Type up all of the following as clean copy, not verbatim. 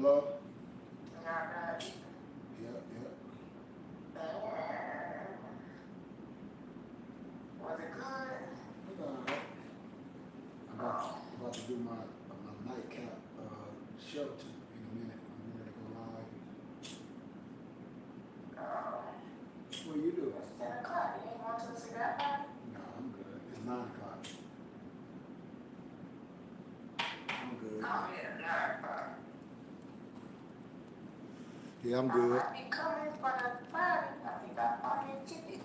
Hello? Not Yep, yep. Was it good? It's all right. About to do my nightcap show in a minute. I'm ready to go live. What are you doing? It's 10 o'clock. You ain't going to the cigar party? No, I'm good. It's 9 o'clock. I'm good. Oh, yeah, 9 o'clock. Yeah, I'm I good. might be coming for the party. I think I bought me a ticket.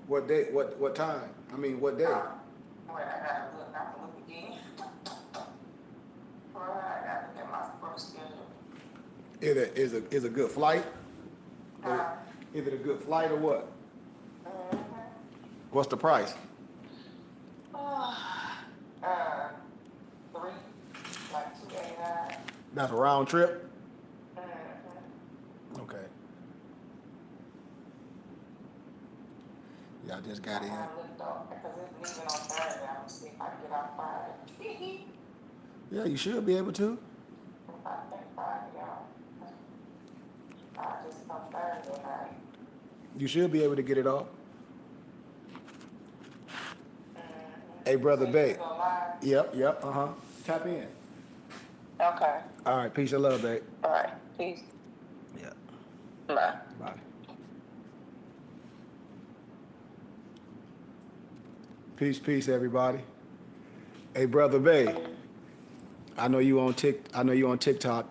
What day? What time? I mean, what day? Wait, I gotta look again. Well, I gotta look at my work schedule. Is a good flight? Uh, Is it a good flight or what? mm-hmm. What's the price? 3, like 289. That's a round trip? Mm-hmm. Okay. Yeah, I just got in. I looked up because it's leaving on Thursday. I'm gonna see if I can get out Friday. Yeah, you should be able to. I think Friday, y'all. I just come Thursday night. You should be able to get it off. Mm-hmm. Hey, Brother So you Bay. can go live? Yep, uh-huh. Tap in. Okay. All right, peace and love, babe. All right. Peace. Yeah. Bye. Bye. Peace, everybody. Hey, Brother Bay. I know you on TikTok.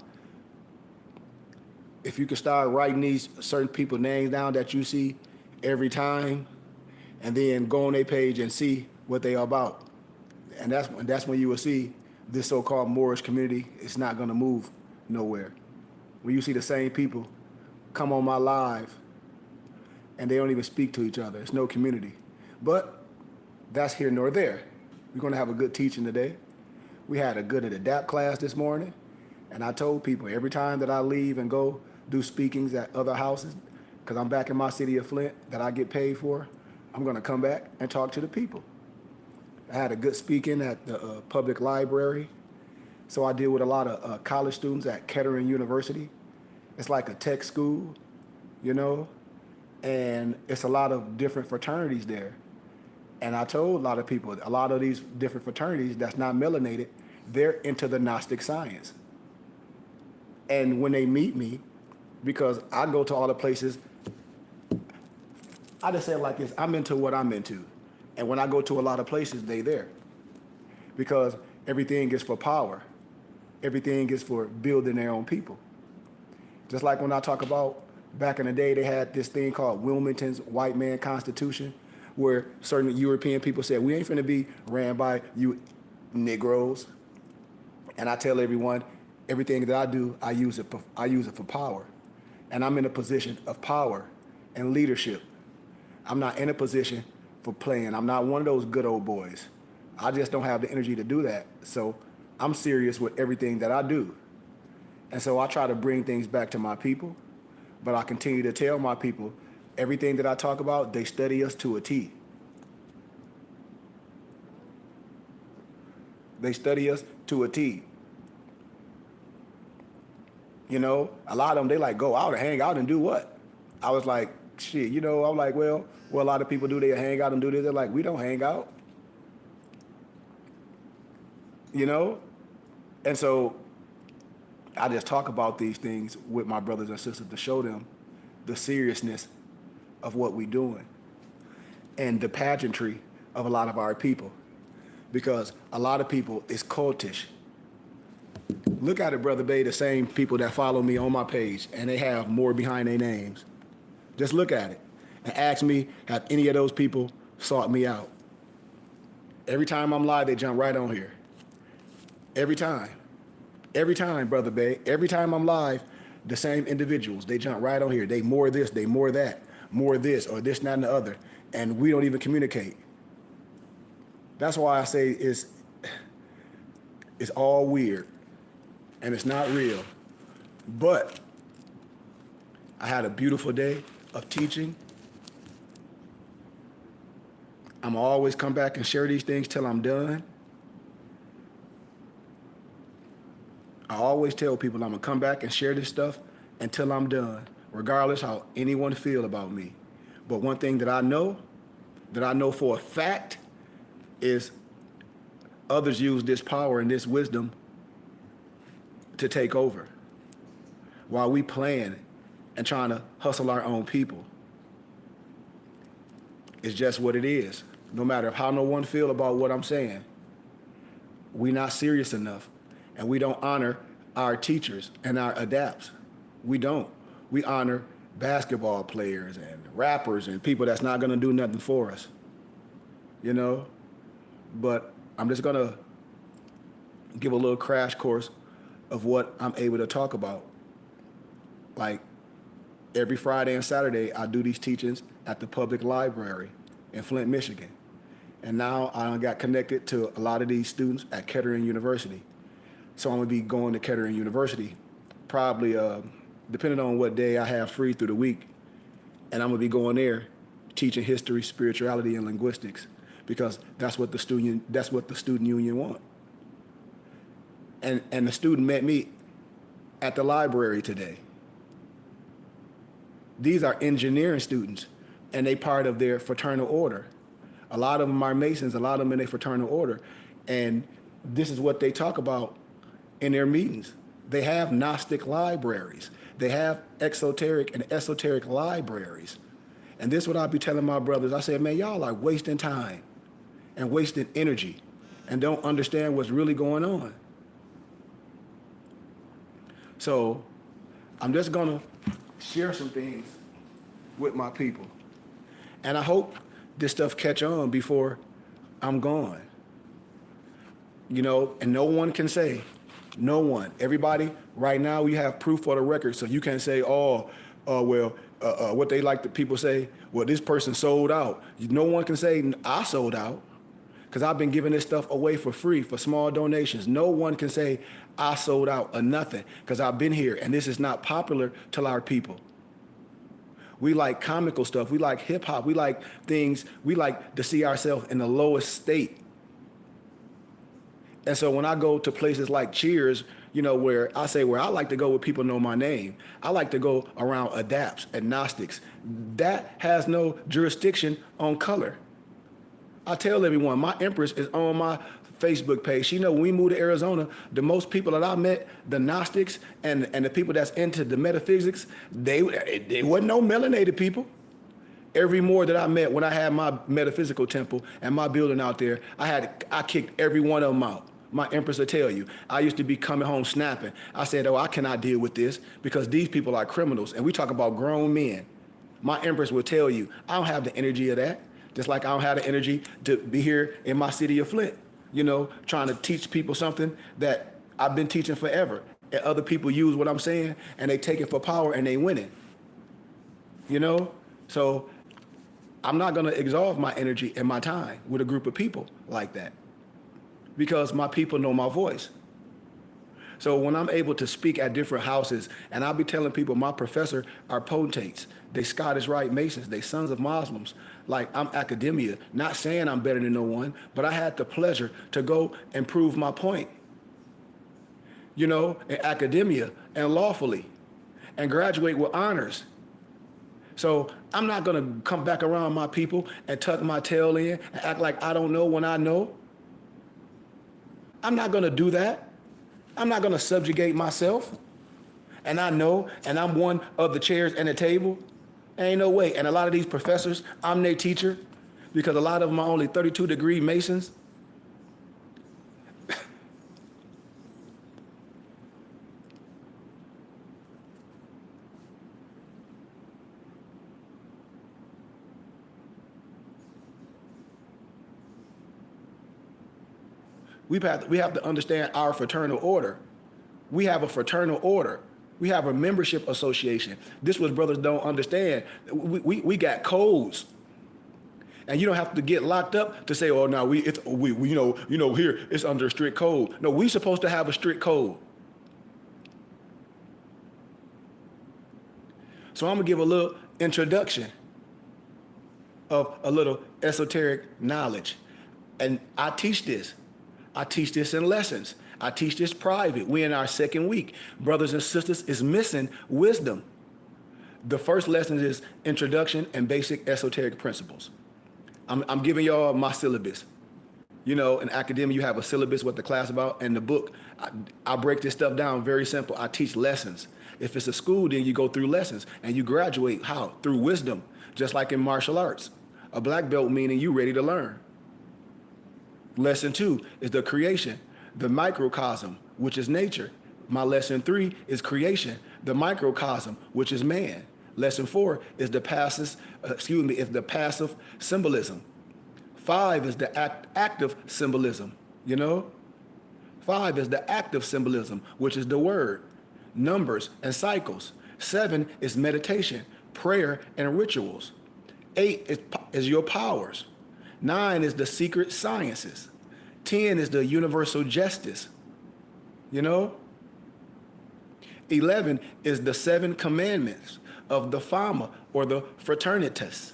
If you could start writing these certain people names down that you see every time, and then go on their page and see what they are about, and that's when you will see this so-called Moorish community is not going to move nowhere. When you see the same people come on my live and they don't even speak to each other, it's no community. But that's here nor there. We're going to have a good teaching today. We had a good adapt class this morning, and I told people every time that I leave and go do speakings at other houses, because I'm back in my city of Flint that I get paid for, I'm going to come back and talk to the people. I had a good speaking at the public library. So I deal with a lot of college students at Kettering University. It's like a tech school, you know, and it's a lot of different fraternities there. And I told a lot of people, a lot of these different fraternities that's not melanated, they're into the Gnostic science. And when they meet me, because I go to all the places, I just say it like this, I'm into what I'm into. And when I go to a lot of places, they there. Because everything is for power. Everything is for building their own people. Just like when I talk about back in the day, they had this thing called Wilmington's White Man Constitution, where certain European people said, we ain't finna be ran by you Negroes. And I tell everyone, everything that I do, I use it for power. And I'm in a position of power and leadership. I'm not in a position for playing. I'm not one of those good old boys. I just don't have the energy to do that. So I'm serious with everything that I do. And so I try to bring things back to my people, but I continue to tell my people, everything that I talk about, they study us to a T. They study us to a T. You know, a lot of them, they like go out and hang out and do what? I was like, shit, you know, I'm like, well, what a lot of people do, they hang out and do this. They're like, we don't hang out. You know? And so I just talk about these things with my brothers and sisters to show them the seriousness of what we're doing and the pageantry of a lot of our people. Because a lot of people is cultish. Look at it, Brother Bay, the same people that follow me on my page, and they have more behind their names. Just look at it and ask me, have any of those people sought me out? Every time I'm live, they jump right on here. Every time. Every time, Brother Bay. Every time I'm live, the same individuals, they jump right on here. They more this, they more that, more this, or this, that, and the other. And we don't even communicate. That's why I say it's all weird. And it's not real. But I had a beautiful day of teaching. I'm gonna always come back and share these things till I'm done. I always tell people I'm gonna come back and share this stuff until I'm done, regardless how anyone feel about me. But one thing that I know for a fact, is others use this power and this wisdom to take over while we plan and trying to hustle our own people. It's just what it is. No matter how no one feel about what I'm saying, we not serious enough, and we don't honor our teachers and our adapts. We don't. We honor basketball players and rappers and people that's not gonna do nothing for us, you know? But I'm just gonna give a little crash course of what I'm able to talk about. Like every Friday and Saturday, I do these teachings at the public library in Flint, Michigan. And now I got connected to a lot of these students at Kettering University. So I'm gonna be going to Kettering University probably, depending on what day I have free through the week. And I'm gonna be going there teaching history, spirituality, and linguistics, because that's what the student union want. And the student met me at the library today. These are engineering students, and they part of their fraternal order. A lot of them are Masons, a lot of them in their fraternal order. And this is what they talk about in their meetings. They have Gnostic libraries. They have exoteric and esoteric libraries. And this is what I'll be telling my brothers. I said, man, y'all are wasting time and wasting energy and don't understand what's really going on. So I'm just gonna share some things with my people. And I hope this stuff catch on before I'm gone. You know, and no one can say, no one, everybody, right now we have proof for the record, so you can't say, what they like the people say, well, this person sold out. No one can say, I sold out, because I've been giving this stuff away for free, for small donations. No one can say, I sold out or nothing, because I've been here, and this is not popular to our people. We like comical stuff. We like hip hop. We like things. We like to see ourselves in the lowest state. And so when I go to places like Cheers, you know, where I like to go where people know my name. I like to go around adapts, agnostics. That has no jurisdiction on color. I tell everyone, my Empress is on my Facebook page. She know when we moved to Arizona, the most people that I met, the Gnostics and the people that's into the metaphysics, they wasn't no melanated people. Every Moor that I met when I had my metaphysical temple and my building out there, I kicked every one of them out. My Empress will tell you. I used to be coming home snapping. I said, I cannot deal with this because these people are criminals. And we talk about grown men. My Empress will tell you, I don't have the energy of that. Just like I don't have the energy to be here in my city of Flint, you know, trying to teach people something that I've been teaching forever. And other people use what I'm saying and they take it for power and they win it. You know? So I'm not gonna exhaust my energy and my time with a group of people like that, because my people know my voice. So when I'm able to speak at different houses, and I'll be telling people my professor are potentates, they Scottish Rite Masons, they sons of Muslims. Like, I'm academia, not saying I'm better than no one, but I had the pleasure to go and prove my point, you know, in academia and lawfully, and graduate with honors. So I'm not gonna come back around my people and tuck my tail in and act like I don't know when I know. I'm not gonna do that. I'm not gonna subjugate myself. And I know, and I'm one of the chairs and the table. Ain't no way. And a lot of these professors, I'm their teacher, because a lot of them are only 32-degree Masons. We have to understand our fraternal order. We have a fraternal order. We have a membership association. This is what brothers don't understand. We got codes. And you don't have to get locked up to say, oh, no, we here it's under a strict code. No, we supposed to have a strict code. So I'm gonna give a little introduction of a little esoteric knowledge. And I teach this. I teach this in lessons. I teach this private. We in our second week. Brothers and sisters is missing wisdom. The first lesson is introduction and basic esoteric principles. I'm giving y'all my syllabus. You know, in academia, you have a syllabus, what the class about, and the book. I break this stuff down very simple. I teach lessons. If it's a school, then you go through lessons, and you graduate, how? Through wisdom, just like in martial arts. A black belt meaning you ready to learn. Lesson 2 is the creation, the microcosm, which is nature. My lesson 3 is creation, the microcosm, which is man. Lesson 4 is the passive symbolism. 5 is the active symbolism, you know? 5 is the active symbolism, which is the word, numbers, and cycles. 7 is meditation, prayer, and rituals. 8 is your powers. 9 is the secret sciences. 10 is the universal justice, you know? 11 is the 7 commandments of the Fama or the fraternitas.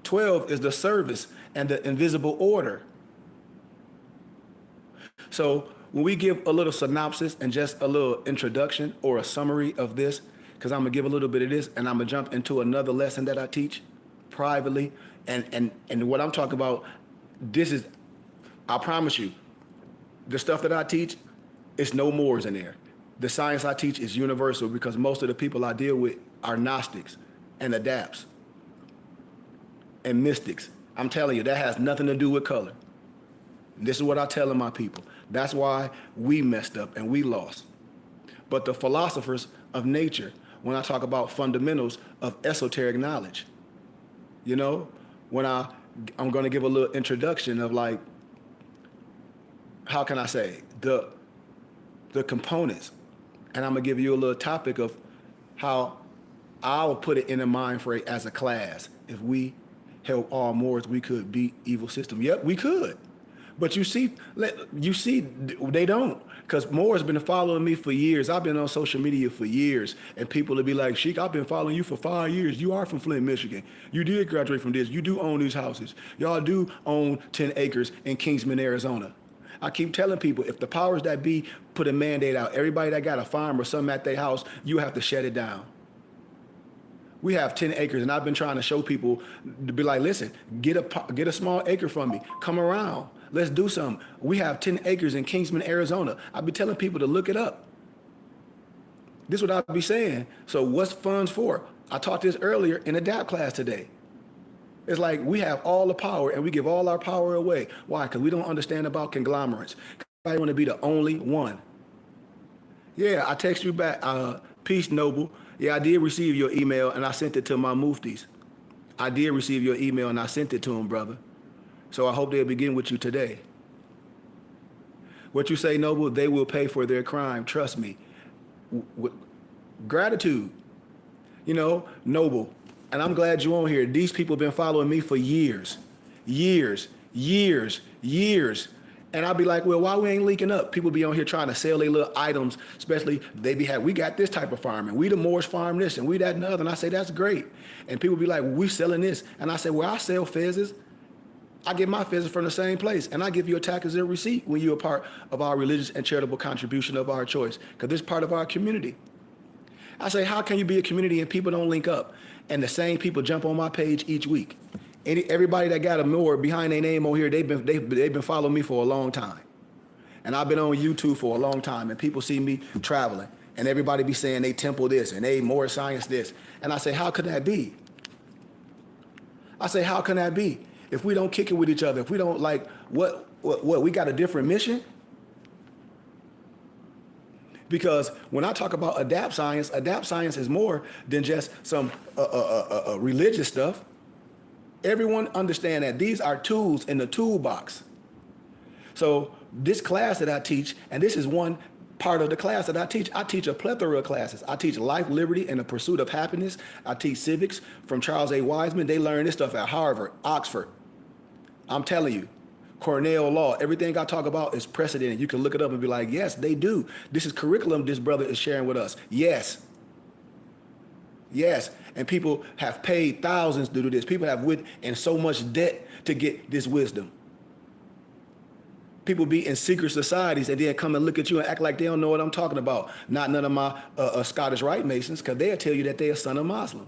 12 is the service and the invisible order. So when we give a little synopsis and just a little introduction or a summary of this, because I'm gonna give a little bit of this and I'm gonna jump into another lesson that I teach privately. And what I'm talking about, this is, I promise you, the stuff that I teach, it's no mores in there. The science I teach is universal because most of the people I deal with are Gnostics and adapts and mystics. I'm telling you, that has nothing to do with color. This is what I tell my people. That's why we messed up and we lost. But the philosophers of nature, when I talk about fundamentals of esoteric knowledge, you know, when I'm going to give a little introduction of like, how can I say, the components. And I'm going to give you a little topic of how I'll put it in the mind frame as a class. If we held all Moors, we could beat evil system. Yep, we could. But you see, they don't. Because Moors been following me for years. I've been on social media for years. And people will be like, Sheik, I've been following you for 5 years. You are from Flint, Michigan. You did graduate from this. You do own these houses. Y'all do own 10 acres in Kingsman, Arizona. I keep telling people, if the powers that be put a mandate out, everybody that got a farm or something at their house, you have to shut it down. We have 10 acres, and I've been trying to show people to be like, listen, get a small acre from me. Come around. Let's do something. We have 10 acres in Kingsman, Arizona. I've been telling people to look it up. This is what I'll be saying. So what's funds for? I taught this earlier in a DAP class today. It's like we have all the power and we give all our power away. Why? Because we don't understand about conglomerates. I want to be the only one. Yeah, I text you back. Peace, Noble. Yeah, I did receive your email and I sent it to my muftis. I did receive your email and I sent it to him, brother. So I hope they'll begin with you today. What you say, Noble, they will pay for their crime. Trust me. Gratitude. You know, Noble. And I'm glad you're on here. These people have been following me for years. And I'll be like, well, why we ain't leaking up? People be on here trying to sell their little items, especially we got this type of farming. We the Moors farm this and we that and other. And I say, that's great. And people be like, well, we selling this. And I say, well, I sell fezzes. I get my fezzes from the same place. And I give you a tax as a receipt when you're a part of our religious and charitable contribution of our choice. Because this is part of our community. I say, how can you be a community and people don't link up? And the same people jump on my page each week. Everybody that got a Moor behind their name on here, they've been following me for a long time. And I've been on YouTube for a long time, and people see me traveling, and everybody be saying they temple this and they Moor science this. And I say, how could that be? I say, how can that be? If we don't kick it with each other, if we don't like, what, we got a different mission? Because when I talk about adapt science is more than just some religious stuff. Everyone understand that these are tools in the toolbox. So this class that I teach, and this is one part of the class that I teach a plethora of classes. I teach life, liberty, and the pursuit of happiness. I teach civics from Charles A. Wiseman. They learn this stuff at Harvard, Oxford. I'm telling you. Cornell Law, everything I talk about is precedent. You can look it up and be like, yes, they do. This is curriculum this brother is sharing with us. Yes. And people have paid thousands to do this. People have went in so much debt to get this wisdom. People be in secret societies and then come and look at you and act like they don't know what I'm talking about. Not none of my Scottish Rite Masons, because they'll tell you that they a son of Muslim.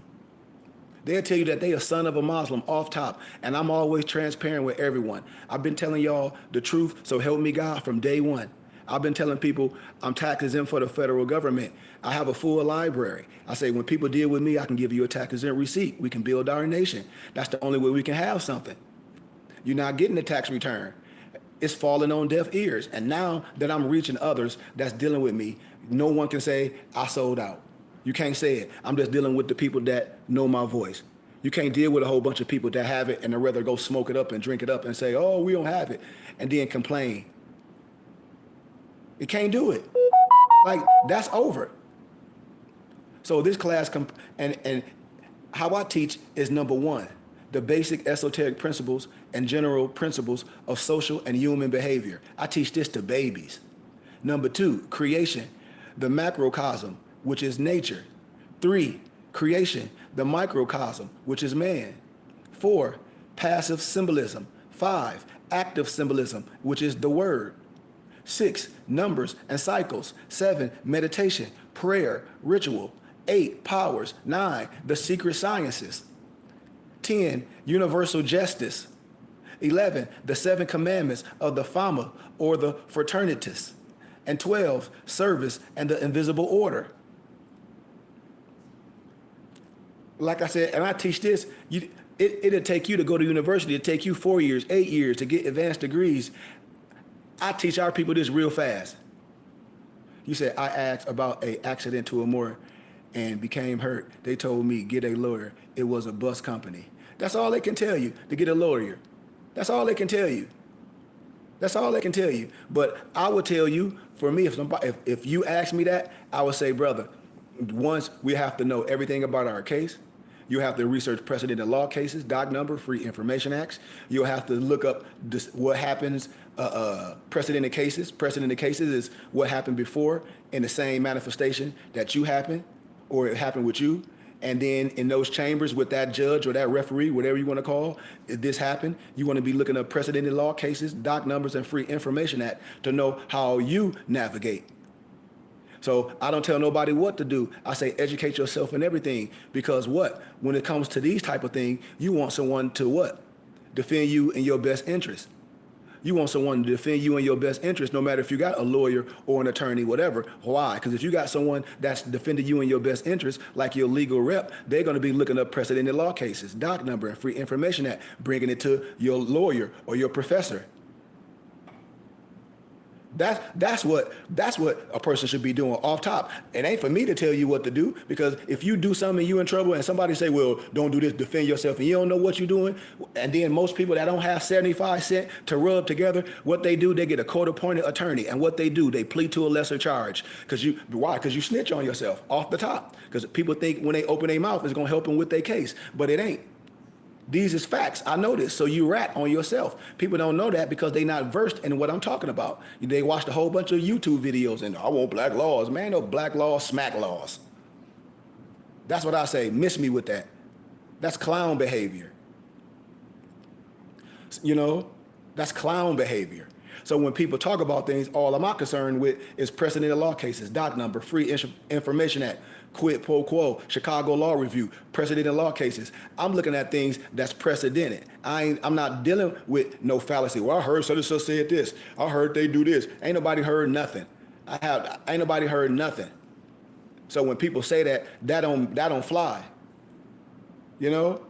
They'll tell you that they a son of a Muslim off top. And I'm always transparent with everyone. I've been telling y'all the truth, so help me God, from day one. I've been telling people I'm tax exempt for the federal government. I have a full library. I say when people deal with me, I can give you a tax exempt receipt. We can build our nation. That's the only way we can have something. You're not getting a tax return. It's falling on deaf ears. And now that I'm reaching others that's dealing with me, no one can say, I sold out. You can't say it. I'm just dealing with the people that know my voice. You can't deal with a whole bunch of people that have it and they'd rather go smoke it up and drink it up and say, oh, we don't have it, and then complain. You can't do it. Like, that's over. So this class, and how I teach is number one, the basic esoteric principles and general principles of social and human behavior. I teach this to babies. Number two, creation, the macrocosm, which is nature. 3, creation, the microcosm, which is man. 4, passive symbolism. 5, active symbolism, which is the word. 6, numbers and cycles. 7, meditation, prayer, ritual. 8, powers. 9, the secret sciences. 10, universal justice. 11, the 7 commandments of the Fama or the fraternities. And 12, service and the invisible order. Like I said, and I teach this, it'll take you to go to university, it'll take you 4 years, 8 years to get advanced degrees. I teach our people this real fast. You said, I asked about an accident to a moor and became hurt. They told me, get a lawyer. It was a bus company. That's all they can tell you, to get a lawyer. That's all they can tell you. That's all they can tell you. But I would tell you, for me, if you ask me that, I would say, brother, once we have to know everything about our case. You have to research precedent in law cases, doc number, Free Information Acts. You'll have to look up what happens, precedent in cases. Precedent in cases is what happened before in the same manifestation that you happened, or it happened with you. And then in those chambers with that judge or that referee, whatever you want to call, if this happened, you want to be looking up precedent in law cases, doc numbers, and Free Information Act to know how you navigate. So I don't tell nobody what to do. I say educate yourself in everything, because what? When it comes to these type of things, you want someone to what? Defend you in your best interest. You want someone to defend you in your best interest, no matter if you got a lawyer or an attorney, whatever. Why? Because if you got someone that's defending you in your best interest, like your legal rep, they're going to be looking up precedent in law cases, doc number, and Free Information Act, bringing it to your lawyer or your professor. That's what a person should be doing off top. It ain't for me to tell you what to do, because if you do something and you in trouble and somebody say, well, don't do this, defend yourself, and you don't know what you're doing, and then most people that don't have 75 cents to rub together, what they do, they get a court-appointed attorney, and what they do, they plead to a lesser charge. Why? Because you snitch on yourself off the top. Because people think when they open their mouth, it's going to help them with their case, but it ain't. These is facts. I know this. So you rat on yourself. People don't know that because they not versed in what I'm talking about. They watched a whole bunch of YouTube videos and I want black laws. Man, no black laws, smack laws. That's what I say. Miss me with that. That's clown behavior. You know, that's clown behavior. So when people talk about things, all I'm concerned with is precedent in law cases, doc number, Free Information Act, quid pro quo, Chicago Law Review, precedent in law cases. I'm looking at things that's precedented. I'm not dealing with no fallacy. Well, I heard such and such said this. I heard they do this. Ain't nobody heard nothing. Ain't nobody heard nothing. So when people say that don't fly. You know?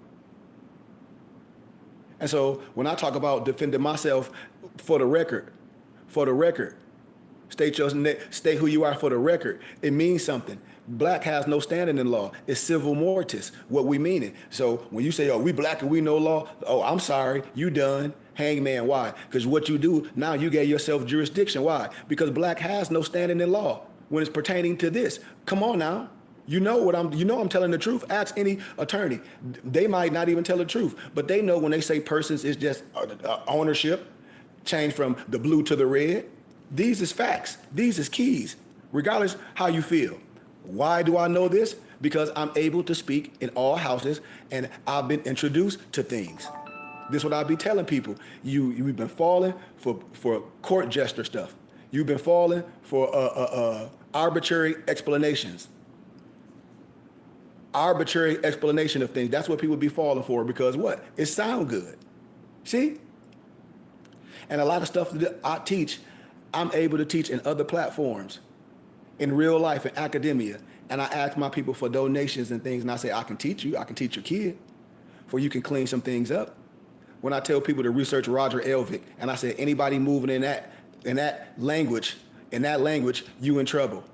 And so when I talk about defending myself, for the record, state who you are for the record, it means something. Black has no standing in law. It's civil mortis, what we mean it. So when you say, oh, we black and we know law, oh, I'm sorry, you done. Hangman, why? Because what you do, now you gave yourself jurisdiction. Why? Because black has no standing in law when it's pertaining to this. Come on now. You know I'm telling the truth. Ask any attorney. They might not even tell the truth, but they know when they say persons is just ownership, change from the blue to the red. These is facts. These is keys, regardless how you feel. Why do I know this? Because I'm able to speak in all houses and I've been introduced to things. This is what I be telling people. You've been falling for court jester stuff. You've been falling for arbitrary explanations. Arbitrary explanation of things. That's what people be falling for because what? It sound good. See? And a lot of stuff that I teach, I'm able to teach in other platforms, in real life, in academia. And I ask my people for donations and things, and I say, I can teach you, I can teach your kid, for you can clean some things up. When I tell people to research Roger Elvick, and I say, anybody moving in that language, you in trouble.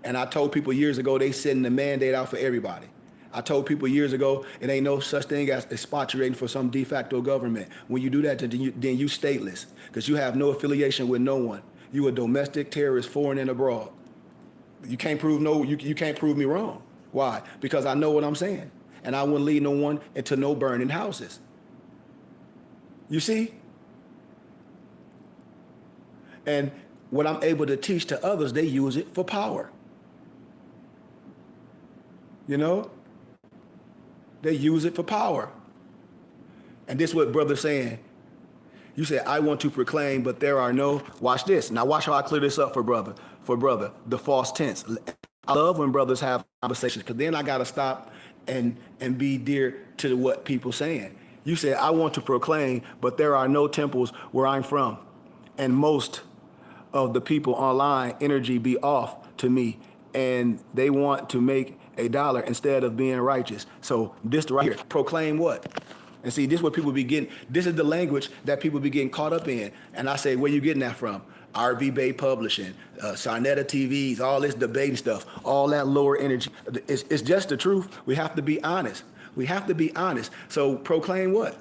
And I told people years ago, they sending the mandate out for everybody. I told people years ago, it ain't no such thing as expatriating for some de facto government. When you do that, then you stateless, because you have no affiliation with no one. You a domestic terrorist, foreign and abroad. You can't prove you can't prove me wrong. Why? Because I know what I'm saying, and I wouldn't lead no one into no burning houses. You see? And what I'm able to teach to others, they use it for power. You know? They use it for power. And this is what brother's saying. You say, I want to proclaim, but there are no, watch this. Now watch how I clear this up for brother, the false tense. I love when brothers have conversations, because then I got to stop and be dear to what people saying. You say, I want to proclaim, but there are no temples where I'm from. And most of the people online, energy be off to me, and they want to make $1 instead of being righteous. So this right here, proclaim what? And see, this is what people be getting. This is the language that people be getting caught up in. And I say, where you getting that from? RV Bay Publishing, Sarnetta TVs, all this debating stuff, all that lower energy. It's just the truth. We have to be honest. We have to be honest. So proclaim what?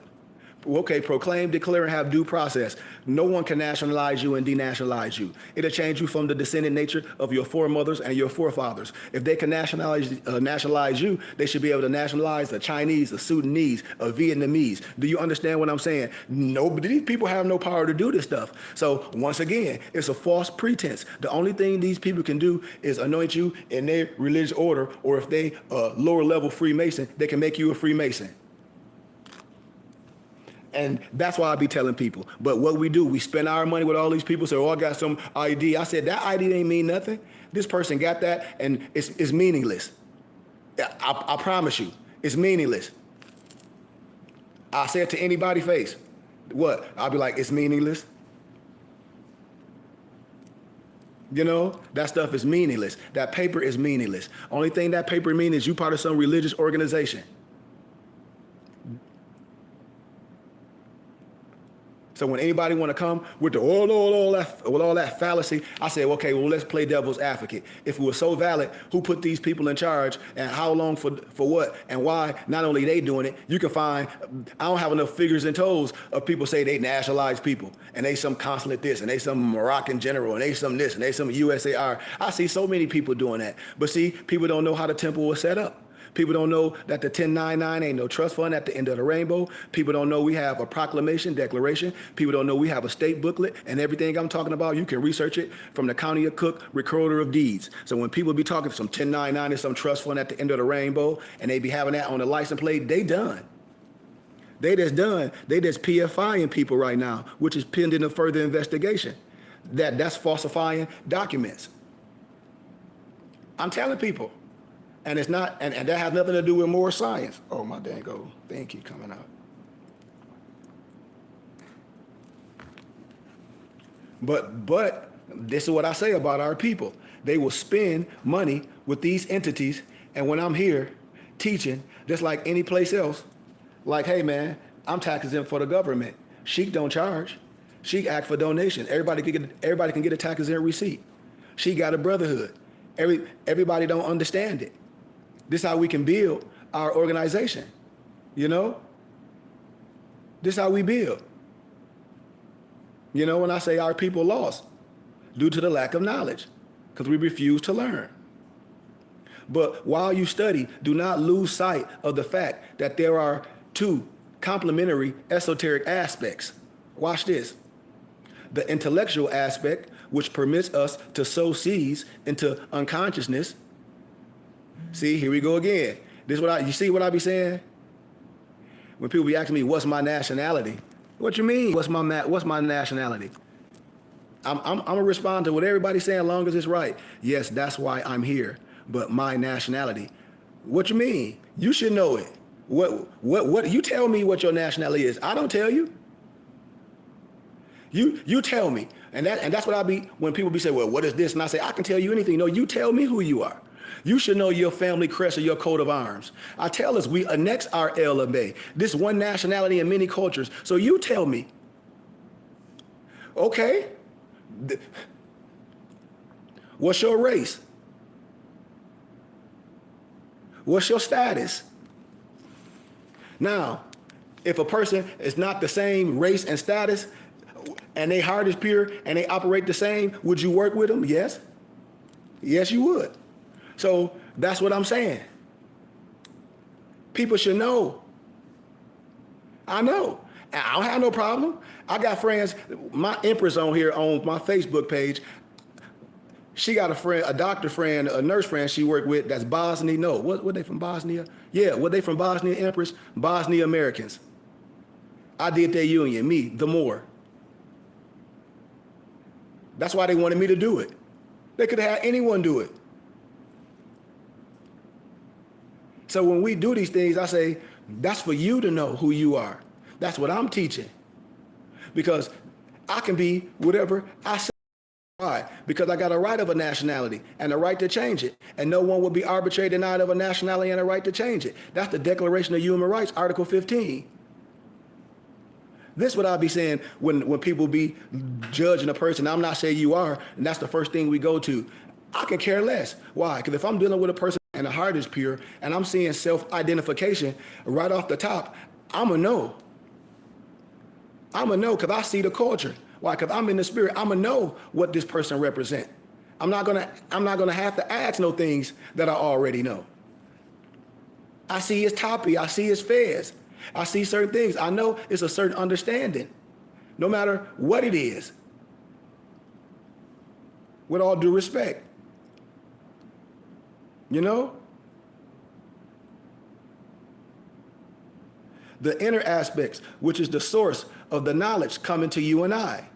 Okay, proclaim, declare, and have due process. No one can nationalize you and denationalize you. It'll change you from the descendant nature of your foremothers and your forefathers. If they can nationalize you, they should be able to nationalize a Chinese, a Sudanese, a Vietnamese. Do you understand what I'm saying? Nobody, these people have no power to do this stuff. So once again, it's a false pretense. The only thing these people can do is anoint you in their religious order, or if they lower level Freemason, they can make you a Freemason. And that's why I be telling people. But what we do, we spend our money with all these people. Say, oh, I got some ID. I said, that ID ain't mean nothing. This person got that, and it's meaningless. I promise you, it's meaningless. I say it to anybody's face. What? I'll be like, it's meaningless. You know, that stuff is meaningless. That paper is meaningless. Only thing that paper means is you part of some religious organization. So when anybody want to come with all that fallacy, I say, okay, well, let's play devil's advocate. If it was so valid, who put these people in charge, and how long for what, and why? Not only they doing it, you can find, I don't have enough figures and toes of people say they nationalize people, and they some consulate this, and they some Moroccan general, and they some this, and they some USAR. I see so many people doing that. But see, people don't know how the temple was set up. People don't know that the 1099 ain't no trust fund at the end of the rainbow. People don't know we have a proclamation, declaration. People don't know we have a state booklet, and everything I'm talking about, you can research it from the County of Cook, Recorder of Deeds. So when people be talking some 1099 and some trust fund at the end of the rainbow, and they be having that on the license plate, they done. They just done. They just PFIing people right now, which is pending a further investigation. That's falsifying documents. I'm telling people. And it's not, and that has nothing to do with more science. Oh, my dang old thing keep coming out. But this is what I say about our people. They will spend money with these entities, and when I'm here teaching, just like any place else, like, hey man, I'm tax exempt for the government. Sheik don't charge. Sheik ask for donations. Everybody can get a tax exempt receipt. She got a brotherhood. Everybody don't understand it. This is how we can build our organization, you know? This is how we build. You know, when I say our people lost due to the lack of knowledge, because we refuse to learn. But while you study, do not lose sight of the fact that there are two complementary esoteric aspects. Watch this. The intellectual aspect, which permits us to sow seeds into unconsciousness. See, here we go again. This is what you see what I be saying? when people be asking me, what's my nationality? What you mean, what's my nationality? I'm gonna respond to what everybody's saying as long as it's right. Yes, that's why I'm here. But my nationality. What you mean? You should know it. What you tell me what your nationality is. I don't tell you. You tell me. And that's what I be when people be saying, well, what is this? And I say, I can tell you anything. No, you tell me who you are. You should know your family crest or your coat of arms. I tell us we annex our LMA, this one nationality in many cultures. So you tell me. Okay. What's your race? What's your status? Now, if a person is not the same race and status, and their heart is pure and they operate the same, would you work with them? Yes. Yes, you would. So that's what I'm saying. People should know. I know. I don't have no problem. I got friends, my Empress on here on my Facebook page. She got a friend, a doctor friend, a nurse friend she worked with that's Bosnia. No, what they from Bosnia? Yeah, what they from Bosnia, Empress? Bosnia Americans. I did their union, me, the Moor. That's why they wanted me to do it. They could have had anyone do it. So when we do these things, I say, that's for you to know who you are. That's what I'm teaching. Because I can be whatever I say. Why? Because I got a right of a nationality and a right to change it. And no one will be arbitrarily denied of a nationality and a right to change it. That's the Declaration of Human Rights, Article 15. This is what I'll be saying when people be judging a person. I'm not saying you are, and that's the first thing we go to. I can care less. Why? Because if I'm dealing with a person and the heart is pure, and I'm seeing self-identification right off the top, I'm going to know. I'm going to know because I see the culture. Why? Because I'm in the spirit. I'm going to know what this person represents. I'm not going to have to ask no things that I already know. I see his toppy. I see his fez. I see certain things. I know it's a certain understanding, no matter what it is, with all due respect. You know? The inner aspects, which is the source of the knowledge coming to you and I.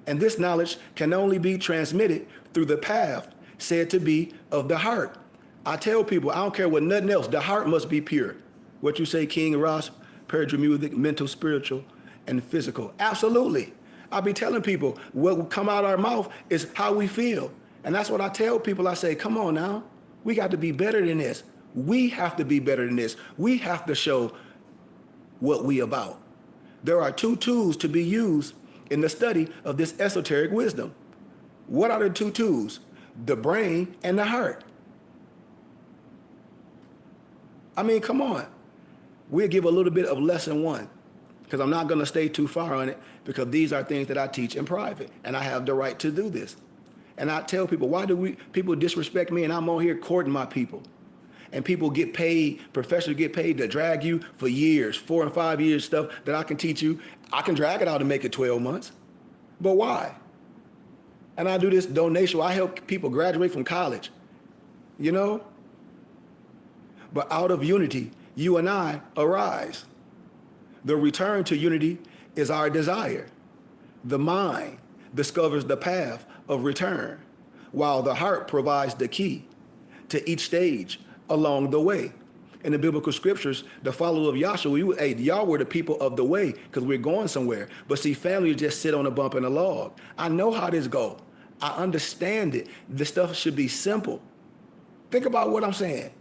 And this knowledge can only be transmitted through the path said to be of the heart. I tell people, I don't care what nothing else, the heart must be pure. What you say, King Ross, paradramusic, mental, spiritual, and physical. Absolutely. I be telling people what will come out of our mouth is how we feel. And that's what I tell people. I say, come on now. We got to be better than this. We have to be better than this. We have to show what we about. There are two tools to be used in the study of this esoteric wisdom. What are the two tools? The brain and the heart. I mean, come on. We'll give a little bit of lesson one because I'm not going to stay too far on it because these are things that I teach in private and I have the right to do this. And I tell people, why do people disrespect me and I'm on here courting my people? And people get paid, professionals get paid to drag you for years, 4 and 5 years stuff that I can teach you. I can drag it out and make it 12 months. But why? And I do this donation. I help people graduate from college, you know? But out of unity, you and I arise. The return to unity is our desire. The mind discovers the path of return, while the heart provides the key to each stage along the way. In the biblical scriptures, the followers of Yahshua, y'all were the people of the way because we're going somewhere. But see, families just sit on a bump in a log. I know how this go. I understand it. This stuff should be simple. Think about what I'm saying.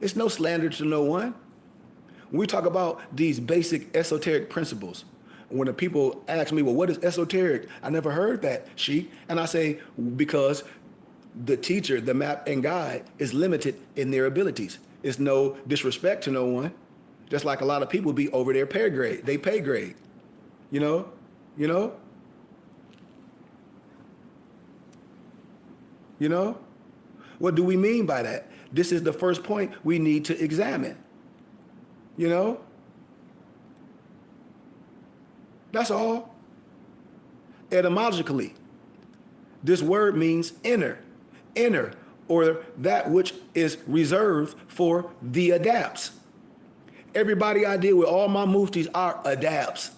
It's no slander to no one. When we talk about these basic esoteric principles, when the people ask me, well, what is esoteric? I never heard that, Sheik. And I say, because the teacher, the map and guide is limited in their abilities. It's no disrespect to no one. Just like a lot of people be over their pay grade, they pay grade, you know? What do we mean by that? This is the first point we need to examine, you know? That's all. Etymologically, this word means inner, or that which is reserved for the adapts. Everybody I deal with, all my muftis are adapts.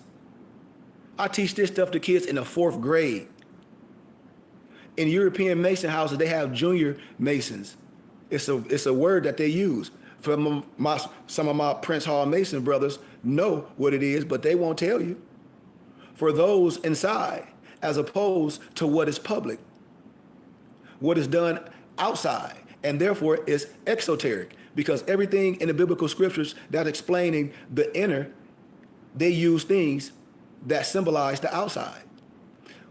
I teach this stuff to kids in the 4th grade. In European Mason houses, they have junior Masons. It's a word that they use. Some of my Prince Hall Mason brothers know what it is, but they won't tell you. For those inside, as opposed to what is public, what is done outside, and therefore is exoteric, because everything in the biblical scriptures that's explaining the inner, they use things that symbolize the outside.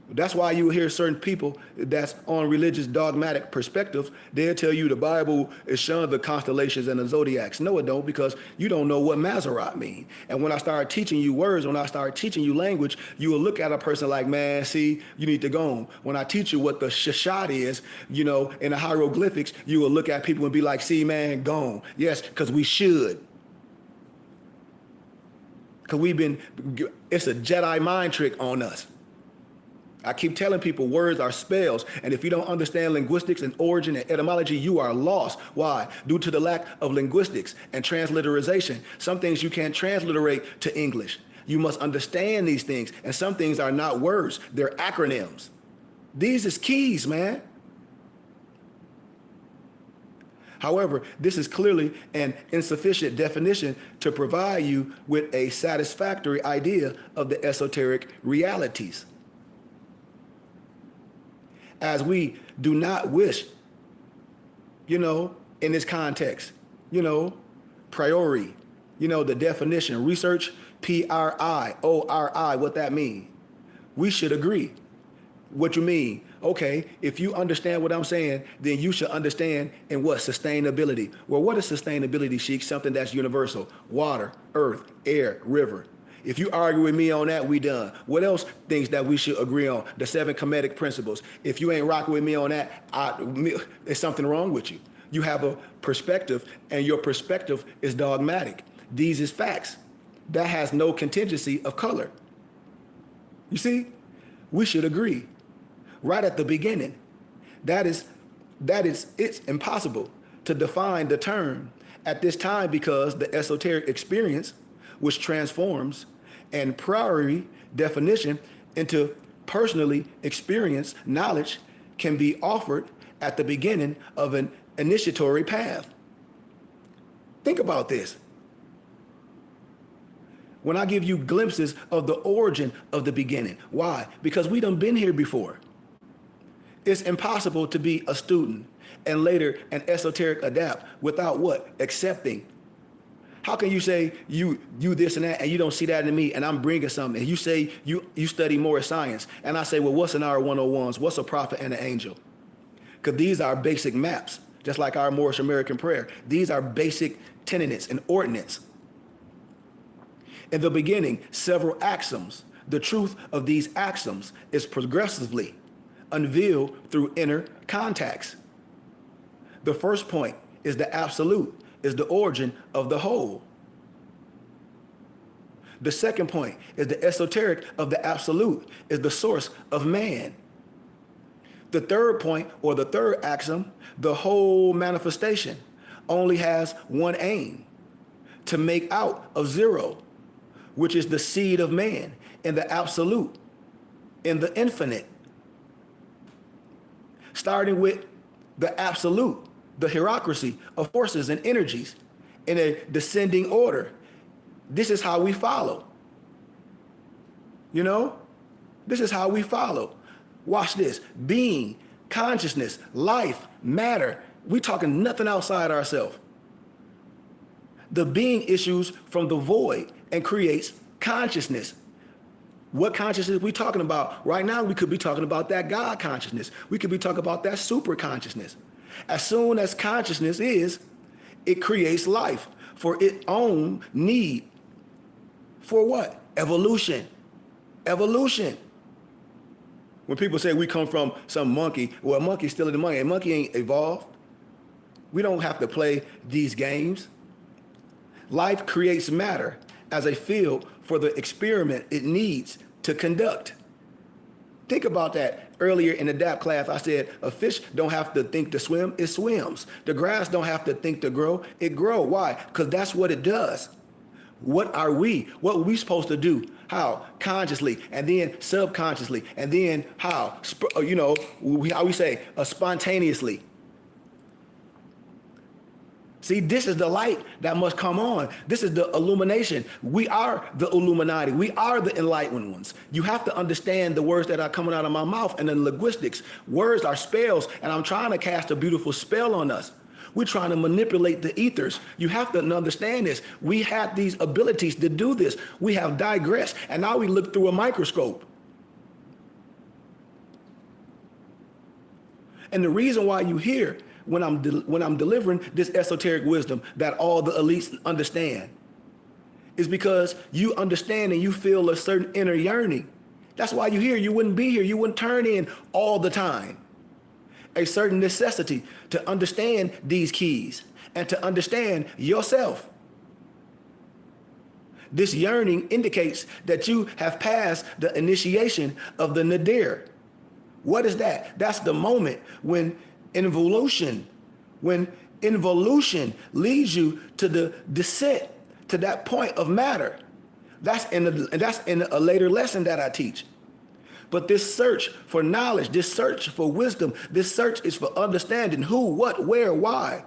That's why you hear certain people that's on religious dogmatic perspectives, they'll tell you the Bible is showing the constellations and the zodiacs. No, it don't, because you don't know what Maserat mean. And when I start teaching you words, when I start teaching you language, you will look at a person like, man, see, you need to go on. When I teach you what the shashad is, you know, in the hieroglyphics, you will look at people and be like, see, man, go on. Yes, because we should. Because it's a Jedi mind trick on us. I keep telling people words are spells, and if you don't understand linguistics and origin and etymology, you are lost. Why? Due to the lack of linguistics and transliteration. Some things you can't transliterate to English. You must understand these things, and some things are not words, they're acronyms. These is keys, man. However, this is clearly an insufficient definition to provide you with a satisfactory idea of the esoteric realities. As we do not wish, you know, in this context, you know, priori, you know, the definition, research, PRIORI, what that mean? We should agree. What you mean? Okay, if you understand what I'm saying, then you should understand in what sustainability. Well, what is sustainability, Sheik? Something that's universal. Water, earth, air, river. If you argue with me on that, we done. What else things that we should agree on? The 7 Kemetic principles. If you ain't rocking with me on that, there's something wrong with you. You have a perspective, and your perspective is dogmatic. These is facts. That has no contingency of color. You see? We should agree. Right at the beginning. It's impossible to define the term at this time because the esoteric experience, which transforms and priori definition into personally experienced knowledge, can be offered at the beginning of an initiatory path. Think about this. When I give you glimpses of the origin of the beginning. Why? Because we done been here before. It's impossible to be a student and later an esoteric adept without what? Accepting. How can you say you this and that and you don't see that in me and I'm bringing something? And you say you study more science. And I say, well, what's in our 101s? What's a prophet and an angel? Because these are basic maps, just like our Moorish American prayer. These are basic tenets and ordinance. In the beginning, several axioms. The truth of these axioms is progressively unveiled through inner contacts. The first point is the absolute, is the origin of the whole. The second point is the esoteric of the absolute, is the source of man. The third point, or the third axiom, the whole manifestation only has one aim, to make out of zero, which is the seed of man in the absolute, in the infinite. Starting with the absolute, the hierarchy of forces and energies in a descending order. This is how we follow. You know? This is how we follow. Watch this. Being, consciousness, life, matter. We talking nothing outside ourselves. The being issues from the void and creates consciousness. What consciousness are we talking about? Right now, we could be talking about that God consciousness. We could be talking about that super consciousness. As soon as consciousness is, it creates life for its own need. For what? Evolution. Evolution. When people say we come from some monkey, well, a monkey's still in the monkey. A monkey ain't evolved. We don't have to play these games. Life creates matter as a field for the experiment it needs to conduct. Think about that. Earlier in the DAP class, I said a fish don't have to think to swim, it swims. The grass don't have to think to grow, it grows. Why? Because that's what it does. What are we? What are we supposed to do? How? Consciously, and then subconsciously, and then how? How we say, spontaneously. See, this is the light that must come on. This is the illumination. We are the Illuminati. We are the enlightened ones. You have to understand the words that are coming out of my mouth and the linguistics. Words are spells, and I'm trying to cast a beautiful spell on us. We're trying to manipulate the ethers. You have to understand this. We have these abilities to do this. We have digressed, and now we look through a microscope. And the reason why you hear when I'm delivering this esoteric wisdom that all the elites understand is because you understand and you feel a certain inner yearning. That's why you're here. You wouldn't be here. You wouldn't turn in all the time. A certain necessity to understand these keys and to understand yourself. This yearning indicates that you have passed the initiation of the nadir. What is that? That's the moment when involution leads you to the descent, to that point of matter. That's in a later lesson that I teach. But this search for knowledge, this search for wisdom, this search is for understanding who, what, where, why.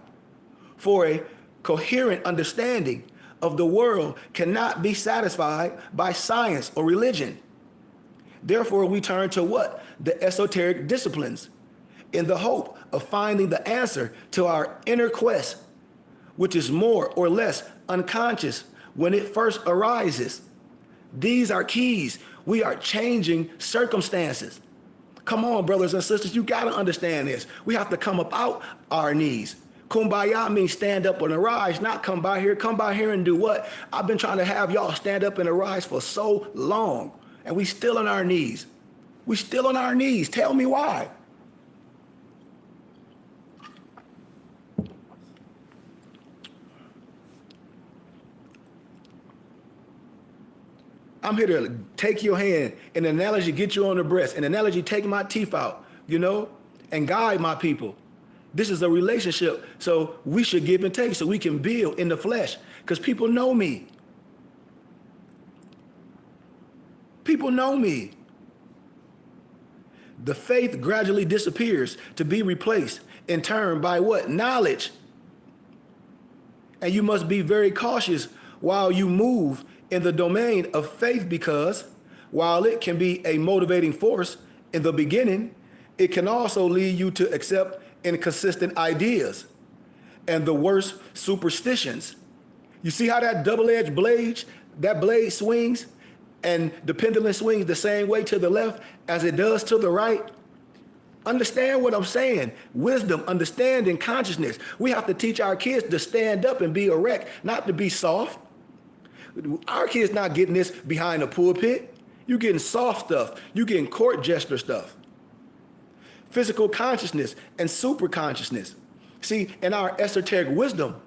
For a coherent understanding of the world cannot be satisfied by science or religion. Therefore, we turn to what? The esoteric disciplines, in the hope of finding the answer to our inner quest, which is more or less unconscious when it first arises. These are keys. We are changing circumstances. Come on, brothers and sisters, you got to understand this. We have to come up out our knees. Kumbaya means stand up and arise, not come by here. Come by here and do what? I've been trying to have y'all stand up and arise for so long, and we still on our knees. We still on our knees. Tell me why. I'm here to take your hand, an analogy, get you on the breast, an analogy, take my teeth out, and guide my people. This is a relationship, so we should give and take so we can build in the flesh, because people know me. People know me. The faith gradually disappears to be replaced in turn by what? Knowledge. And you must be very cautious while you move in the domain of faith, because while it can be a motivating force in the beginning, it can also lead you to accept inconsistent ideas and the worst superstitions. You see how that double-edged blade, that blade swings and the pendulum swings the same way to the left as it does to the right? Understand what I'm saying. Wisdom, understanding, consciousness. We have to teach our kids to stand up and be erect, not to be soft. Our kids not getting this behind a pulpit. You're getting soft stuff. You're getting court jester stuff. Physical consciousness and super consciousness. See, in our esoteric wisdom,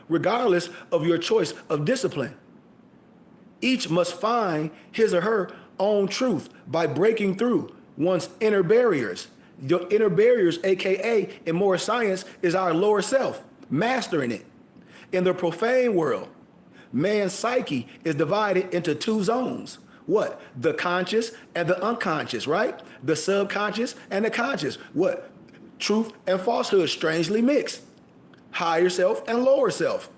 regardless of your choice of discipline, each must find his or her own truth by breaking through one's inner barriers. Your inner barriers, aka in more science, is our lower self, mastering it. In the profane world, man's psyche is divided into two zones. What? The conscious and the unconscious, right? The subconscious and the conscious. What? Truth and falsehood strangely mixed. Higher self and lower self.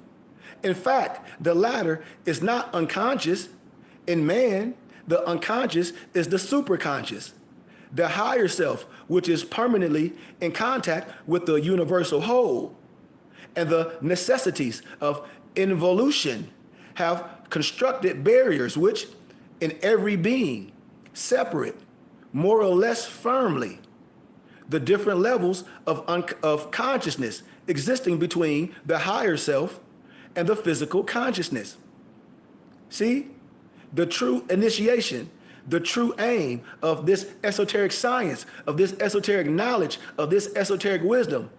In fact, the latter is not unconscious. In man, the unconscious is the superconscious. The higher self, which is permanently in contact with the universal whole. And the necessities of involution have constructed barriers which, in every being, separate more or less firmly the different levels of consciousness existing between the higher self and the physical consciousness. See, the true initiation, the true aim of this esoteric science, of this esoteric knowledge, of this esoteric wisdom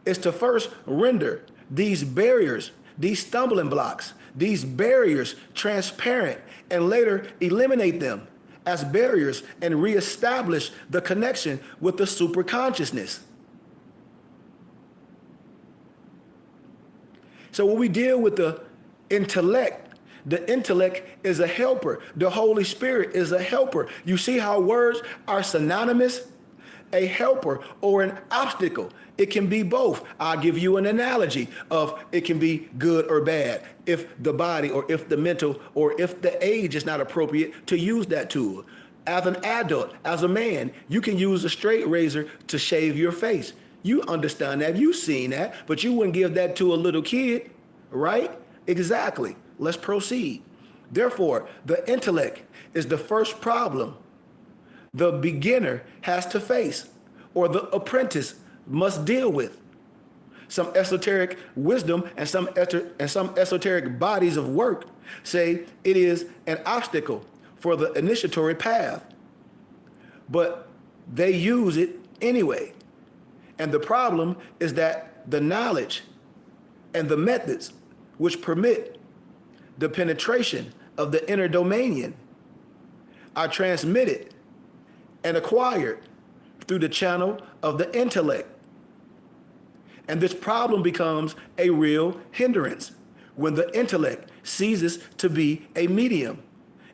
is to first render these barriers, these stumbling blocks, these barriers transparent, and later eliminate them as barriers and reestablish the connection with the superconsciousness. So when we deal with the intellect. The intellect is a helper. The Holy Spirit is a helper. You see how words are synonymous? A helper or an obstacle. It can be both. I'll give you an analogy of it can be good or bad if the body or if the mental or if the age is not appropriate to use that tool. As an adult, as a man, you can use a straight razor to shave your face. You understand that. You've seen that, but you wouldn't give that to a little kid, right? Exactly. Let's proceed. Therefore, the intellect is the first problem the beginner has to face, or the apprentice must deal with. Some esoteric wisdom and some esoteric bodies of work say it is an obstacle for the initiatory path, but they use it anyway. And the problem is that the knowledge and the methods which permit the penetration of the inner dominion are transmitted and acquired through the channel of the intellect. And this problem becomes a real hindrance when the intellect ceases to be a medium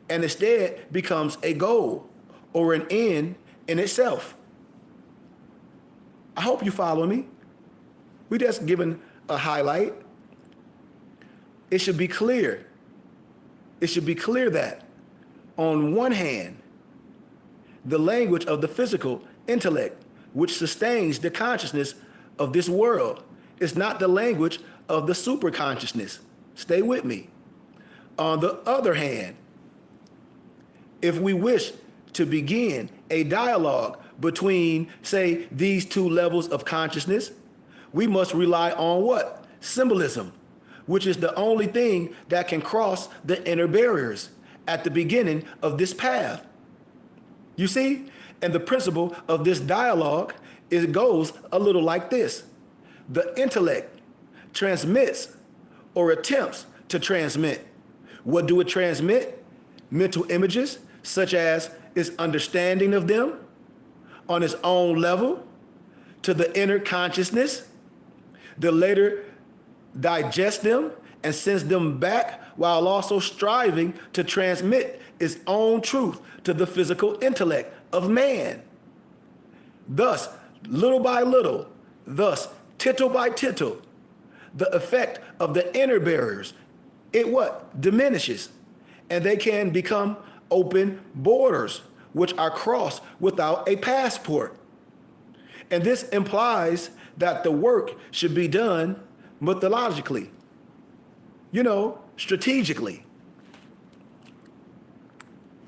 and instead becomes a goal or an end in itself. I hope you follow me. We just given a highlight. It should be clear. It should be clear that on one hand, the language of the physical intellect, which sustains the consciousness of this world, is not the language of the superconsciousness. Stay with me. On the other hand, if we wish to begin a dialogue between, say, these two levels of consciousness, we must rely on what? Symbolism, which is the only thing that can cross the inner barriers at the beginning of this path. You see? And the principle of this dialogue, it goes a little like this. The intellect transmits or attempts to transmit. What do it transmit? Mental images, such as its understanding of them on its own level to the inner consciousness. The later digests them and sends them back while also striving to transmit its own truth to the physical intellect of man. Thus, little by little, thus, tittle by tittle, the effect of the inner barriers, it what? Diminishes. And they can become open borders, which are crossed without a passport. And this implies that the work should be done methodologically, strategically.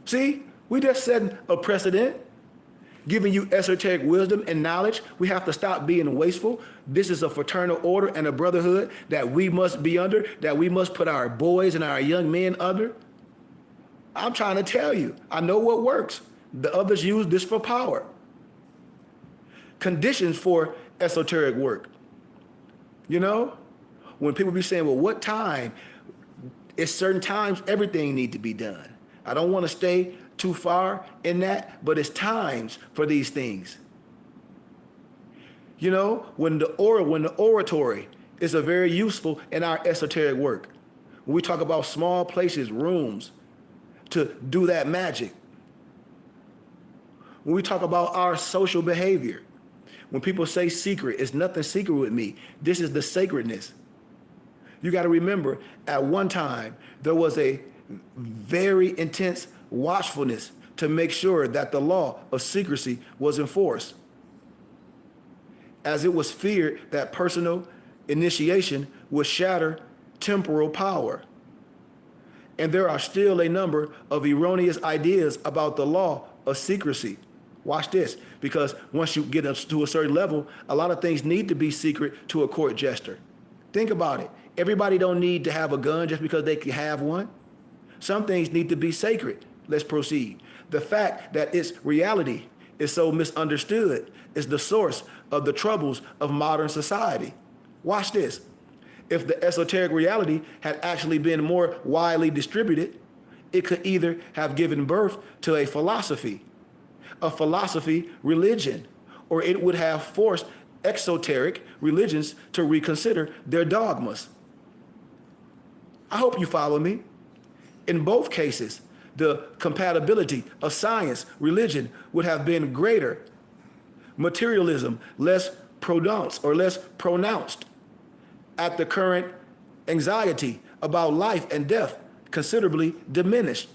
See, we just set a precedent, giving you esoteric wisdom and knowledge. We have to stop being wasteful. This is a fraternal order and a brotherhood that we must be under, that we must put our boys and our young men under. I'm trying to tell you, I know what works. The others use this for power. Conditions for esoteric work. When people be saying, well, what time? It's certain times everything need to be done. I don't want to stay too far in that, but it's times for these things. When the oratory is a very useful in our esoteric work. When we talk about small places, rooms, to do that magic. When we talk about our social behavior, when people say secret, it's nothing secret with me. This is the sacredness. You got to remember, at one time, there was a very intense watchfulness to make sure that the law of secrecy was enforced, as it was feared that personal initiation would shatter temporal power. And there are still a number of erroneous ideas about the law of secrecy. Watch this, because once you get up to a certain level, a lot of things need to be secret to a court jester. Think about it. Everybody don't need to have a gun just because they can have one. Some things need to be sacred. Let's proceed. The fact that its reality is so misunderstood is the source of the troubles of modern society. Watch this. If the esoteric reality had actually been more widely distributed, it could either have given birth to a philosophy religion, or it would have forced exoteric religions to reconsider their dogmas. I hope you follow me. In both cases, the compatibility of science, religion would have been greater. Materialism less pronounced. At the current, anxiety about life and death considerably diminished.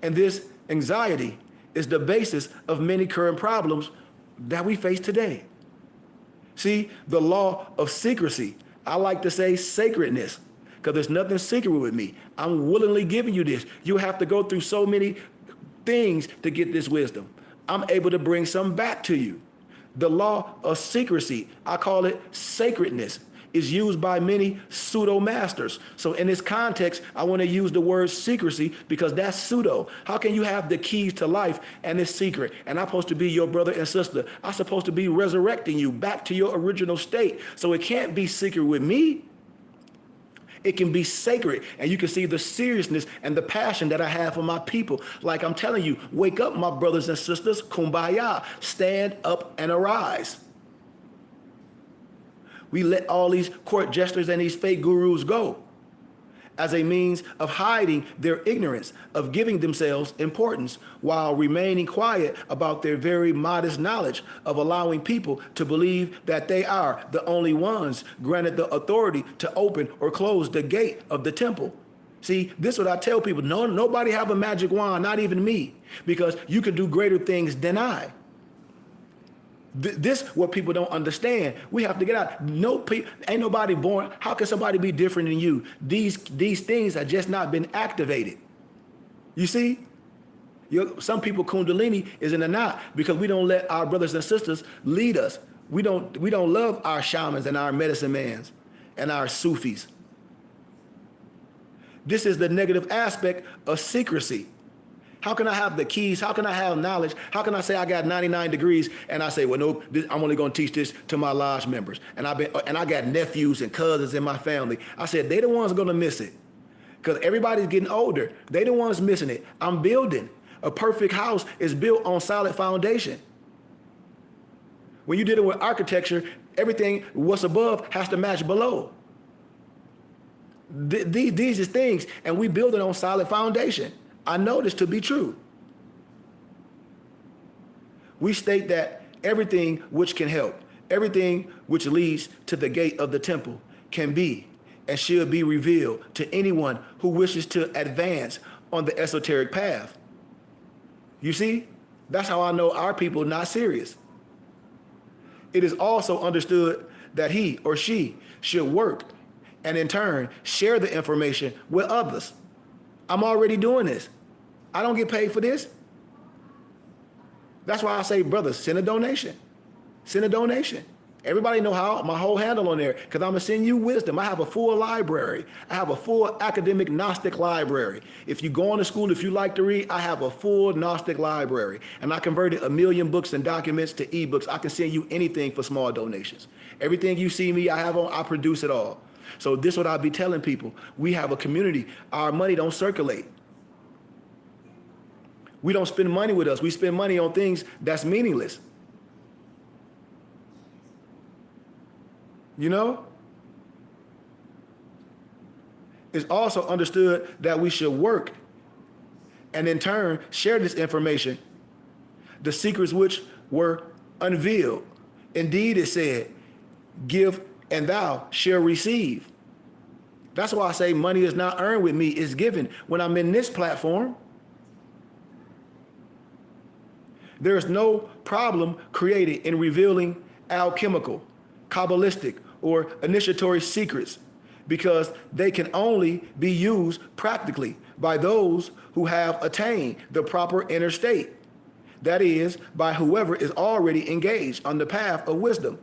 And this anxiety is the basis of many current problems that we face today. See, the law of secrecy, I like to say sacredness, because there's nothing secret with me. I'm willingly giving you this. You have to go through so many things to get this wisdom. I'm able to bring some back to you. The law of secrecy, I call it sacredness, is used by many pseudo masters. So in this context, I want to use the word secrecy because that's pseudo. How can you have the keys to life and it's secret? And I'm supposed to be your brother and sister. I'm supposed to be resurrecting you back to your original state. So it can't be secret with me. It can be sacred, and you can see the seriousness and the passion that I have for my people. Like I'm telling you, wake up, my brothers and sisters, kumbaya, stand up and arise. We let all these court jesters and these fake gurus go as a means of hiding their ignorance, of giving themselves importance while remaining quiet about their very modest knowledge, of allowing people to believe that they are the only ones granted the authority to open or close the gate of the temple. See, this is what I tell people. No, nobody have a magic wand, not even me, because you can do greater things than I. This what people don't understand. We have to get out. Ain't nobody born. How can somebody be different than you? These things have just not been activated. You see? Some people kundalini is in a knot because we don't let our brothers and sisters lead us. We don't love our shamans and our medicine mans and our Sufis. This is the negative aspect of secrecy. How can I have the keys? How can I have knowledge? How can I say I got 99 degrees and I say, well, no, I'm only going to teach this to my lodge members. And I got nephews and cousins in my family. I said, they the ones going to miss it because everybody's getting older. They the ones missing it. I'm building. A perfect house is built on solid foundation. When you're dealing with architecture, everything what's above has to match below. These are things, and we build it on solid foundation. I know this to be true. We state that everything which can help, everything which leads to the gate of the temple can be and should be revealed to anyone who wishes to advance on the esoteric path. You see, that's how I know our people are not serious. It is also understood that he or she should work and in turn share the information with others. I'm already doing this. I don't get paid for this. That's why I say, brothers, send a donation. Send a donation. Everybody know how my whole handle on there, because I'm going to send you wisdom. I have a full library. I have a full academic Gnostic library. If you go on to school, if you like to read, I have a full Gnostic library. And I converted 1 million books and documents to ebooks. I can send you anything for small donations. Everything you see me, I have on, I produce it all. So this is what I'll be telling people. We have a community. Our money don't circulate. We don't spend money with us. We spend money on things that's meaningless. You know? It's also understood that we should work and in turn share this information, the secrets which were unveiled. Indeed, it said, give and thou shall receive. That's why I say money is not earned with me, it's given when I'm in this platform. There is no problem created in revealing alchemical, Kabbalistic, or initiatory secrets because they can only be used practically by those who have attained the proper inner state. That is, by whoever is already engaged on the path of wisdom.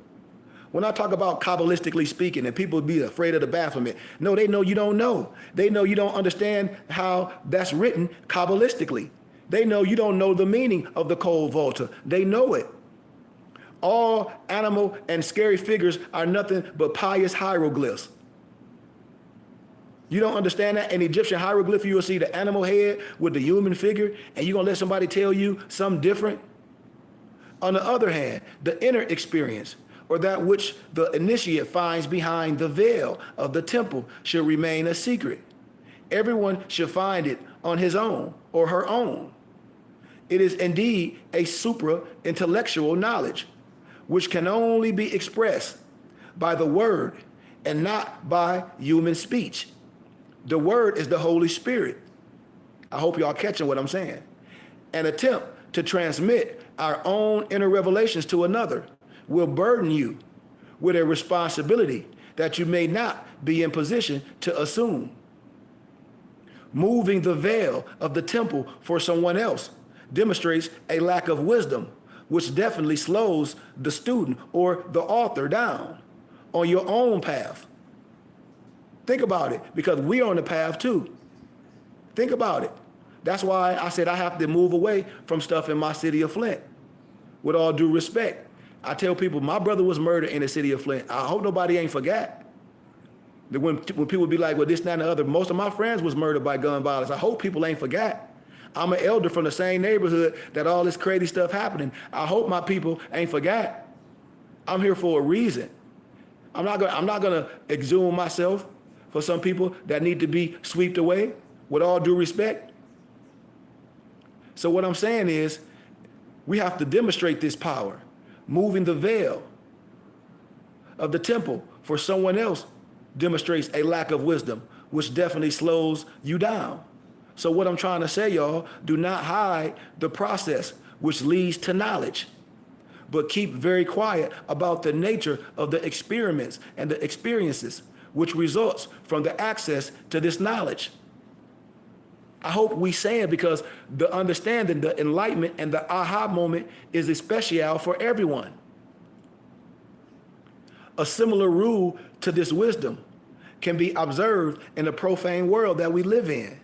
When I talk about Kabbalistically speaking and people be afraid of the Baphomet, no, they know you don't know. They know you don't understand how that's written Kabbalistically. They know you don't know the meaning of the cold volta. They know it. All animal and scary figures are nothing but pious hieroglyphs. You don't understand that? In Egyptian hieroglyph, you will see the animal head with the human figure, and you're going to let somebody tell you something different? On the other hand, the inner experience, or that which the initiate finds behind the veil of the temple, should remain a secret. Everyone should find it on his own or her own. It is indeed a supra-intellectual knowledge, which can only be expressed by the word and not by human speech. The word is the Holy Spirit. I hope y'all catching what I'm saying. An attempt to transmit our own inner revelations to another will burden you with a responsibility that you may not be in position to assume. Moving the veil of the temple for someone else demonstrates a lack of wisdom, which definitely slows the student or the author down on your own path. Think about it, because we are on the path too. Think about it. That's why I said I have to move away from stuff in my city of Flint. With all due respect, I tell people my brother was murdered in the city of Flint. I hope nobody ain't forgot. When people be like, well, this, that, and the other, most of my friends was murdered by gun violence. I hope people ain't forgot. I'm an elder from the same neighborhood that all this crazy stuff happening. I hope my people ain't forgot. I'm here for a reason. I'm not gonna exhume myself for some people that need to be swept away, with all due respect. So what I'm saying is, we have to demonstrate this power. Moving the veil of the temple for someone else demonstrates a lack of wisdom, which definitely slows you down. So what I'm trying to say, y'all, do not hide the process which leads to knowledge, but keep very quiet about the nature of the experiments and the experiences which results from the access to this knowledge. I hope we say it, because the understanding, the enlightenment, and the aha moment is especial for everyone. A similar rule to this wisdom can be observed in the profane world that we live in,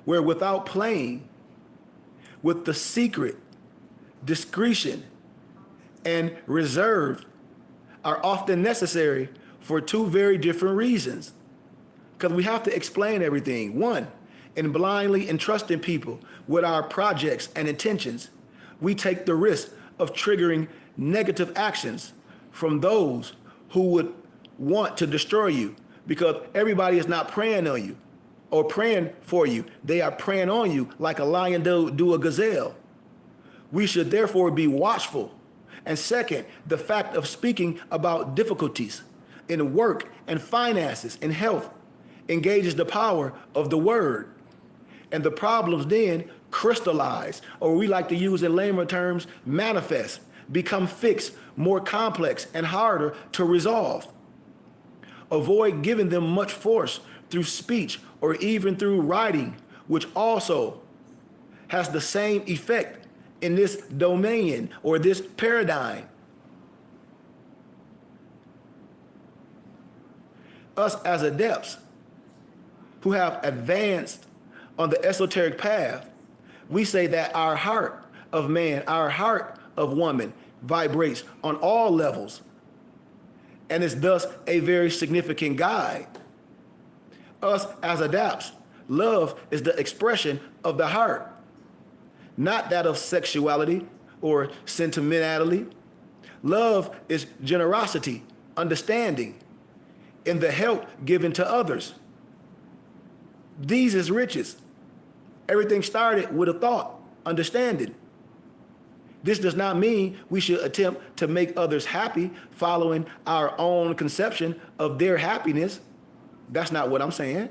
where without playing with the secret, discretion, and reserve are often necessary for two very different reasons. Because we have to explain everything. One, in blindly entrusting people with our projects and intentions, we take the risk of triggering negative actions from those who would want to destroy you, because everybody is not praying on you or praying for you. They are preying on you like a lion do a gazelle. We should therefore be watchful. And second, the fact of speaking about difficulties in work and finances and health engages the power of the word. And the problems then crystallize, or we like to use in layman terms, manifest, become fixed, more complex, and harder to resolve. Avoid giving them much force through speech or even through writing, which also has the same effect in this domain or this paradigm. Us as adepts who have advanced on the esoteric path, we say that our heart of man, our heart of woman vibrates on all levels, and is thus a very significant guide. Us as adepts, love is the expression of the heart, not that of sexuality or sentimentality. Love is generosity, understanding, and the help given to others. These is riches. Everything started with a thought, understanding. This does not mean we should attempt to make others happy following our own conception of their happiness. That's not what I'm saying.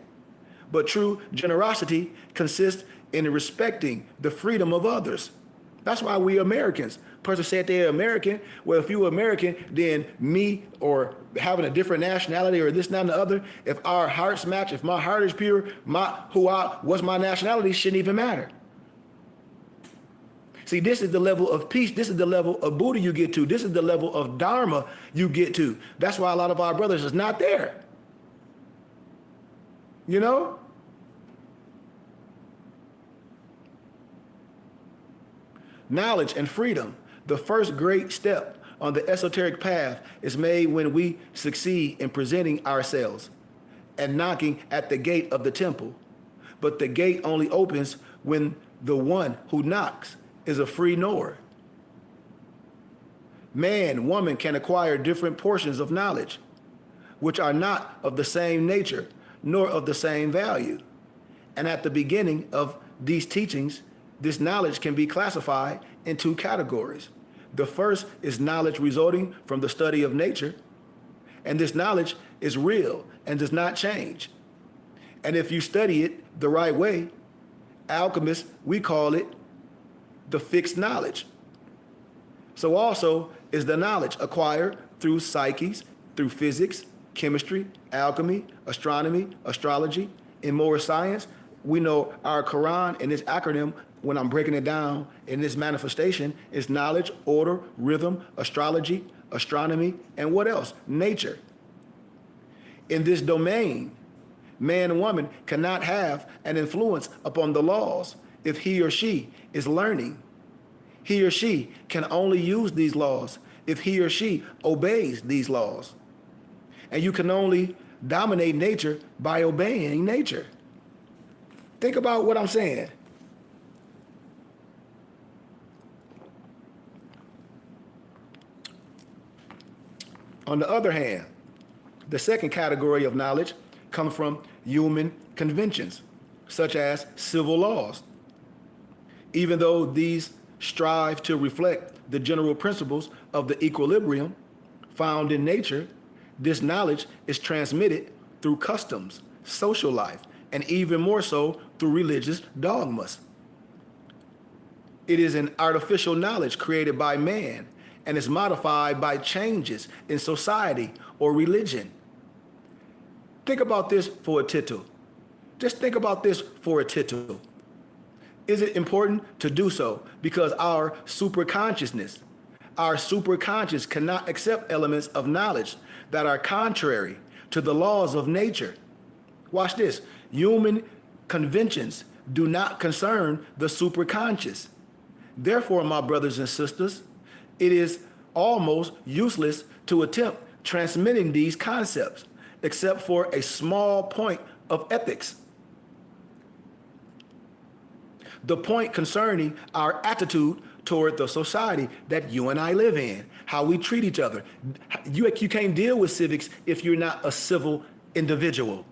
But true generosity consists in respecting the freedom of others. That's why we Americans. Person said they're American. Well, if you're American, then me or having a different nationality or this, that, and the other, if our hearts match, if my heart is pure, what's my nationality shouldn't even matter. See, this is the level of peace. This is the level of Buddha you get to. This is the level of Dharma you get to. That's why a lot of our brothers is not there. You know? Knowledge and freedom. The first great step on the esoteric path is made when we succeed in presenting ourselves and knocking at the gate of the temple. But the gate only opens when the one who knocks is a free knower. Man, woman can acquire different portions of knowledge, which are not of the same nature, nor of the same value. And at the beginning of these teachings, this knowledge can be classified in two categories. The first is knowledge resulting from the study of nature, and this knowledge is real and does not change. And if you study it the right way, alchemists, we call it the fixed knowledge. So also is the knowledge acquired through psyches, through physics, chemistry, alchemy, astronomy, astrology. In more science, we know our Quran and its acronym, when I'm breaking it down in this manifestation, is knowledge, order, rhythm, astrology, astronomy, and what else? Nature. In this domain, man and woman cannot have an influence upon the laws if he or she is learning. He or she can only use these laws if he or she obeys these laws. And you can only dominate nature by obeying nature. Think about what I'm saying. On the other hand, the second category of knowledge comes from human conventions, such as civil laws. Even though these strive to reflect the general principles of the equilibrium found in nature, this knowledge is transmitted through customs, social life, and even more so through religious dogmas. It is an artificial knowledge created by man and is modified by changes in society or religion. Think about this for a tittle. Just think about this for a tittle. Is it important to do so? Because our superconsciousness cannot accept elements of knowledge that are contrary to the laws of nature. Watch this. Human conventions do not concern the superconscious. Therefore, my brothers and sisters, it is almost useless to attempt transmitting these concepts, except for a small point of ethics. The point concerning our attitude toward the society that you and I live in, how we treat each other. You can't deal with civics if you're not a civil individual.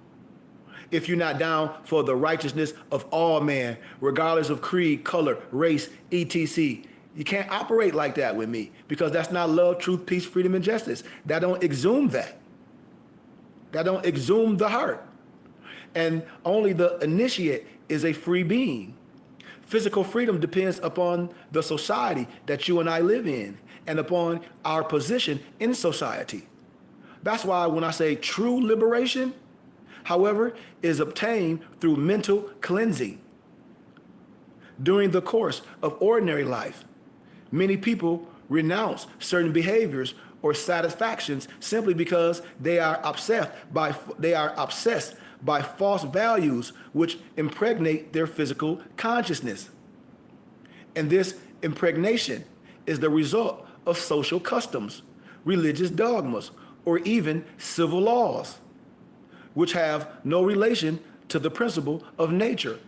If you're not down for the righteousness of all men, regardless of creed, color, race, etc. You can't operate like that with me, because that's not love, truth, peace, freedom, and justice. That don't exhume that. That don't exhume the heart. And only the initiate is a free being. Physical freedom depends upon the society that you and I live in and upon our position in society. That's why when I say true liberation, however, is obtained through mental cleansing. During the course of ordinary life, many people renounce certain behaviors or satisfactions simply because they are obsessed by false values which impregnate their physical consciousness. And this impregnation is the result of social customs, religious dogmas, or even civil laws, which have no relation to the principle of nature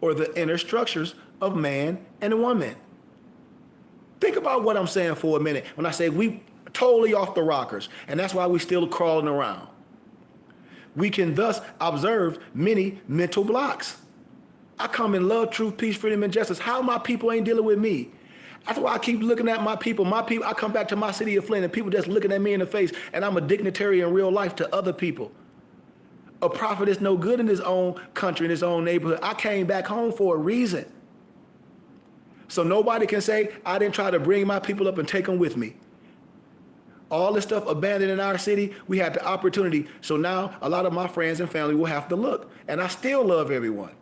or the inner structures of man and woman. Think about what I'm saying for a minute when I say we totally off the rockers, and that's why we still crawling around. We can thus observe many mental blocks. I come in love, truth, peace, freedom, and justice. How my people ain't dealing with me? That's why I keep looking at my people. I come back to my city of Flint, and people just looking at me in the face, and I'm a dignitary in real life to other people. A prophet is no good in his own country, in his own neighborhood. I came back home for a reason. So nobody can say, I didn't try to bring my people up and take them with me. All this stuff abandoned in our city, we had the opportunity. So now a lot of my friends and family will have to look. And I still love everyone.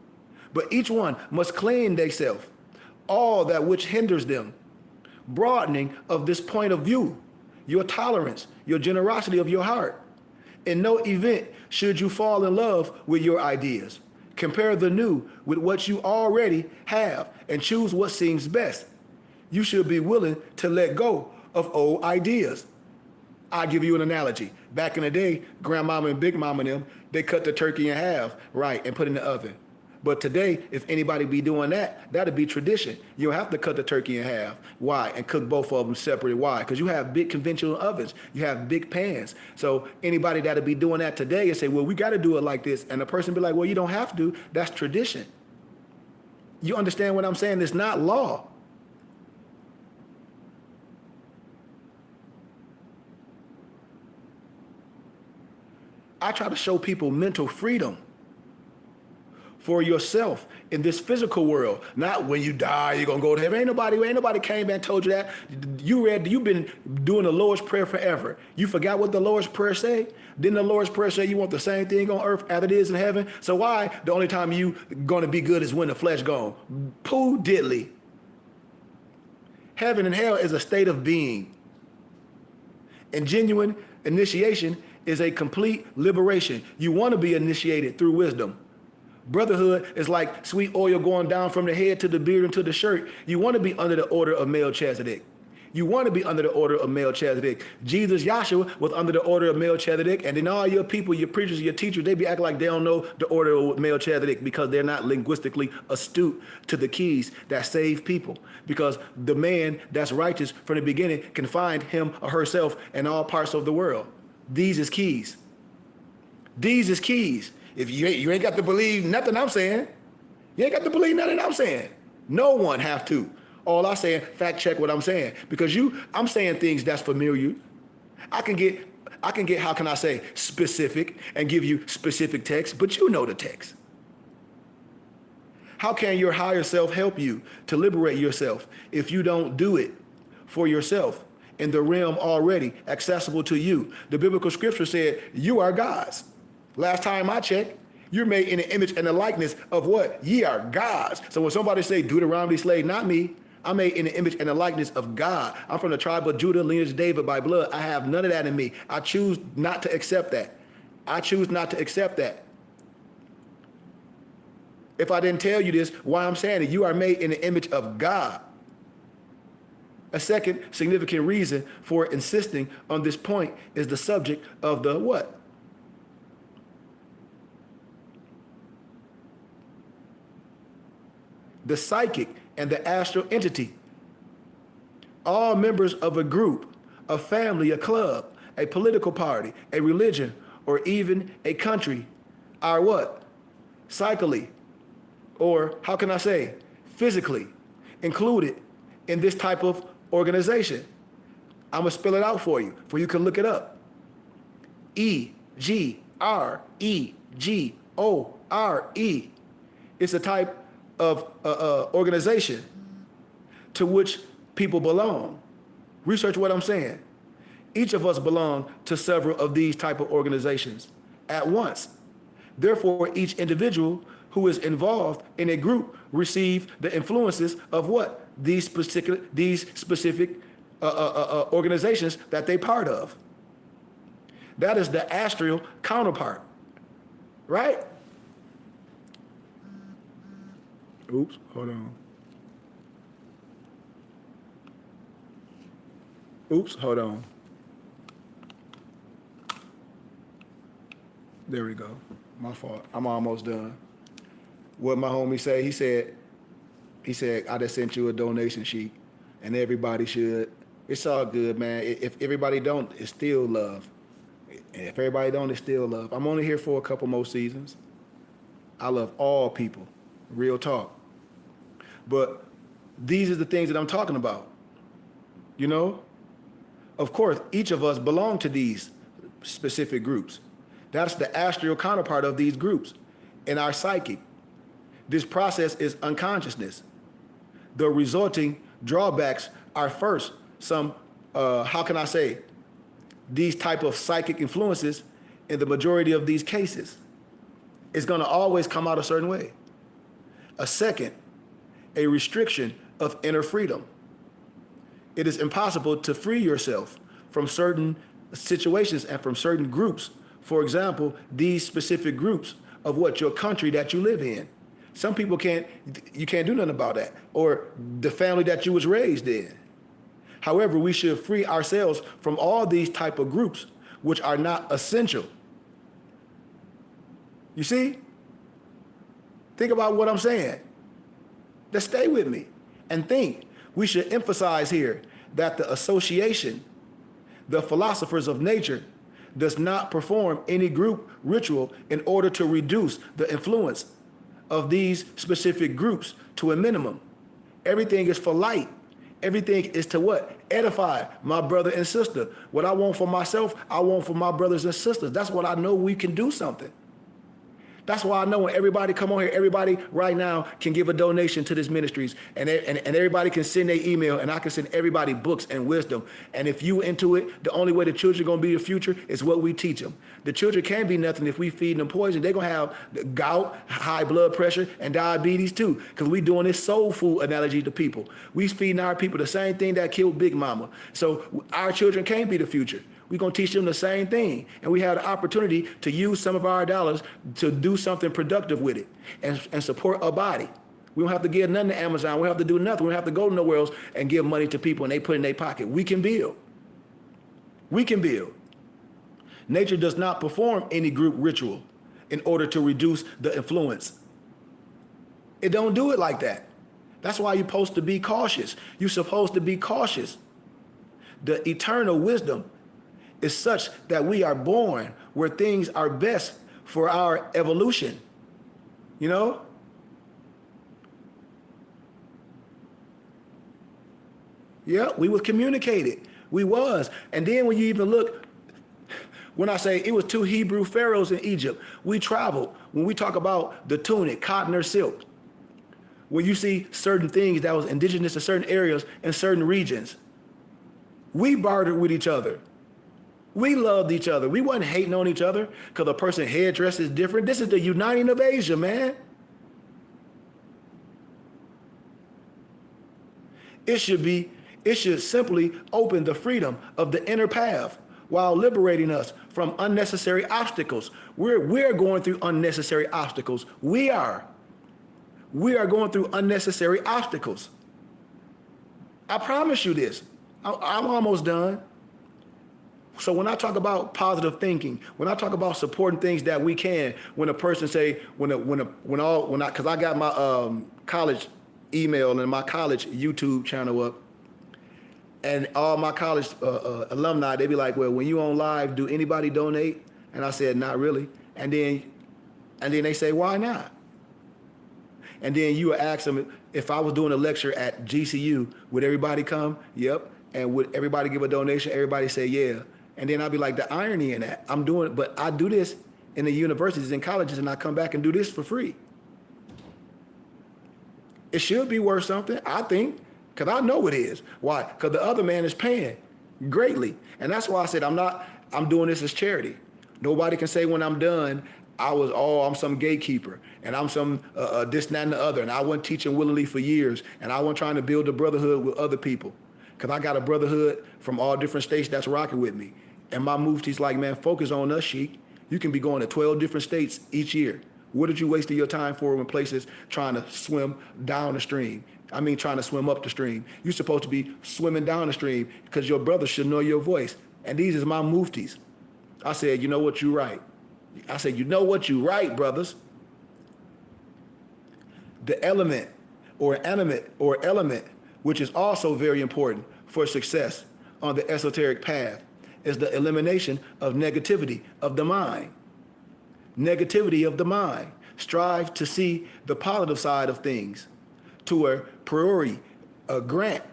But each one must clean themselves, all that which hinders them. Broadening of this point of view, your tolerance, your generosity of your heart. In no event should you fall in love with your ideas. Compare the new with what you already have and choose what seems best. You should be willing to let go of old ideas. I'll give you an analogy. Back in the day, grandmama and big mama and them, they cut the turkey in half, right, and put it in the oven. But today, if anybody be doing that, that'd be tradition. You don't have to cut the turkey in half. Why? And cook both of them separate. Why? Because you have big conventional ovens. You have big pans. So anybody that'd be doing that today and say, well, we got to do it like this. And the person be like, well, you don't have to. That's tradition. You understand what I'm saying? It's not law. I try to show people mental freedom for yourself in this physical world. Not when you die, you're gonna go to heaven. Ain't nobody came back and told you that. You've been doing the Lord's Prayer forever. You forgot what the Lord's Prayer say? Didn't the Lord's Prayer say you want the same thing on earth as it is in heaven? So why the only time you gonna be good is when the flesh gone? Pooh diddly. Heaven and hell is a state of being. And genuine initiation is a complete liberation. You want to be initiated through wisdom. Brotherhood is like sweet oil going down from the head to the beard and to the shirt. You want to be under the order of Melchizedek. You want to be under the order of Melchizedek. Jesus, Yahshua, was under the order of Melchizedek. And then all your people, your preachers, your teachers, they be acting like they don't know the order of Melchizedek because they're not linguistically astute to the keys that save people. Because the man that's righteous from the beginning can find him or herself in all parts of the world. These is keys. These is keys. If you ain't got to believe nothing I'm saying, you ain't got to believe nothing I'm saying. No one have to. All I say, fact check what I'm saying. Because I'm saying things that's familiar. I can get, how can I say, specific and give you specific text, but you know the text. How can your higher self help you to liberate yourself if you don't do it for yourself in the realm already accessible to you? The biblical scripture said, you are God's. Last time I checked, you're made in the image and the likeness of what? Ye are God's. So when somebody say Deuteronomy slave, not me, I'm made in the image and the likeness of God. I'm from the tribe of Judah, lineage of David by blood. I have none of that in me. I choose not to accept that. I choose not to accept that. If I didn't tell you this, why I'm saying it, you are made in the image of God. A second significant reason for insisting on this point is the subject of the what? The psychic and the astral entity. All members of a group, a family, a club, a political party, a religion, or even a country are what? Psychically, or how can I say, physically included in this type of organization. I'm gonna spell it out for you can look it up. EGREGORE. It's a type of organization to which people belong. Research what I'm saying. Each of us belong to several of these type of organizations at once. Therefore, each individual who is involved in a group receive the influences of what? These specific organizations that they part of. That is the astral counterpart, right? Oops, hold on. Oops, hold on. There we go. My fault. I'm almost done. What my homie say, he said, I just sent you a donation sheet and everybody should. It's all good, man. If everybody don't, it's still love. And if everybody don't, it's still love. I'm only here for a couple more seasons. I love all people. Real talk. But these are the things that I'm talking about. You know? Of course, each of us belong to these specific groups. That's the astral counterpart of these groups in our psychic. This process is unconsciousness. The resulting drawbacks are first some, how can I say, these type of psychic influences in the majority of these cases. It's gonna always come out a certain way. A second, a restriction of inner freedom. It is impossible to free yourself from certain situations and from certain groups. For example, these specific groups of what your country that you live in. Some people you can't do nothing about that, or the family that you was raised in. However, we should free ourselves from all these type of groups which are not essential. You see? Think about what I'm saying. Just stay with me and think. We should emphasize here that the association, the philosophers of nature, does not perform any group ritual in order to reduce the influence of these specific groups to a minimum. Everything is for light. Everything is to what? Edify my brother and sister. What I want for myself, I want for my brothers and sisters. That's what I know we can do something. That's why I know when everybody come on here, everybody right now can give a donation to this ministries, and everybody can send their email, and I can send everybody books and wisdom. And if you into it, the only way the children are going to be the future is what we teach them. The children can't be nothing if we feed them poison. They're going to have gout, high blood pressure, and diabetes too, because we doing this soul food analogy to people. We feeding our people the same thing that killed Big Mama. So our children can't be the future. We're going to teach them the same thing. And we have the opportunity to use some of our dollars to do something productive with it and support a body. We don't have to give nothing to Amazon. We don't have to do nothing. We don't have to go nowhere else and give money to people and they put it in their pocket. We can build. We can build. Nature does not perform any group ritual in order to reduce the influence. It don't do it like that. That's why you're supposed to be cautious. You're supposed to be cautious. The eternal wisdom is such that we are born where things are best for our evolution. You know? Yeah, we was communicated. We was. And then when you even look, when I say it was 2 Hebrew pharaohs in Egypt, we traveled. When we talk about the tunic, cotton or silk, when you see certain things that was indigenous to certain areas in certain regions, we bartered with each other. We loved each other. We wasn't hating on each other because a person's hairdress is different. This is the uniting of Asia, man. It should simply open the freedom of the inner path while liberating us from unnecessary obstacles. We're going through unnecessary obstacles. We are going through unnecessary obstacles. I promise you this. I'm almost done. So when I talk about positive thinking, when I talk about supporting things that we can, when a person say, because I got my college email and my college YouTube channel up, and all my college alumni, they be like, well, when you on live, do anybody donate? And I said, not really. And then they say, why not? And then you would ask them, if I was doing a lecture at GCU, would everybody come? Yep. And would everybody give a donation? Everybody say, yeah. And then I'd be like, the irony in that, but I do this in the universities and colleges, and I come back and do this for free. It should be worth something, I think, because I know it is. Why? Because the other man is paying greatly. And that's why I said I'm doing this as charity. Nobody can say when I'm done, I'm some gatekeeper, and I'm some this, that, and the other, and I wasn't teaching willingly for years, and I wasn't trying to build a brotherhood with other people. Because I got a brotherhood from all different states that's rocking with me. And my mufti's like, man, focus on us, Sheik. You can be going to 12 different states each year. What did you waste your time for in places trying to swim down the stream? I mean, trying to swim up the stream. You're supposed to be swimming down the stream because your brother should know your voice. And these is my muftis. I said, you know what, you right. I said, you know what, you right, brothers. The element, which is also very important for success on the esoteric path, is the elimination of negativity of the mind. Negativity of the mind. Strive to see the positive side of things. To a priori, grant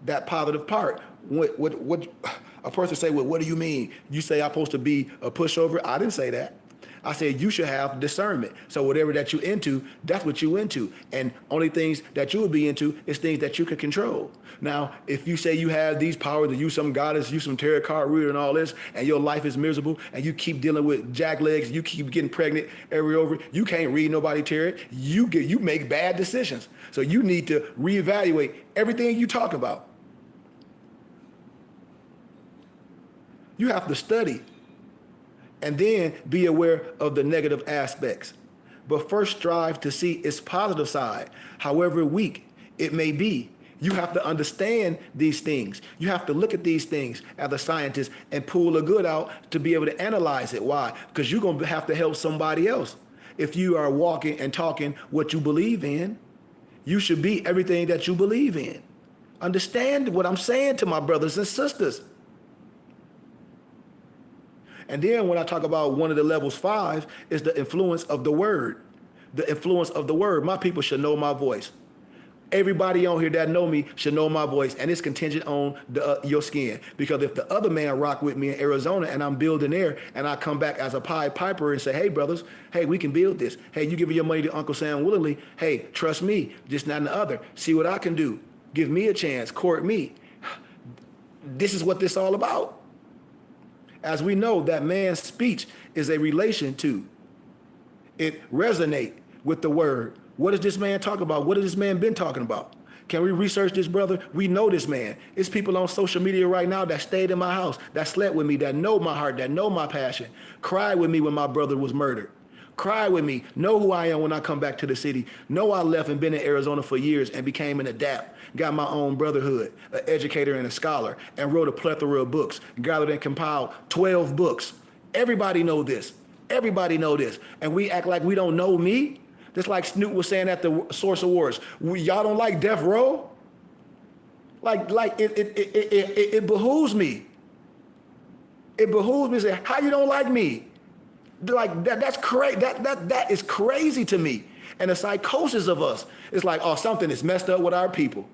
that positive part. What a person say, well, what do you mean? You say I'm supposed to be a pushover? I didn't say that. I said you should have discernment. So whatever that you into, that's what you into. And only things that you would be into is things that you can control. Now, if you say you have these powers, that you some goddess, you some tarot card reader and all this, and your life is miserable, and you keep dealing with jacklegs, you keep getting pregnant every over, you can't read nobody tarot, you make bad decisions. So you need to reevaluate everything you talk about. You have to study. And then be aware of the negative aspects. But first strive to see its positive side, however weak it may be. You have to understand these things. You have to look at these things as a scientist and pull the good out to be able to analyze it. Why? Because you're going to have to help somebody else. if you are walking and talking what you believe in. You should be everything that you believe in. Understand what I'm saying to my brothers and sisters. And then when I talk about one of the levels 5 is the influence of the word. The influence of the word. My people should know my voice. Everybody on here that know me should know my voice, and it's contingent on your skin. Because if the other man rock with me in Arizona and I'm building there, and I come back as a Pied Piper and say, hey, brothers, hey, we can build this. Hey, you giving your money to Uncle Sam willingly. Hey, trust me, just not in the other. See what I can do. Give me a chance. Court me. This is what this is all about. As we know, that man's speech is a relation to. It resonate with the word. What is this man talking about? What has this man been talking about? Can we research this brother? We know this man. It's people on social media right now that stayed in my house, that slept with me, that know my heart, that know my passion. Cried with me when my brother was murdered. Cry with me. Know who I am when I come back to the city. Know I left and been in Arizona for years and became an adapt. Got my own brotherhood, an educator and a scholar, and wrote a plethora of books. Gathered and compiled 12 books. Everybody know this. Everybody know this. And we act like we don't know me. Just like Snoop was saying at the Source Awards. Y'all don't like Death Row? Like it behooves me. It behooves me to say, how you don't like me? Like that's crazy. That is crazy to me. And the psychosis of us is like, oh, something is messed up with our people.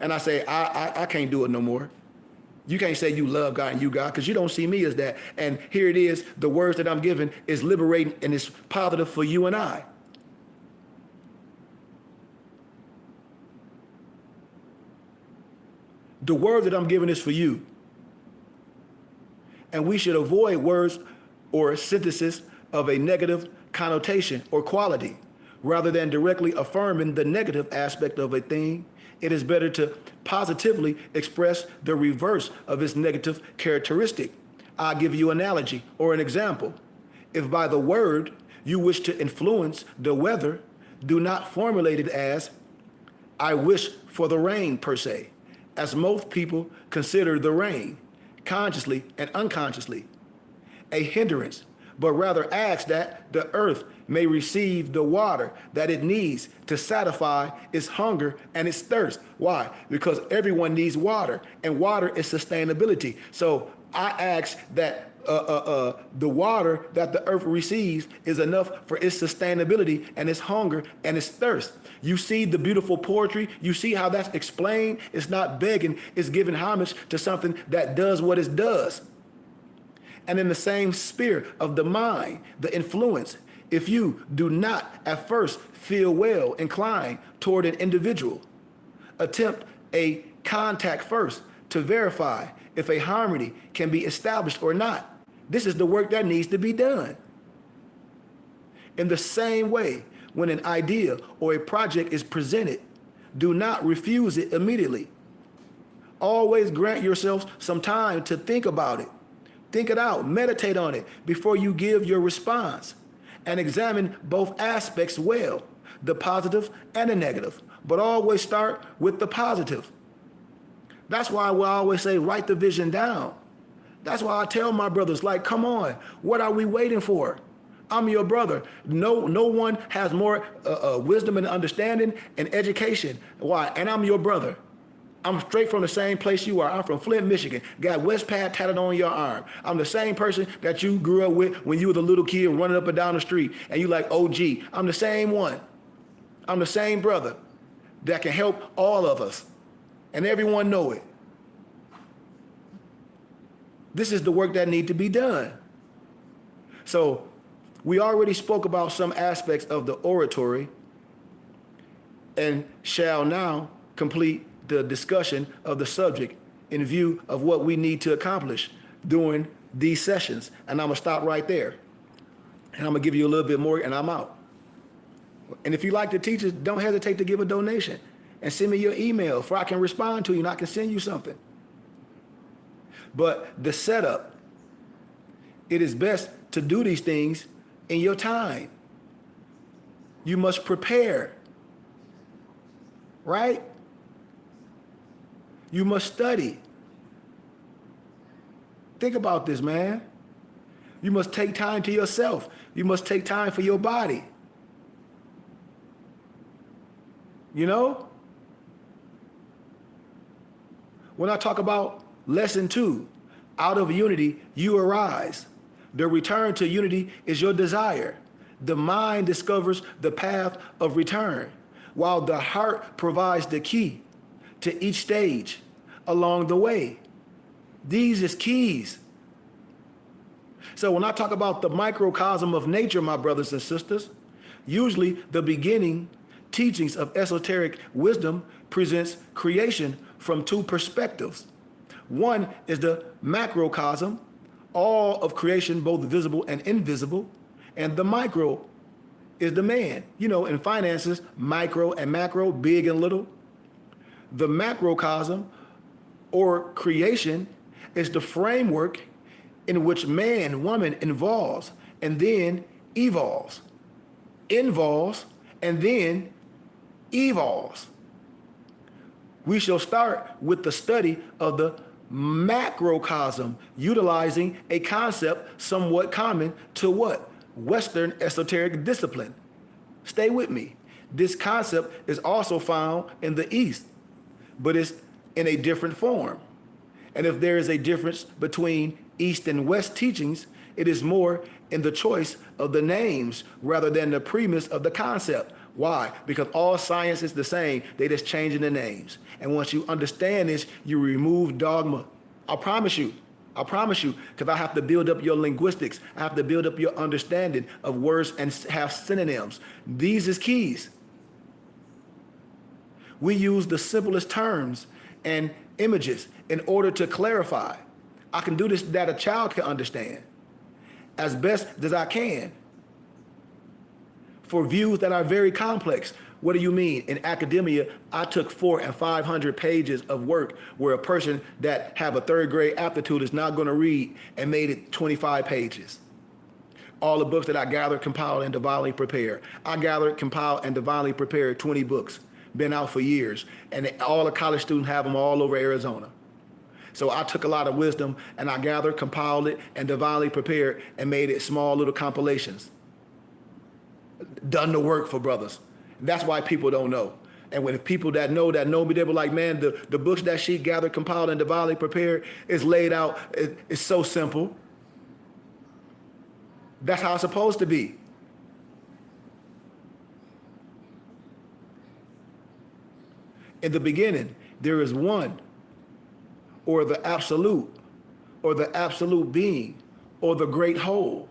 And I say, I can't do it no more. You can't say you love God and you God, because you don't see me as that. And here it is, the words that I'm giving is liberating and it's positive for you and I. The word that I'm giving is for you. And we should avoid words or synthesis of a negative connotation or quality. Rather than directly affirming the negative aspect of a thing, it is better to positively express the reverse of its negative characteristic. I'll give you an analogy or an example. If by the word you wish to influence the weather, do not formulate it as, I wish for the rain per se, as most people consider the rain, consciously and unconsciously, a hindrance, but rather ask that the earth may receive the water that it needs to satisfy its hunger and its thirst. Why? Because everyone needs water, and water is sustainability. So I ask that the water that the earth receives is enough for its sustainability and its hunger and its thirst. You see the beautiful poetry. You see how that's explained. It's not begging. It's giving homage to something that does what it does. And in the same spirit of the mind, the influence, if you do not at first feel well inclined toward an individual, attempt a contact first to verify if a harmony can be established or not. This is the work that needs to be done. In the same way, when an idea or a project is presented, do not refuse it immediately. Always grant yourself some time to think about it. Think it out, meditate on it before you give your response, and examine both aspects well, the positive and the negative, but always start with the positive. That's why we always say, write the vision down. That's why I tell my brothers, like, come on, what are we waiting for? I'm your brother. No one has more wisdom and understanding and education. Why? And I'm your brother. I'm straight from the same place you are. I'm from Flint, Michigan. Got West Pad tatted on your arm. I'm the same person that you grew up with when you were the little kid running up and down the street and you like OG. I'm the same one. I'm the same brother that can help all of us. And everyone know it. This is the work that need to be done. So we already spoke about some aspects of the oratory and shall now complete the discussion of the subject in view of what we need to accomplish during these sessions. And I'm gonna stop right there. And I'm gonna give you a little bit more and I'm out. And if you like the teachers, don't hesitate to give a donation and send me your email so I can respond to you and I can send you something. But the setup, it is best to do these things in your time. You must prepare, right? You must study. Think about this, man. You must take time to yourself. You must take time for your body. You know? When I talk about lesson 2, out of unity you arise. The return to unity is your desire. The mind discovers the path of return, while the heart provides the key to each stage along the way. These is keys. So when I talk about the microcosm of nature, my brothers and sisters, usually the beginning teachings of esoteric wisdom presents creation from 2 perspectives. One is the macrocosm, all of creation, both visible and invisible, and the micro is the man. You know, in finances, micro and macro, big and little. The macrocosm, or creation, is the framework in which man, woman involves and then evolves, involves and then evolves. We shall start with the study of the macrocosm, utilizing a concept somewhat common to what? Western esoteric discipline. Stay with me. This concept is also found in the East, but it's in a different form. And if there is a difference between East and West teachings, it is more in the choice of the names rather than the premise of the concept. Why? Because all science is the same. They just changing the names. And once you understand this, you remove dogma. I promise you, because I have to build up your linguistics. I have to build up your understanding of words and have synonyms. These is keys. We use the simplest terms and images in order to clarify. I can do this that a child can understand as best as I can for views that are very complex. What do you mean? In academia, I took 400 and 500 pages of work where a person that have a 3rd grade aptitude is not going to read and made it 25 pages. All the books that I gathered, compiled, and divinely prepared. I gathered, compiled, and divinely prepared 20 books. Been out for years. And all the college students have them all over Arizona. So I took a lot of wisdom and I gathered, compiled it, and divinely prepared and made it small little compilations. Done the work for brothers. That's why people don't know. And when people that know me, they were like, man, the books that she gathered, compiled, and divinely prepared is laid out. It's so simple. That's how it's supposed to be. In the beginning, there is one, or the absolute being, or the great whole.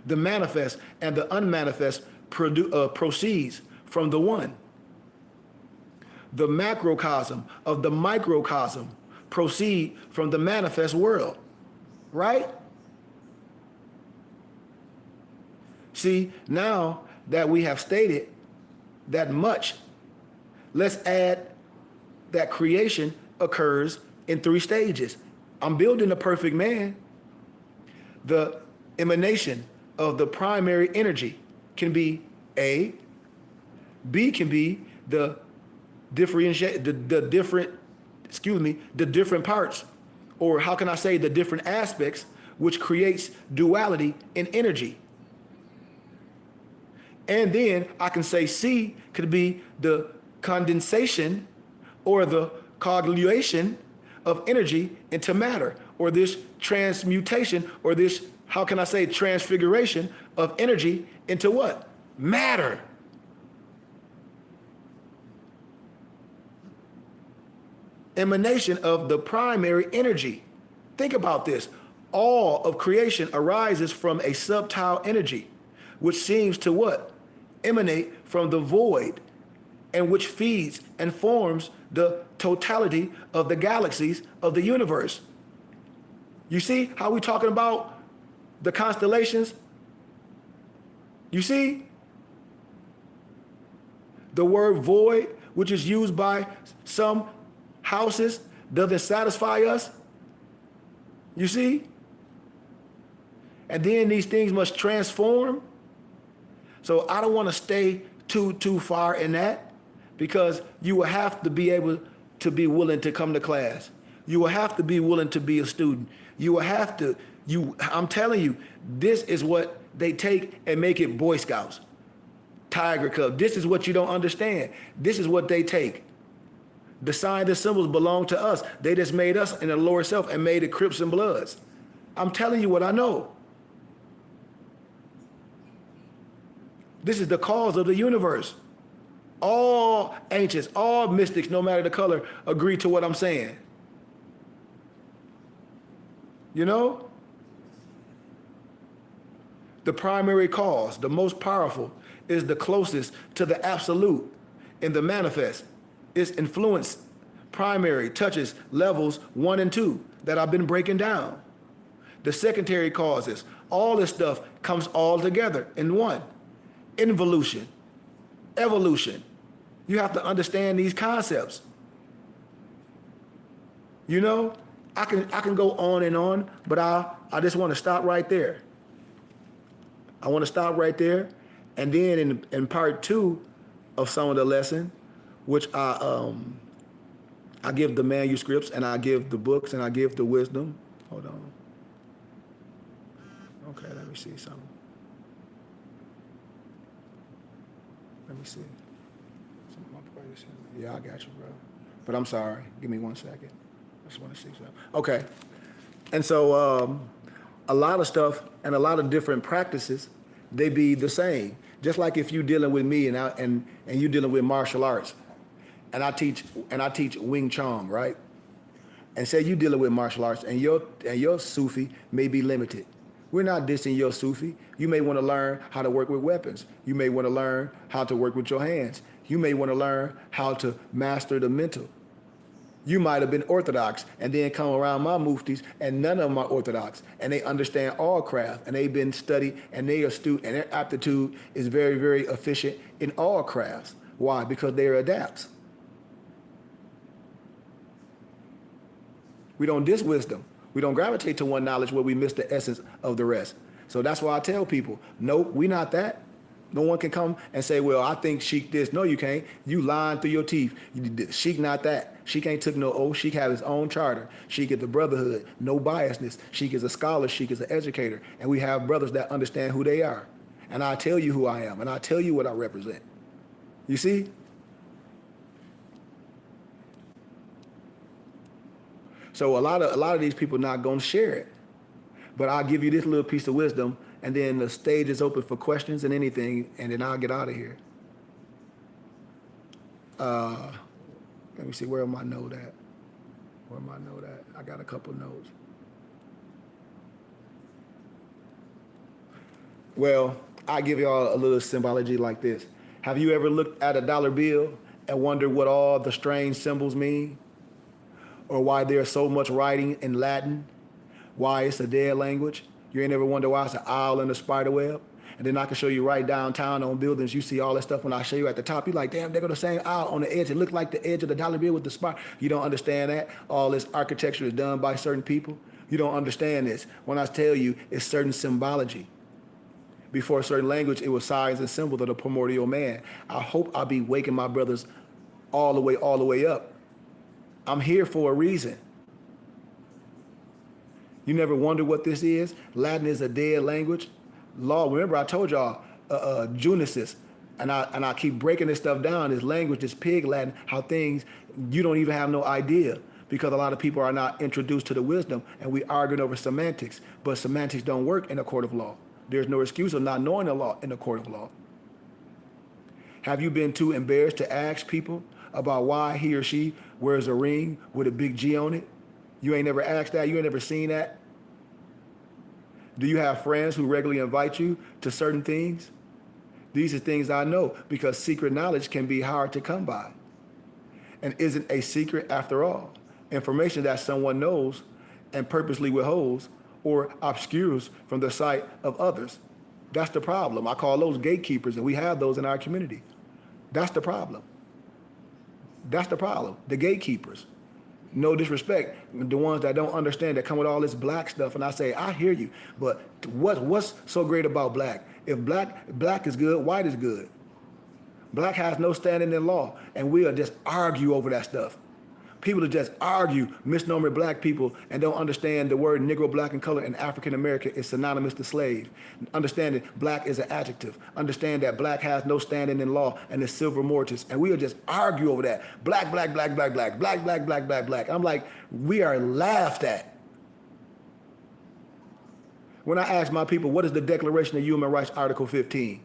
The manifest and the unmanifest proceeds from the one. The macrocosm of the microcosm proceed from the manifest world, right? See, now that we have stated that much, let's add that creation occurs in 3 stages. I'm building a perfect man. The emanation of the primary energy can be A. B can be the different parts, or how can I say the different aspects, which creates duality in energy. And then I can say C could be the condensation or the coagulation of energy into matter, or this transmutation, or this, how can I say, transfiguration of energy into what? Matter. Emanation of the primary energy. Think about this. All of creation arises from a subtile energy, which seems to what? Emanate from the void, and which feeds and forms the totality of the galaxies of the universe. You see how we're talking about the constellations? You see? The word void, which is used by some houses, doesn't satisfy us. You see? And then these things must transform. So I don't want to stay too far in that, because you will have to be able to be willing to come to class. You will have to be willing to be a student. You will have to, I'm telling you, this is what they take and make it Boy Scouts, Tiger Cub. This is what you don't understand. This is what they take. The signs and symbols belong to us. They just made us in the lower self and made it Crips and Bloods. I'm telling you what I know. This is the cause of the universe. All ancients, all mystics, no matter the color, agree to what I'm saying. You know? The primary cause, the most powerful, is the closest to the absolute in the manifest. Its influence, primary, touches levels 1 and 2 that I've been breaking down. The secondary causes, all this stuff comes all together in one. Involution, evolution. You have to understand these concepts. You know, I can go on and on, but I just want to stop right there. I want to stop right there, and then in part 2 of some of the lesson, which I give the manuscripts and I give the books and I give the wisdom. Hold on. Okay, let me see something. Let me see. Yeah, I got you, bro. But I'm sorry. Give me 1 second. I just want to see something. Okay. And so a lot of stuff and a lot of different practices, they be the same. Just like if you dealing with me and you dealing with martial arts, and I teach Wing Chun, right? And say you dealing with martial arts and your Sufi may be limited. We're not dissing your Sufi. You may want to learn how to work with weapons. You may want to learn how to work with your hands. You may want to learn how to master the mental. You might have been Orthodox and then come around my muftis and none of them are Orthodox and they understand all craft and they've been studied and they are astute and their aptitude is very, very efficient in all crafts. Why? Because they are adapts. We don't diss wisdom. We don't gravitate to one knowledge where we miss the essence of the rest. So that's why I tell people, nope, we not that. No one can come and say, well, I think Sheik this. No, you can't. You lying through your teeth. Sheik not that. Sheik ain't took no oath. Sheik have his own charter. Sheik is the brotherhood, no biasness. Sheik is a scholar. Sheik is an educator. And we have brothers that understand who they are. And I tell you who I am. And I tell you what I represent. You see? So a lot of these people not going to share it. But I'll give you this little piece of wisdom, and then the stage is open for questions and anything, and then I'll get out of here. Let me see, where am I note at? Where am I note at? I got a couple notes. Well, I give y'all a little symbology like this. Have you ever looked at a dollar bill and wondered what all the strange symbols mean? Or why there's so much writing in Latin? Why it's a dead language? You ain't ever wonder why it's an owl in a spider web? And then I can show you right downtown on buildings, you see all that stuff. When I show you at the top, you're like, damn, they got the same owl on the edge. It looked like the edge of the dollar bill with the spider. You don't understand that. All this architecture is done by certain people. You don't understand this. When I tell you, it's certain symbology. Before a certain language, it was signs and symbols of the primordial man. I hope I'll be waking my brothers all the way up. I'm here for a reason. You never wonder what this is? Latin is a dead language. Law, remember I told y'all, Genesis, and I keep breaking this stuff down, this language, this pig Latin, how things, you don't even have no idea because a lot of people are not introduced to the wisdom and we arguing over semantics, but semantics don't work in a court of law. There's no excuse of not knowing the law in a court of law. Have you been too embarrassed to ask people about why he or she wears a ring with a big G on it? You ain't never asked that? You ain't never seen that? Do you have friends who regularly invite you to certain things? These are things I know because secret knowledge can be hard to come by and isn't a secret after all. Information that someone knows and purposely withholds or obscures from the sight of others. That's the problem. I call those gatekeepers, and we have those in our community. That's the problem. That's the problem. The gatekeepers. No disrespect, the ones that don't understand, that come with all this black stuff, and I say, I hear you, but what's so great about black? If black is good, white is good. Black has no standing in law, and we'll just argue over that stuff. People that just argue misnomer black people and don't understand the word Negro, black, and color and African American is synonymous to slave. Understanding black is an adjective. Understand that black has no standing in law and is silver mortis. And we'll just argue over that. Black, black, black, black, black, black, black, black, black, black. I'm like, we are laughed at. When I ask my people, what is the Declaration of Human Rights, Article 15?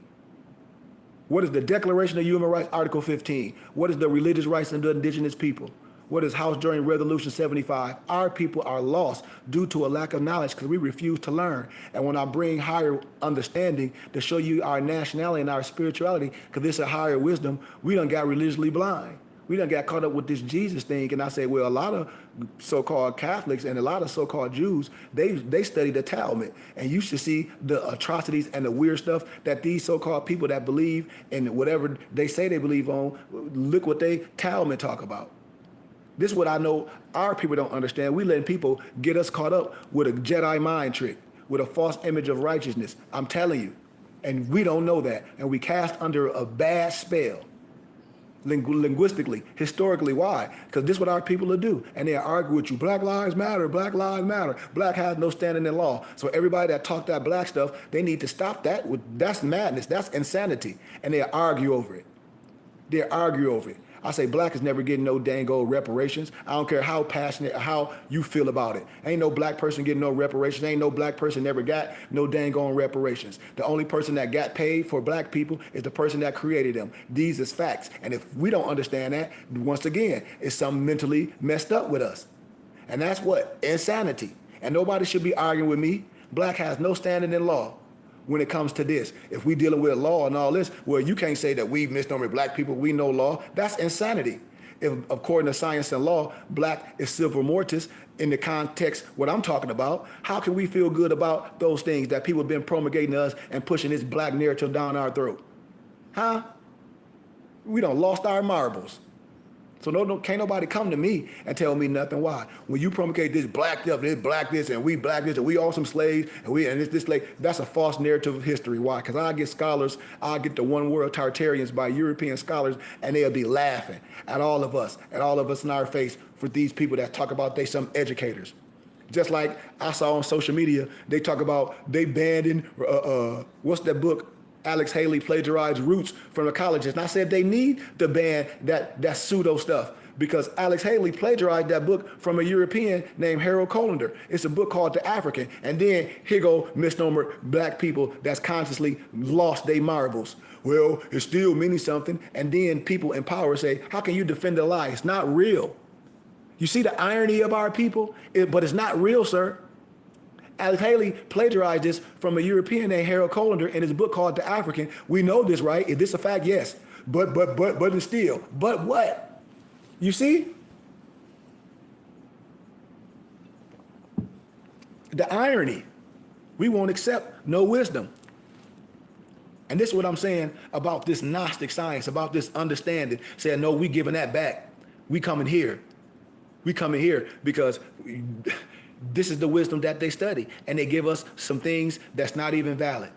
What is the Declaration of Human Rights, Article 15? What is the religious rights of the indigenous people? What is House during Resolution 75? Our people are lost due to a lack of knowledge because we refuse to learn. And when I bring higher understanding to show you our nationality and our spirituality, because this is a higher wisdom, we done got religiously blind. We done got caught up with this Jesus thing. And I say, well, a lot of so-called Catholics and a lot of so-called Jews, they study the Talmud. And you should see the atrocities and the weird stuff that these so-called people that believe in whatever they say they believe on, look what they Talmud talk about. This is what I know our people don't understand. We letting people get us caught up with a Jedi mind trick, with a false image of righteousness. I'm telling you. And we don't know that. And we cast under a bad spell. Linguistically, historically, why? Because this is what our people will do. And they argue with you, Black Lives Matter, Black Lives Matter. Black has no standing in law. So everybody that talk that black stuff, they need to stop that. That's madness. That's insanity. And they argue over it. They argue over it. I say black is never getting no dang old reparations. I don't care how passionate, how you feel about it. Ain't no black person getting no reparations. Ain't no black person never got no dang on reparations. The only person that got paid for black people is the person that created them. These is facts. And if we don't understand that, once again, it's something mentally messed up with us. And that's what? Insanity. And nobody should be arguing with me. Black has no standing in law. When it comes to this, if we dealing with law and all this, well, you can't say that we misnomer black people, we know law. That's insanity. If according to science and law, black is silver mortis in the context what I'm talking about, how can we feel good about those things that people have been promulgating to us and pushing this black narrative down our throat? Huh? We done lost our marbles. So can't nobody come to me and tell me nothing. Why? When you promulgate this black stuff, this black this, and we black this, and we all some slaves, and this slave, that's a false narrative of history. Why? Because I get scholars, I get the one world Tartarians by European scholars, and they'll be laughing at all of us in our face for these people that talk about they some educators. Just like I saw on social media, they talk about they banning, what's that book? Alex Haley plagiarized Roots from the colleges. And I said they need to ban that pseudo stuff because Alex Haley plagiarized that book from a European named Harold Colander. It's a book called The African. And then here go misnomer black people that's consciously lost their marbles. Well, it's still meaning something. And then people in power say, how can you defend a lie? It's not real. You see the irony of our people? But it's not real, sir. Alex Haley plagiarized this from a European named Harold Colander in his book called The African. We know this, right? Is this a fact? Yes. But it's still. But what? You see? The irony. We won't accept no wisdom. And this is what I'm saying about this Gnostic science, about this understanding, saying, no, we giving that back. We coming here. We coming here because this is the wisdom that they study. And they give us some things that's not even valid.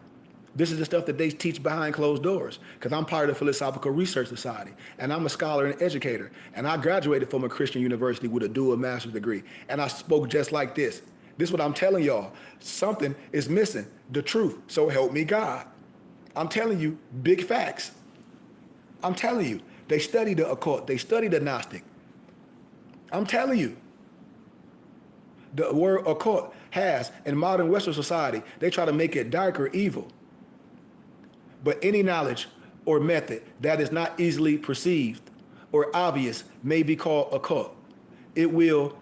This is the stuff that they teach behind closed doors. Because I'm part of the Philosophical Research Society. And I'm a scholar and educator. And I graduated from a Christian university with a dual master's degree. And I spoke just like this. This is what I'm telling y'all. Something is missing. The truth. So help me God. I'm telling you big facts. I'm telling you. They study the occult. They study the Gnostic. I'm telling you. The word occult has, in modern Western society, they try to make it dark or evil. But any knowledge or method that is not easily perceived or obvious may be called occult. It will,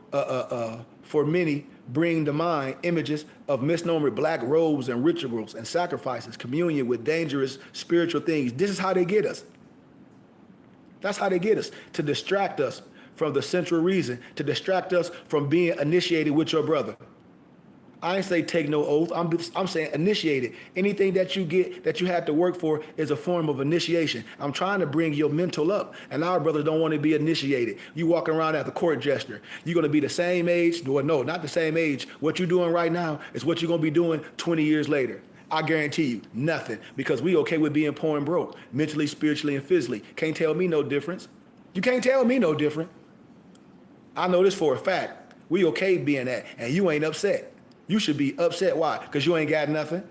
for many, bring to mind images of misnomer black robes and rituals and sacrifices, communion with dangerous spiritual things. This is how they get us. That's how they get us, to distract us from the central reason, to distract us from being initiated with your brother. I ain't say take no oath. I'm saying initiate it. Anything that you get that you have to work for is a form of initiation. I'm trying to bring your mental up, and our brothers don't want to be initiated. You walking around as a court jester. You're going to be the same age. Well, no, not the same age. What you're doing right now is what you're going to be doing 20 years later. I guarantee you, nothing. Because we okay with being poor and broke, mentally, spiritually, and physically. Can't tell me no difference. You can't tell me no different. I know this for a fact. We okay being that, and you ain't upset. You should be upset. Why? Because you ain't got nothing.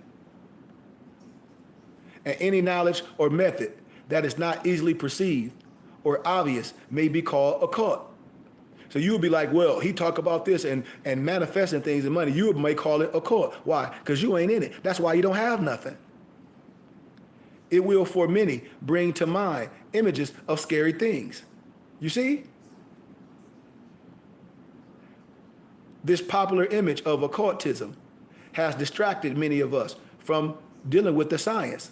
And any knowledge or method that is not easily perceived or obvious may be called occult. So you would be like, well, he talk about this and manifesting things and money. You may call it occult. Why? Because you ain't in it. That's why you don't have nothing. It will, for many, bring to mind images of scary things. You see? This popular image of occultism has distracted many of us from dealing with the science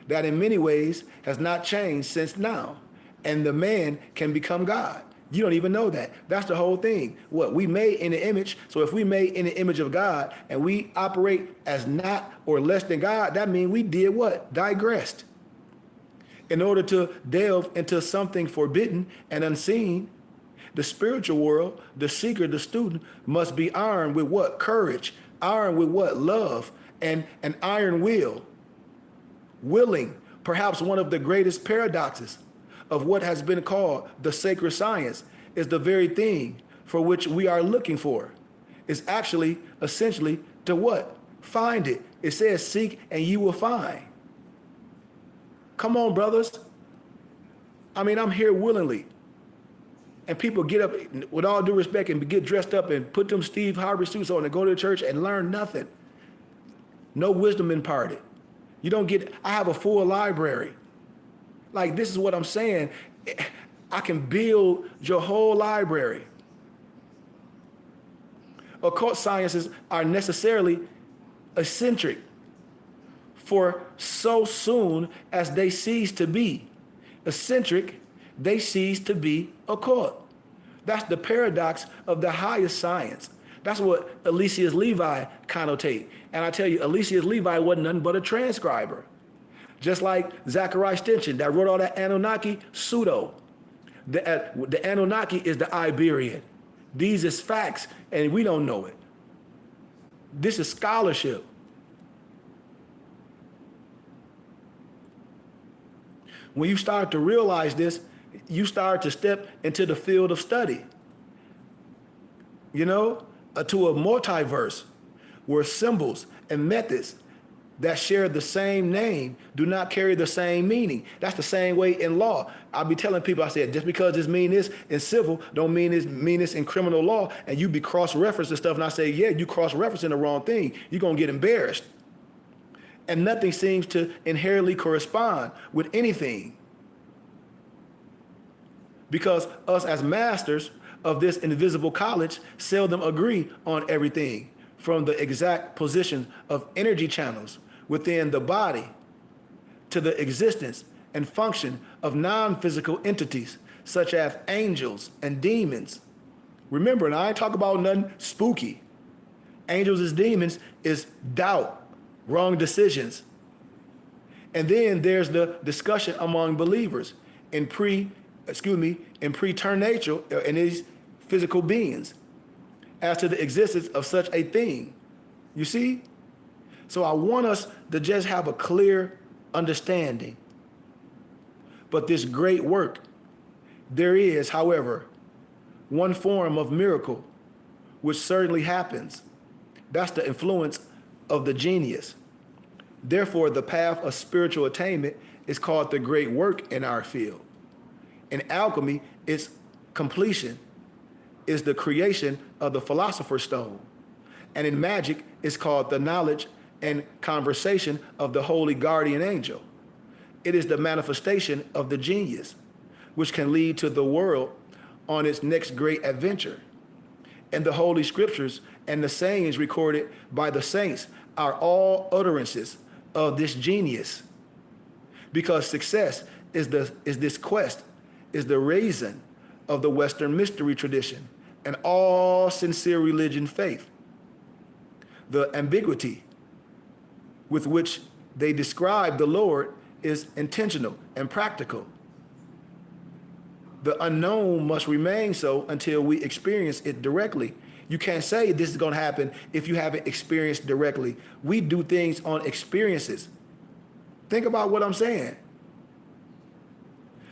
that in many ways has not changed since now. And the man can become God. You don't even know that. That's the whole thing. What we made in the image. So if we made in the image of God and we operate as not or less than God, that means we did what? Digressed. In order to delve into something forbidden and unseen, the spiritual world, the seeker, the student must be armed with what? Courage. Armed with what? Love and an iron will. Willing, perhaps one of the greatest paradoxes of what has been called the sacred science is the very thing for which we are looking for. Is actually, essentially, to what? Find it. It says, seek and you will find. Come on, brothers. I mean, I'm here willingly. And people get up, with all due respect, and get dressed up and put them Steve Harvey suits on and go to the church and learn nothing. No wisdom imparted. You don't get, I have a full library. Like, this is what I'm saying. I can build your whole library. Occult sciences are necessarily eccentric, for so soon as they cease to be eccentric, they cease to be occult. That's the paradox of the highest science. That's what Eliseus Levi connotate. And I tell you, Eliseus Levi wasn't nothing but a transcriber. Just like Zachariah Stinson that wrote all that Anunnaki pseudo. The Anunnaki is the Iberian. These is facts, and we don't know it. This is scholarship. When you start to realize this, you start to step into the field of study. You know, to a multiverse where symbols and methods that share the same name do not carry the same meaning. That's the same way in law. I'll be telling people, I said, just because this mean this in civil don't mean this in criminal law, and you be cross-referencing stuff, and I say, yeah, you cross-referencing the wrong thing. You're going to get embarrassed. And nothing seems to inherently correspond with anything. Because us as masters of this invisible college seldom agree on everything, from the exact position of energy channels within the body to the existence and function of non-physical entities such as angels and demons. Remember, and I ain't talking about nothing spooky. Angels as demons is doubt, wrong decisions. And then there's the discussion among believers in preternatural in these physical beings as to the existence of such a thing. You see? So I want us to just have a clear understanding. But this great work, there is, however, one form of miracle which certainly happens. That's the influence of the genius. Therefore, the path of spiritual attainment is called the great work in our field. In alchemy, its completion is the creation of the philosopher's stone. And in magic, it's called the knowledge and conversation of the holy guardian angel. It is the manifestation of the genius, which can lead to the world on its next great adventure. And the holy scriptures and the sayings recorded by the saints are all utterances of this genius. Because success is this quest, is the reason of the Western mystery tradition and all sincere religion faith. The ambiguity with which they describe the Lord is intentional and practical. The unknown must remain so until we experience it directly. You can't say this is going to happen if you haven't experienced directly. We do things on experiences. Think about what I'm saying.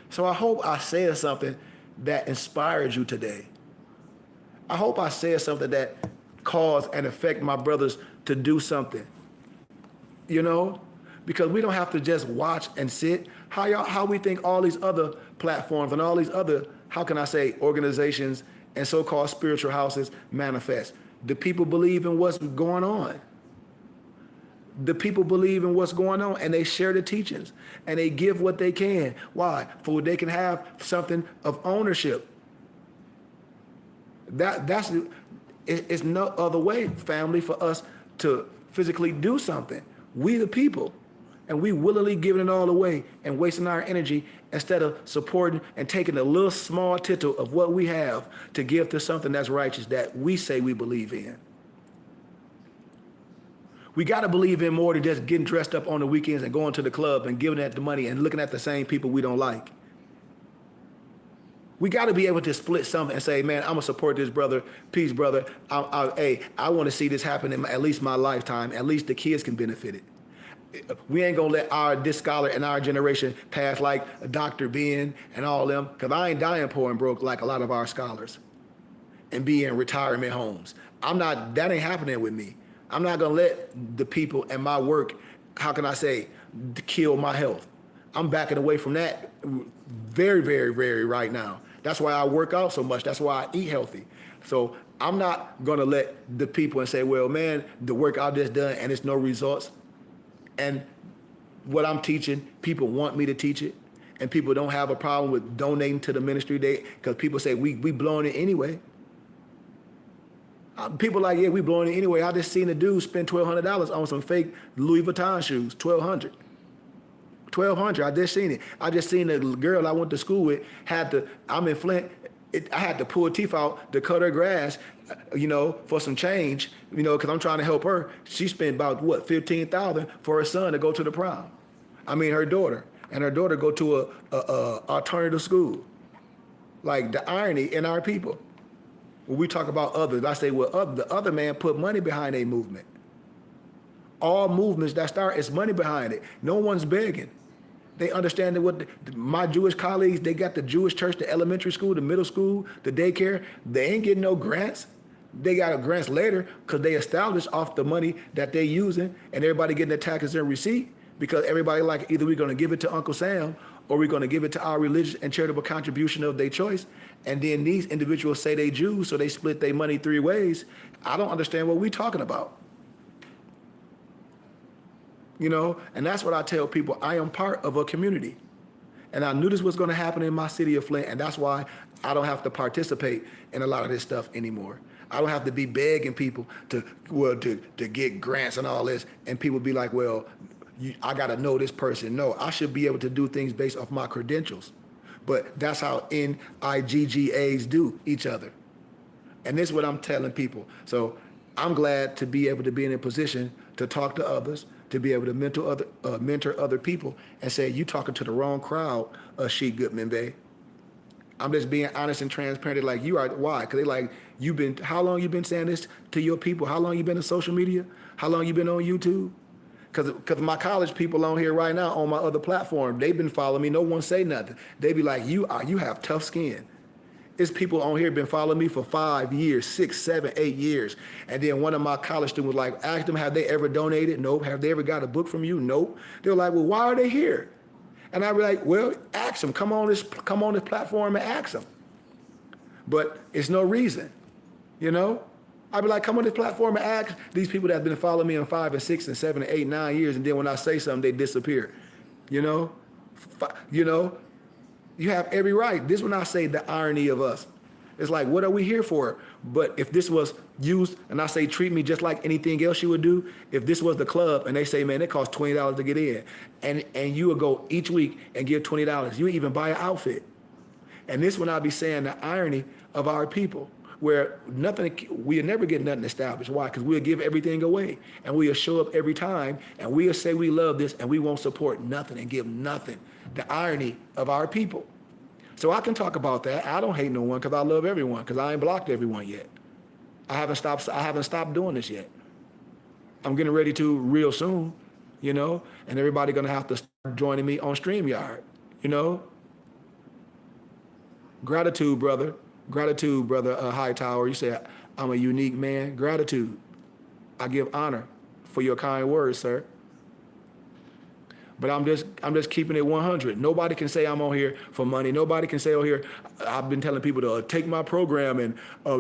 So I hope I said something that inspired you today. I hope I said something that caused and affect my brothers to do something. You know, because we don't have to just watch and sit. How we think all these other platforms and all these other, how can I say, organizations and so-called spiritual houses manifest. The people believe in what's going on. The people believe in what's going on, and they share the teachings and they give what they can. Why? For they can have something of ownership. It's no other way, family, for us to physically do something. We the people, and we willingly giving it all away and wasting our energy instead of supporting and taking a little small tittle of what we have to give to something that's righteous that we say we believe in. We got to believe in more than just getting dressed up on the weekends and going to the club and giving that the money and looking at the same people we don't like. We got to be able to split something and say, man, I'm going to support this brother. Peace, brother. I want to see this happen in at least my lifetime. At least the kids can benefit it. We ain't going to let this scholar and our generation pass like Dr. Ben and all them, because I ain't dying poor and broke like a lot of our scholars and be in retirement homes. That ain't happening with me. I'm not going to let the people and my work, how can I say, kill my health. I'm backing away from that very, very, very right now. That's why I work out so much. That's why I eat healthy. So I'm not going to let the people and say, well, man, the work I just done and it's no results. And what I'm teaching, people want me to teach it. And people don't have a problem with donating to the ministry because people say, we blowing it anyway. People like, yeah, we blowing it anyway. I just seen a dude spend $1,200 on some fake Louis Vuitton shoes, $1,200. I just seen it. I just seen a girl I went to school with I'm in Flint. I had to pull her teeth out to cut her grass, for some change, because I'm trying to help her. She spent about $15,000 for her son to go to the prom. Her daughter, and her daughter go to a alternative school. Like the irony in our people. When we talk about others, I say, well, the other man put money behind a movement. All movements that start, it's money behind it. No one's begging. They understand that my Jewish colleagues, they got the Jewish church, the elementary school, the middle school, the daycare. They ain't getting no grants. They got grants later because they established off the money that they using, and everybody getting their taxes and receipt because everybody like either we're going to give it to Uncle Sam or we're going to give it to our religious and charitable contribution of their choice. And then these individuals say they Jews, so they split their money 3 ways. I don't understand what we're talking about. And that's what I tell people. I am part of a community. And I knew this was going to happen in my city of Flint, and that's why I don't have to participate in a lot of this stuff anymore. I don't have to be begging people to get grants and all this, and people be like, well, I got to know this person. No, I should be able to do things based off my credentials. But that's how NIGGAs do each other. And this is what I'm telling people. So I'm glad to be able to be in a position to talk to others, to be able to mentor other people and say, you talking to the wrong crowd, Sheik Goodman Bay. I'm just being honest and transparent like you are. Why? Because they like, how long you been saying this to your people? How long you been on social media? How long you been on YouTube? Because my college people on here right now on my other platform, they've been following me. No one say nothing. They be like, you have tough skin. It's people on here been following me for 5 years, 6, 7, 8 years. And then one of my college students was like, ask them, have they ever donated? Nope. Have they ever got a book from you? Nope. They were like, well, why are they here? And I'd be like, well, ask them. Come on this platform and ask them. But it's no reason, I'd be like, come on this platform and ask these people that have been following me on 5 and 6 and 7 and 8, 9 years. And then when I say something, they disappear, You have every right. This is when I say the irony of us. It's like, what are we here for? But if this was used, and I say treat me just like anything else you would do, if this was the club and they say, man, it costs $20 to get in, and you would go each week and give $20, you would even buy an outfit. And this when I be saying the irony of our people, where we'll never get nothing established. Why? Because we'll give everything away, and we'll show up every time, and we'll say we love this, and we won't support nothing and give nothing. The irony of our people. So I can talk about that. I don't hate no one because I love everyone because I ain't blocked everyone yet. I haven't stopped doing this yet. I'm getting ready to real soon, and everybody gonna have to start joining me on StreamYard, Gratitude, brother. Gratitude, brother Hightower. You said, I'm a unique man. Gratitude. I give honor for your kind words, sir. But I'm just keeping it 100. Nobody can say I'm on here for money. Nobody can say on here, I've been telling people to take my program and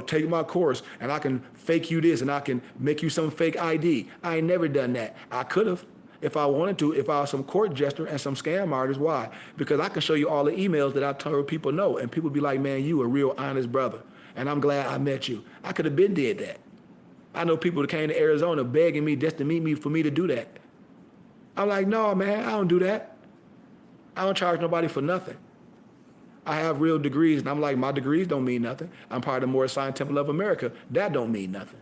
take my course, and I can fake you this and I can make you some fake ID. I ain't never done that. I could have if I wanted to, if I was some court jester and some scam artist. Why? Because I can show you all the emails that I told people no, and people be like, man, you a real honest brother, and I'm glad I met you. I could have been did that. I know people that came to Arizona begging me just to meet me for me to do that. I'm like, no, man, I don't do that. I don't charge nobody for nothing. I have real degrees, and I'm like, my degrees don't mean nothing. I'm part of the Moorish Science Temple of America. That don't mean nothing.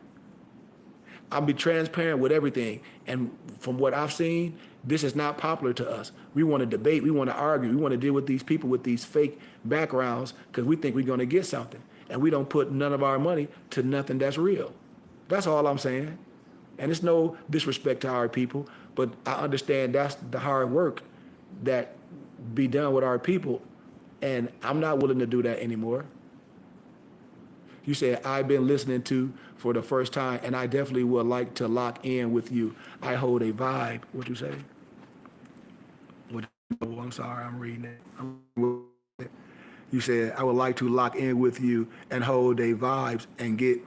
I'll be transparent with everything. And from what I've seen, this is not popular to us. We want to debate. We want to argue. We want to deal with these people with these fake backgrounds because we think we're going to get something. And we don't put none of our money to nothing that's real. That's all I'm saying. And it's no disrespect to our people, but I understand that's the hard work that be done with our people. And I'm not willing to do that anymore. You said, I've been listening to for the first time, and I definitely would like to lock in with you. I hold a vibe. What you say? What, oh, I'm sorry, I'm reading it. You said, I would like to lock in with you and hold a vibes and get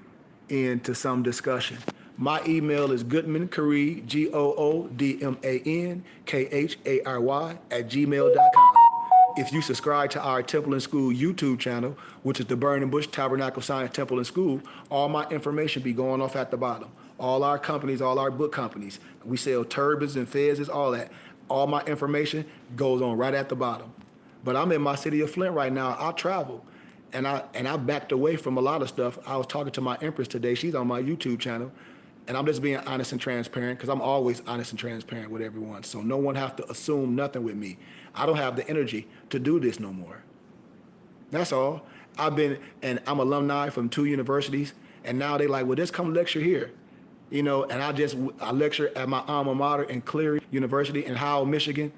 into some discussion. My email is goodmankary, GOODMANKHARY @gmail.com. If you subscribe to our Temple and School YouTube channel, which is the Burning Bush Tabernacle Science Temple and School, all my information be going off at the bottom. All our companies, all our book companies, we sell turbans and fezzes, all that. All my information goes on right at the bottom. But I'm in my city of Flint right now. I travel, and I backed away from a lot of stuff. I was talking to my Empress today. She's on my YouTube channel. And I'm just being honest and transparent because I'm always honest and transparent with everyone. So no one has to assume nothing with me. I don't have the energy to do this no more. That's all. And I'm alumni from 2 universities, and now they like, well, just come lecture here. You know, and I lecture at my alma mater in Cleary University in Howell, Michigan,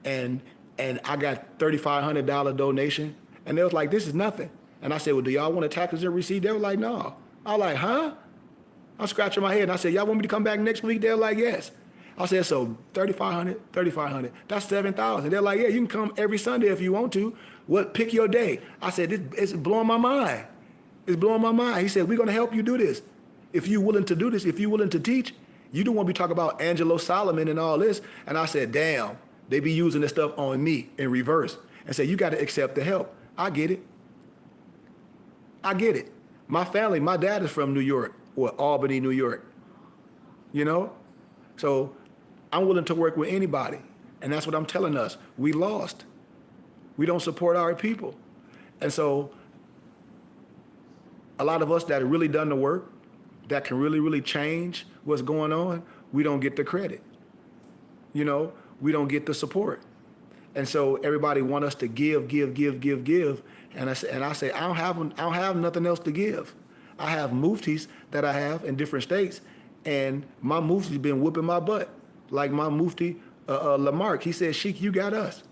and I got $3,500 donation, and they was like, this is nothing. And I said, well, do y'all want a tax-exempt receipt? They were like, no. I was like, huh? I'm scratching my head, and I said, y'all want me to come back next week? They're like, yes. I said, so 3,500, that's 7,000. They're like, yeah, you can come every Sunday if you want to. What? Pick your day. I said, it's blowing my mind. It's blowing my mind. He said, we're going to help you do this. If you're willing to do this, if you're willing to teach, you don't want to be talking about Angelo Solomon and all this. And I said, damn, they be using this stuff on me in reverse and say, you got to accept the help. I get it. I get it. My family, my dad is from New York, or Albany, New York, you know? So I'm willing to work with anybody. And that's what I'm telling us. We lost. We don't support our people. And so a lot of us that have really done the work, that can really, really change what's going on, we don't get the credit. You know, we don't get the support. And so everybody want us to give. And I say, I don't have nothing else to give. I have muftis that I have in different states, and my mufti's been whooping my butt. Like my mufti, Lamarck, he said, Sheik, you got us.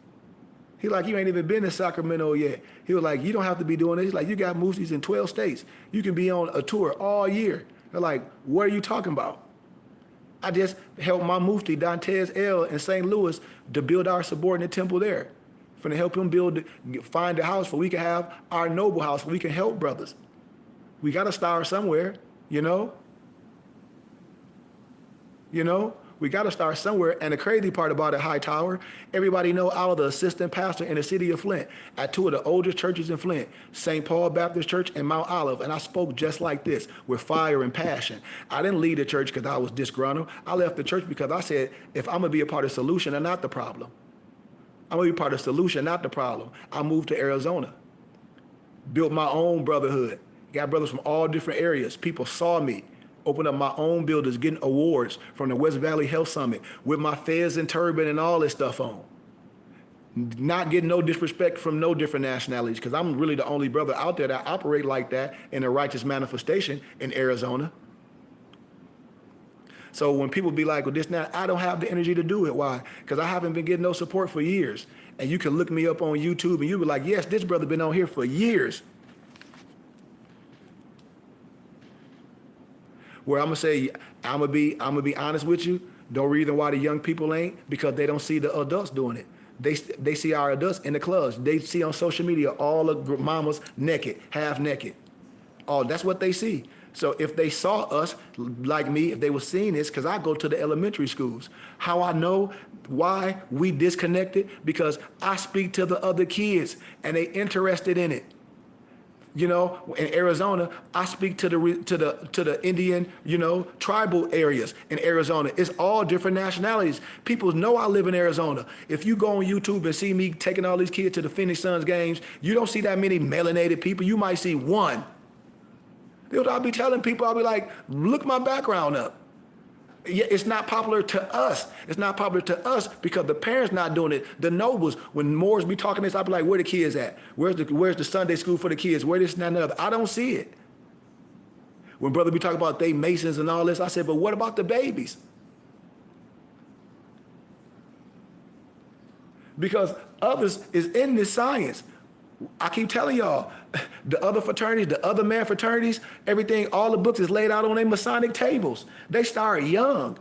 He like, you ain't even been to Sacramento yet. He was like, you don't have to be doing this. He's like, you got muftis in 12 states. You can be on a tour all year. They're like, what are you talking about? I just helped my mufti, Dantes L. in St. Louis, to build our subordinate temple there. Finna help him find a house where we can have our noble house where we can help brothers. We got to start somewhere, you know? You know? We got to start somewhere. And the crazy part about it, Hightower, everybody know I was the assistant pastor in the city of Flint at 2 of the oldest churches in Flint, St. Paul Baptist Church and Mount Olive. And I spoke just like this, with fire and passion. I didn't leave the church because I was disgruntled. I left the church because I said, if I'm going to be a part of the solution and not the problem, I'm going to be part of the solution, not the problem. I moved to Arizona, built my own brotherhood. Got brothers from all different areas. People saw me, opened up my own buildings, getting awards from the West Valley Health Summit with my fez and turban and all this stuff on. Not getting no disrespect from no different nationalities, because I'm really the only brother out there that operate like that in a righteous manifestation in Arizona. So when people be like, well, this, now, I don't have the energy to do it. Why? Because I haven't been getting no support for years. And you can look me up on YouTube and you be like, yes, this brother been on here for years. where I'm gonna say, I'm gonna be honest with you. The reason why the young people ain't, because they don't see the adults doing it. They see our adults in the clubs. They see on social media all the mamas naked, half naked. Oh, that's what they see. So if they saw us, like me, if they were seeing this, because I go to the elementary schools, how I know why we disconnected? Because I speak to the other kids and they interested in it. You know, in Arizona, I speak to the Indian, tribal areas in Arizona. It's all different nationalities. People know I live in Arizona. If you go on YouTube and see me taking all these kids to the Phoenix Suns games, you don't see that many melanated people. You might see one. I'll be telling people, I'll be like, look my background up. Yeah, it's not popular to us. It's not popular to us because the parents not doing it. The nobles, when Moors be talking this, I'll be like, where the kids at? Where's the Sunday school for the kids? Where this and that and the other? I don't see it. When brother be talking about they Masons and all this, I said, but what about the babies? Because others is in this science. I keep telling y'all, the other fraternities, the other man fraternities, everything, all the books is laid out on their Masonic tables. They start young.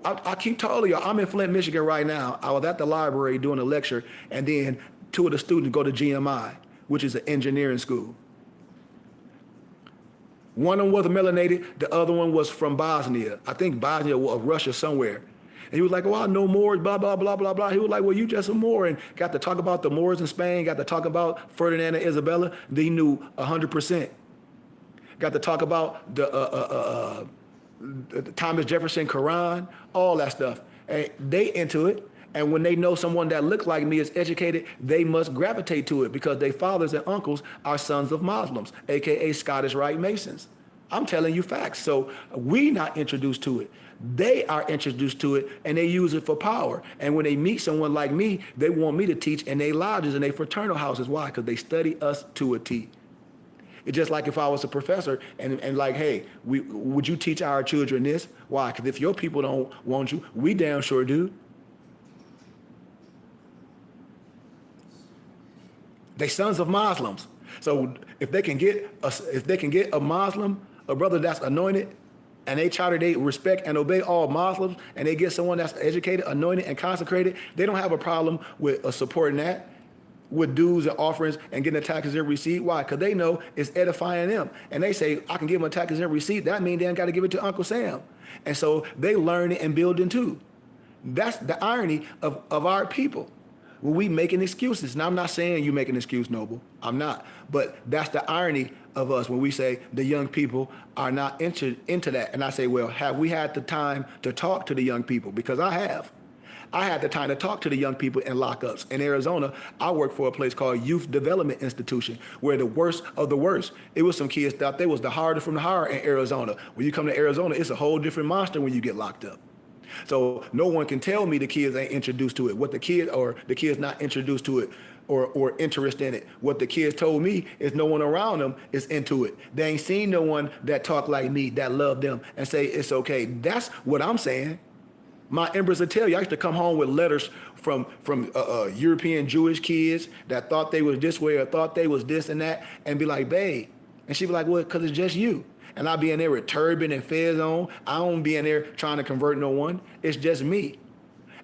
I keep telling y'all, I'm in Flint, Michigan right now. I was at the library doing a lecture, and then two of the students go to GMI, which is an engineering school. One of them was melanated, the other one was from Bosnia. I think Bosnia or Russia somewhere. And he was like, oh, I know Moors, blah, blah, blah, blah, blah. He was like, well, you just a Moor. And got to talk about the Moors in Spain, got to talk about Ferdinand and Isabella. They knew 100%. Got to talk about the Thomas Jefferson Quran, all that stuff. And they into it. And when they know someone that looks like me is educated, they must gravitate to it because their fathers and uncles are sons of Muslims, AKA Scottish Rite Masons. I'm telling you facts. So we not introduced to it. They are introduced to it and they use it for power. And when they meet someone like me, they want me to teach in their lodges and their fraternal houses. Why? Because they study us to a T. It's just like if I was a professor and like, hey, would you teach our children this? Why? Because if your people don't want you, we damn sure do. They sons of Muslims. So if they can get a Muslim, a brother that's anointed, and they try to they respect and obey all Muslims, and they get someone that's educated, anointed, and consecrated, they don't have a problem with supporting that, with dues and offerings and getting a taxes and receipt. Why? Because they know it's edifying them. And they say, I can give them a taxes and receipt. That means they ain't got to give it to Uncle Sam. And so they learn it and building too. That's the irony of our people. When we making excuses. Now, I'm not saying you make an excuse, Noble. I'm not. But that's the irony of us when we say the young people are not into that. And I say, well, have we had the time to talk to the young people? Because I have. I had the time to talk to the young people in lockups. In Arizona, I worked for a place called Youth Development Institution, where the worst of the worst, it was some kids thought they was the hardest from the hard in Arizona. When you come to Arizona, it's a whole different monster when you get locked up. So no one can tell me the kids ain't introduced to it. What the kids not introduced to it or interest in it. What the kids told me is no one around them is into it. They ain't seen no one that talk like me, that love them and say it's okay. That's what I'm saying. My embers will tell you, I used to come home with letters from European Jewish kids that thought they was this way or thought they was this and that and be like, babe. And she'd be like, well, because it's just you. And I'll be in there with turban and fez on. I don't be in there trying to convert no one. It's just me.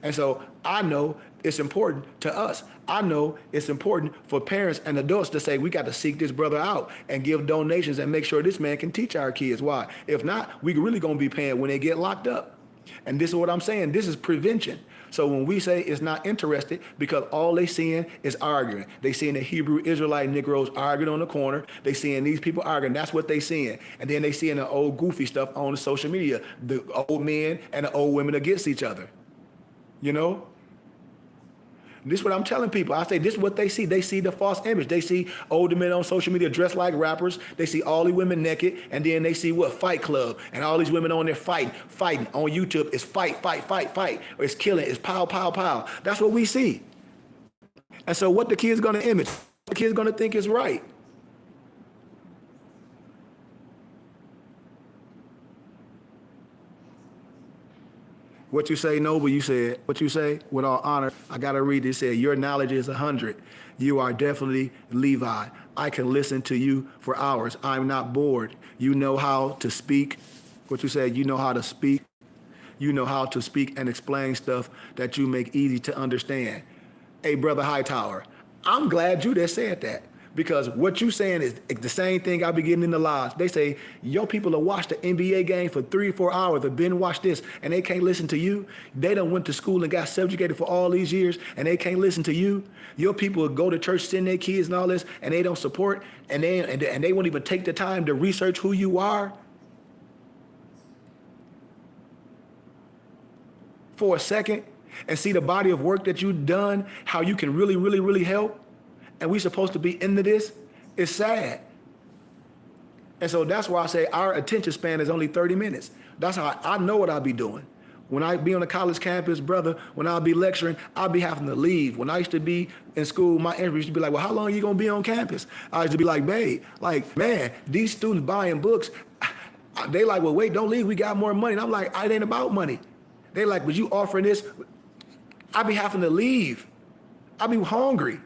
And so I know it's important to us. I know it's important for parents and adults to say, we got to seek this brother out and give donations and make sure this man can teach our kids. Why? If not, we really going to be paying when they get locked up. And this is what I'm saying. This is prevention. So when we say it's not interested, because all they seeing is arguing. They seeing the Hebrew Israelite Negroes arguing on the corner. They seeing these people arguing. That's what they seeing. And then they seeing the old goofy stuff on the social media. The old men and the old women against each other. You know? This is what I'm telling people. I say this is what they see. They see the false image. They see older men on social media dressed like rappers. They see all these women naked. And then they see what? Fight Club. And all these women on there fighting on YouTube. It's fight. Or it's killing. It's pow. That's what we see. And so what the kid's going to image? The kid's going to think is right. What you say, Noble? You said, what you say? With all honor, I got to read this. It said, your knowledge is 100. You are definitely Levi. I can listen to you for hours. I'm not bored. You know how to speak. What you said, you know how to speak. You know how to speak and explain stuff that you make easy to understand. Hey, Brother Hightower, I'm glad you just said that. Because what you saying is the same thing I be getting in the lodge. They say, your people will watch the NBA game for 3 or 4 hours, or binge watch this, and they can't listen to you. They done went to school and got subjugated for all these years, and they can't listen to you. Your people will go to church, send their kids and all this, and they don't support, and they won't even take the time to research who you are for a second and see the body of work that you've done, how you can really, really, really help. And we supposed to be into this. It's sad. And so that's why I say our attention span is only 30 minutes. That's how I know what I'll be doing. When I be on a college campus, brother, when I'll be lecturing, I'll be having to leave. When I used to be in school, my interview used to be like, well, how long are you going to be on campus? I used to be like, babe, like, man, these students buying books, they like, well, wait, don't leave. We got more money. And I'm like, it ain't about money. They like, was you offering this? I be having to leave. I be hungry.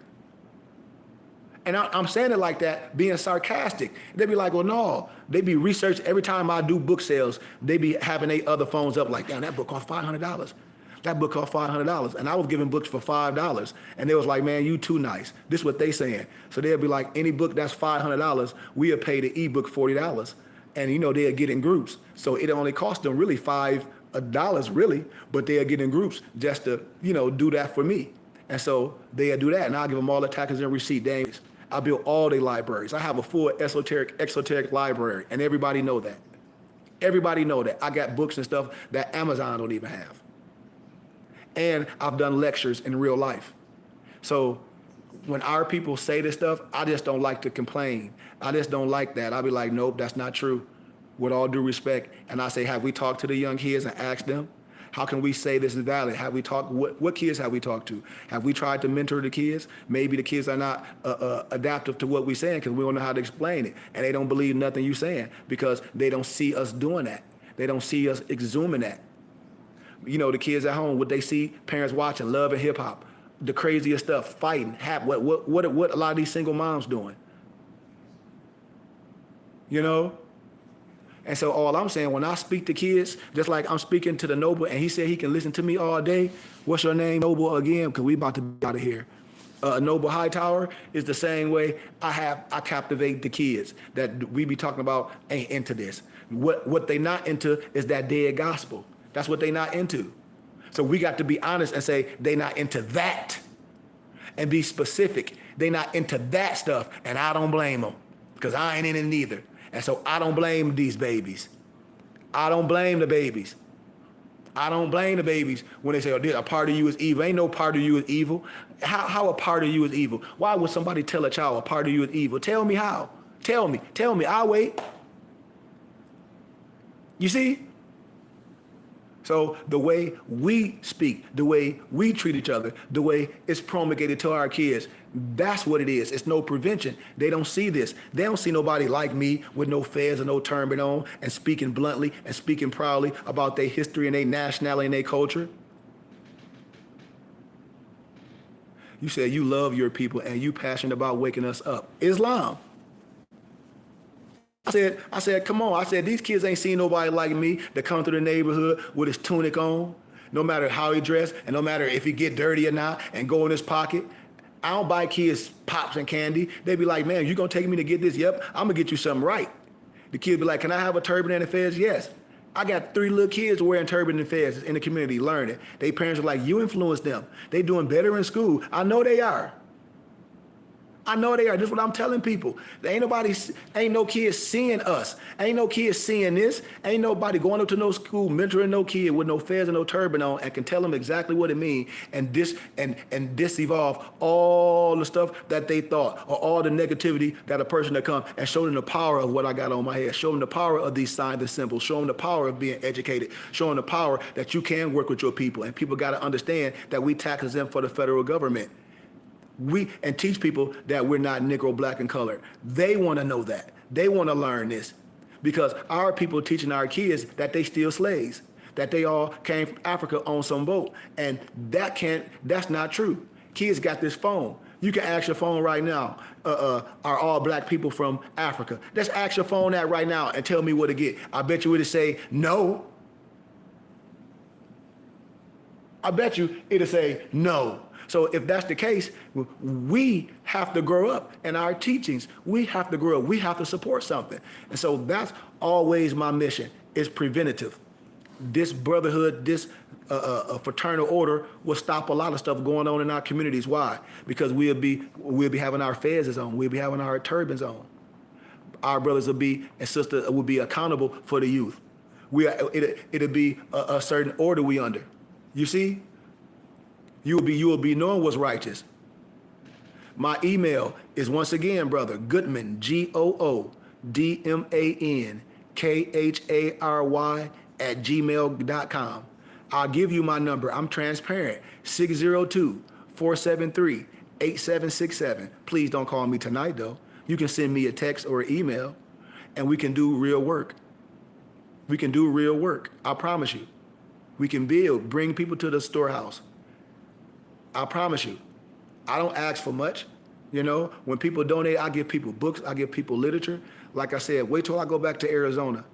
And I'm saying it like that, being sarcastic. They be like, well, no. They be researched every time I do book sales. They be having their other phones up like, damn, that book cost $500. That book cost $500. And I was giving books for $5. And they was like, man, you too nice. This is what they saying. So they'll be like, any book that's $500, we'll pay the ebook $40. And, you know, they'll get in groups. So it only cost them really $5 really, but they'll get in groups just to, you know, do that for me. And so they'll do that, and I'll give them all the taxes and receipt. I built all their libraries. I have a full exoteric library, and everybody know that. Everybody know that. I got books and stuff that Amazon don't even have. And I've done lectures in real life. So when our people say this stuff, I just don't like to complain. I just don't like that. I'll be like, nope, that's not true. With all due respect. And I say, have we talked to the young kids and asked them? How can we say this is valid? Have we talked, what kids have we talked to? Have we tried to mentor the kids? Maybe the kids are not adaptive to what we're saying because we don't know how to explain it. And they don't believe nothing you're saying because they don't see us doing that. They don't see us exhuming that. You know, the kids at home, what they see parents watching, love and hip hop, the craziest stuff, fighting, what a lot of these single moms doing? You know? And so all I'm saying, when I speak to kids, just like I'm speaking to the Noble, and he said he can listen to me all day. What's your name, Noble, again? Because we about to be out of here. Noble Hightower is the same way I captivate the kids that we be talking about ain't into this. What they not into is that dead gospel. That's what they not into. So we got to be honest and say they not into that and be specific. They not into that stuff, and I don't blame them because I ain't in it neither. And so I don't blame these babies. I don't blame the babies. I don't blame the babies when they say, oh, a part of you is evil. Ain't no part of you is evil. How a part of you is evil? Why would somebody tell a child a part of you is evil? Tell me how. Tell me. I'll wait. You see? So the way we speak, the way we treat each other, the way it's promulgated to our kids, that's what it is. It's no prevention. They don't see this. They don't see nobody like me with no fez and no turban on and speaking bluntly and speaking proudly about their history and their nationality and their culture. You said you love your people and you passionate about waking us up. Islam. I said, come on. I said, these kids ain't seen nobody like me that come through the neighborhood with his tunic on, no matter how he dressed and no matter if he get dirty or not and go in his pocket. I don't buy kids pops and candy. They be like, man, you gonna take me to get this? Yep, I'm gonna get you something right. The kids be like, can I have a turban and a fez? Yes. I got 3 little kids wearing turban and fez in the community learning. They parents are like, you influence them. They doing better in school. I know they are. I know they are. This is what I'm telling people. There ain't no kids seeing us. Ain't no kids seeing this. Ain't nobody going up to no school, mentoring no kid with no fez and no turban on and can tell them exactly what it means and disevolve all the stuff that they thought or all the negativity that a person that come and show them the power of what I got on my head, show them the power of these signs and symbols, show them the power of being educated, show them the power that you can work with your people. And people got to understand that we tax them for the federal government. And teach people that we're not Negro, black, and colored. They want to know that. They want to learn this because our people teaching our kids that they still slaves. that they all came from Africa on some boat. And that's not true. Kids got this phone. You can ask your phone right now, are all black people from Africa? Let's ask your phone that right now and tell me what to get. I bet you it'll say no. I bet you it'll say no. So if that's the case, we have to grow up in our teachings. We have to grow up. We have to support something. And so that's always my mission, is preventative. This brotherhood, this fraternal order will stop a lot of stuff going on in our communities. Why? Because we'll be having our fezes on. We'll be having our turbans on. Our brothers will be and sisters will be accountable for the youth. It'll be a certain order we under. You see? You will be knowing what's righteous. My email is once again, brother, Goodman, GOODMANKHARY @gmail.com. I'll give you my number. I'm transparent. 602-473-8767. Please don't call me tonight, though. You can send me a text or an email, and we can do real work. We can do real work. I promise you. We can bring people to the storehouse. I promise you. I don't ask for much. You know, when people donate, I give people books. I give people literature. Like I said, wait till I go back to Arizona.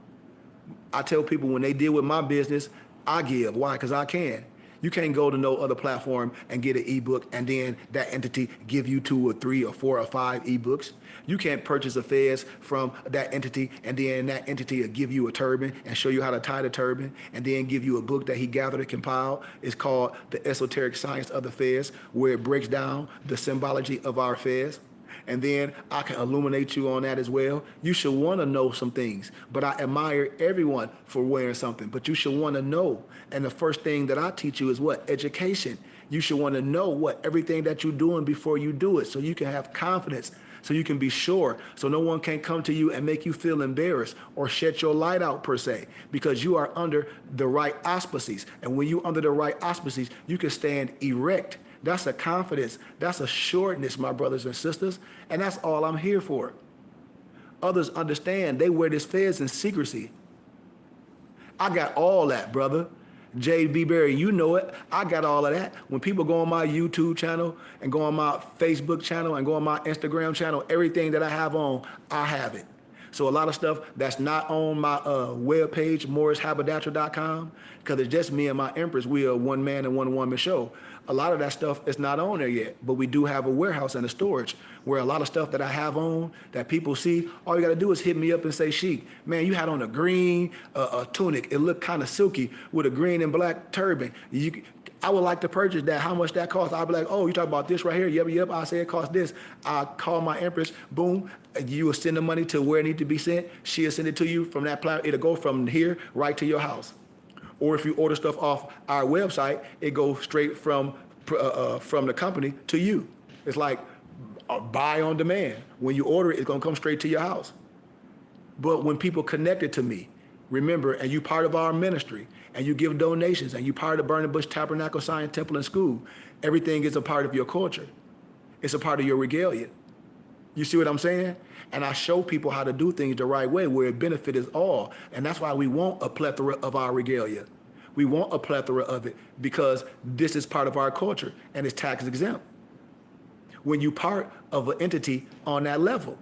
I tell people when they deal with my business, I give. Why? Because I can. You can't go to no other platform and get an ebook and then that entity give you 2 or 3 or 4 or 5 ebooks. You can't purchase a fez from that entity and then that entity will give you a turban and show you how to tie the turban and then give you a book that he gathered and compiled. It's called The Esoteric Science of the Fez, where it breaks down the symbology of our fez. And then I can illuminate you on that as well. You should want to know some things, but I admire everyone for wearing something, but you should want to know. And the first thing that I teach you is what? Education. You should want to know everything that you're doing before you do it, so you can have confidence, so you can be sure, so no one can come to you and make you feel embarrassed or shut your light out per se, because you are under the right auspices. And when you're under the right auspices, you can stand erect. That's a confidence. That's a sureness, my brothers and sisters. And that's all I'm here for. Others understand. They wear this fez in secrecy. I got all that, brother. J.B. Berry, you know it. I got all of that. When people go on my YouTube channel and go on my Facebook channel and go on my Instagram channel, everything that I have on, I have it. So a lot of stuff that's not on my webpage, morrishaberdasher.com, because it's just me and my Empress. We are a one man and one woman show. A lot of that stuff is not on there yet, but we do have a warehouse and a storage where a lot of stuff that I have on that people see, all you got to do is hit me up and say, Sheik, man, you had on a green tunic. It looked kind of silky with a green and black turban. I would like to purchase that. How much that costs? I'll be like, oh, you talk about this right here? Yep. I say it costs this. I call my Empress. Boom. You will send the money to where it needs to be sent. She'll send it to you from that platform. It'll go from here right to your house. Or if you order stuff off our website, it goes straight from the company to you. It's like a buy on demand. When you order it, it's going to come straight to your house. But when people connected to me, remember, and you part of our ministry, and you give donations, and you part of the Burning Bush Tabernacle Science Temple and School, everything is a part of your culture. It's a part of your regalia. You see what I'm saying? And I show people how to do things the right way, where it benefits all. And that's why we want a plethora of our regalia. We want a plethora of it because this is part of our culture and it's tax exempt. When you part of an entity on that level.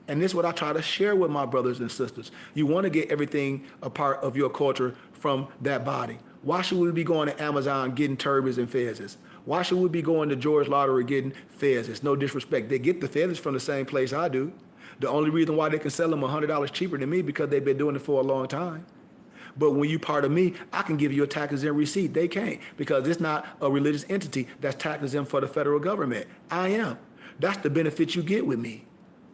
And this is what I try to share with my brothers and sisters. You want to get everything a part of your culture from that body. Why should we be going to Amazon getting turbans and fezzes? Why should we be going to George Lottery getting fezzes? No disrespect. They get the feathers from the same place I do. The only reason why they can sell them $100 cheaper than me because they've been doing it for a long time. But when you part of me, I can give you a tax exempt receipt. They can't because it's not a religious entity that's tax exempt for the federal government. I am. That's the benefit you get with me.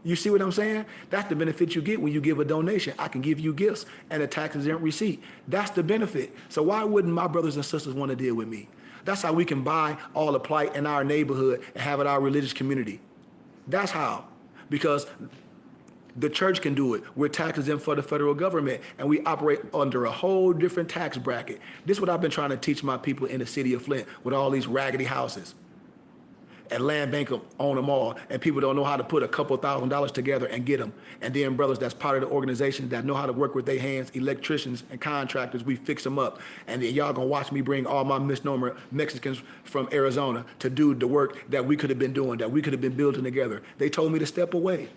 You see what I'm saying? That's the benefit you get when you give a donation. I can give you gifts and a tax exempt receipt. That's the benefit. So why wouldn't my brothers and sisters want to deal with me? That's how we can buy all the plight in our neighborhood and have it our religious community. That's how. Because the church can do it. We're tax exempt for the federal government, and we operate under a whole different tax bracket. This is what I've been trying to teach my people in the city of Flint with all these raggedy houses. and land bank them on them all, and people don't know how to put a couple $1,000s together and get them. And then brothers that's part of the organization that know how to work with their hands, electricians and contractors, we fix them up. And then y'all gonna watch me bring all my misnomer Mexicans from Arizona to do the work that we could have been doing, that we could have been building together. They told me to step away.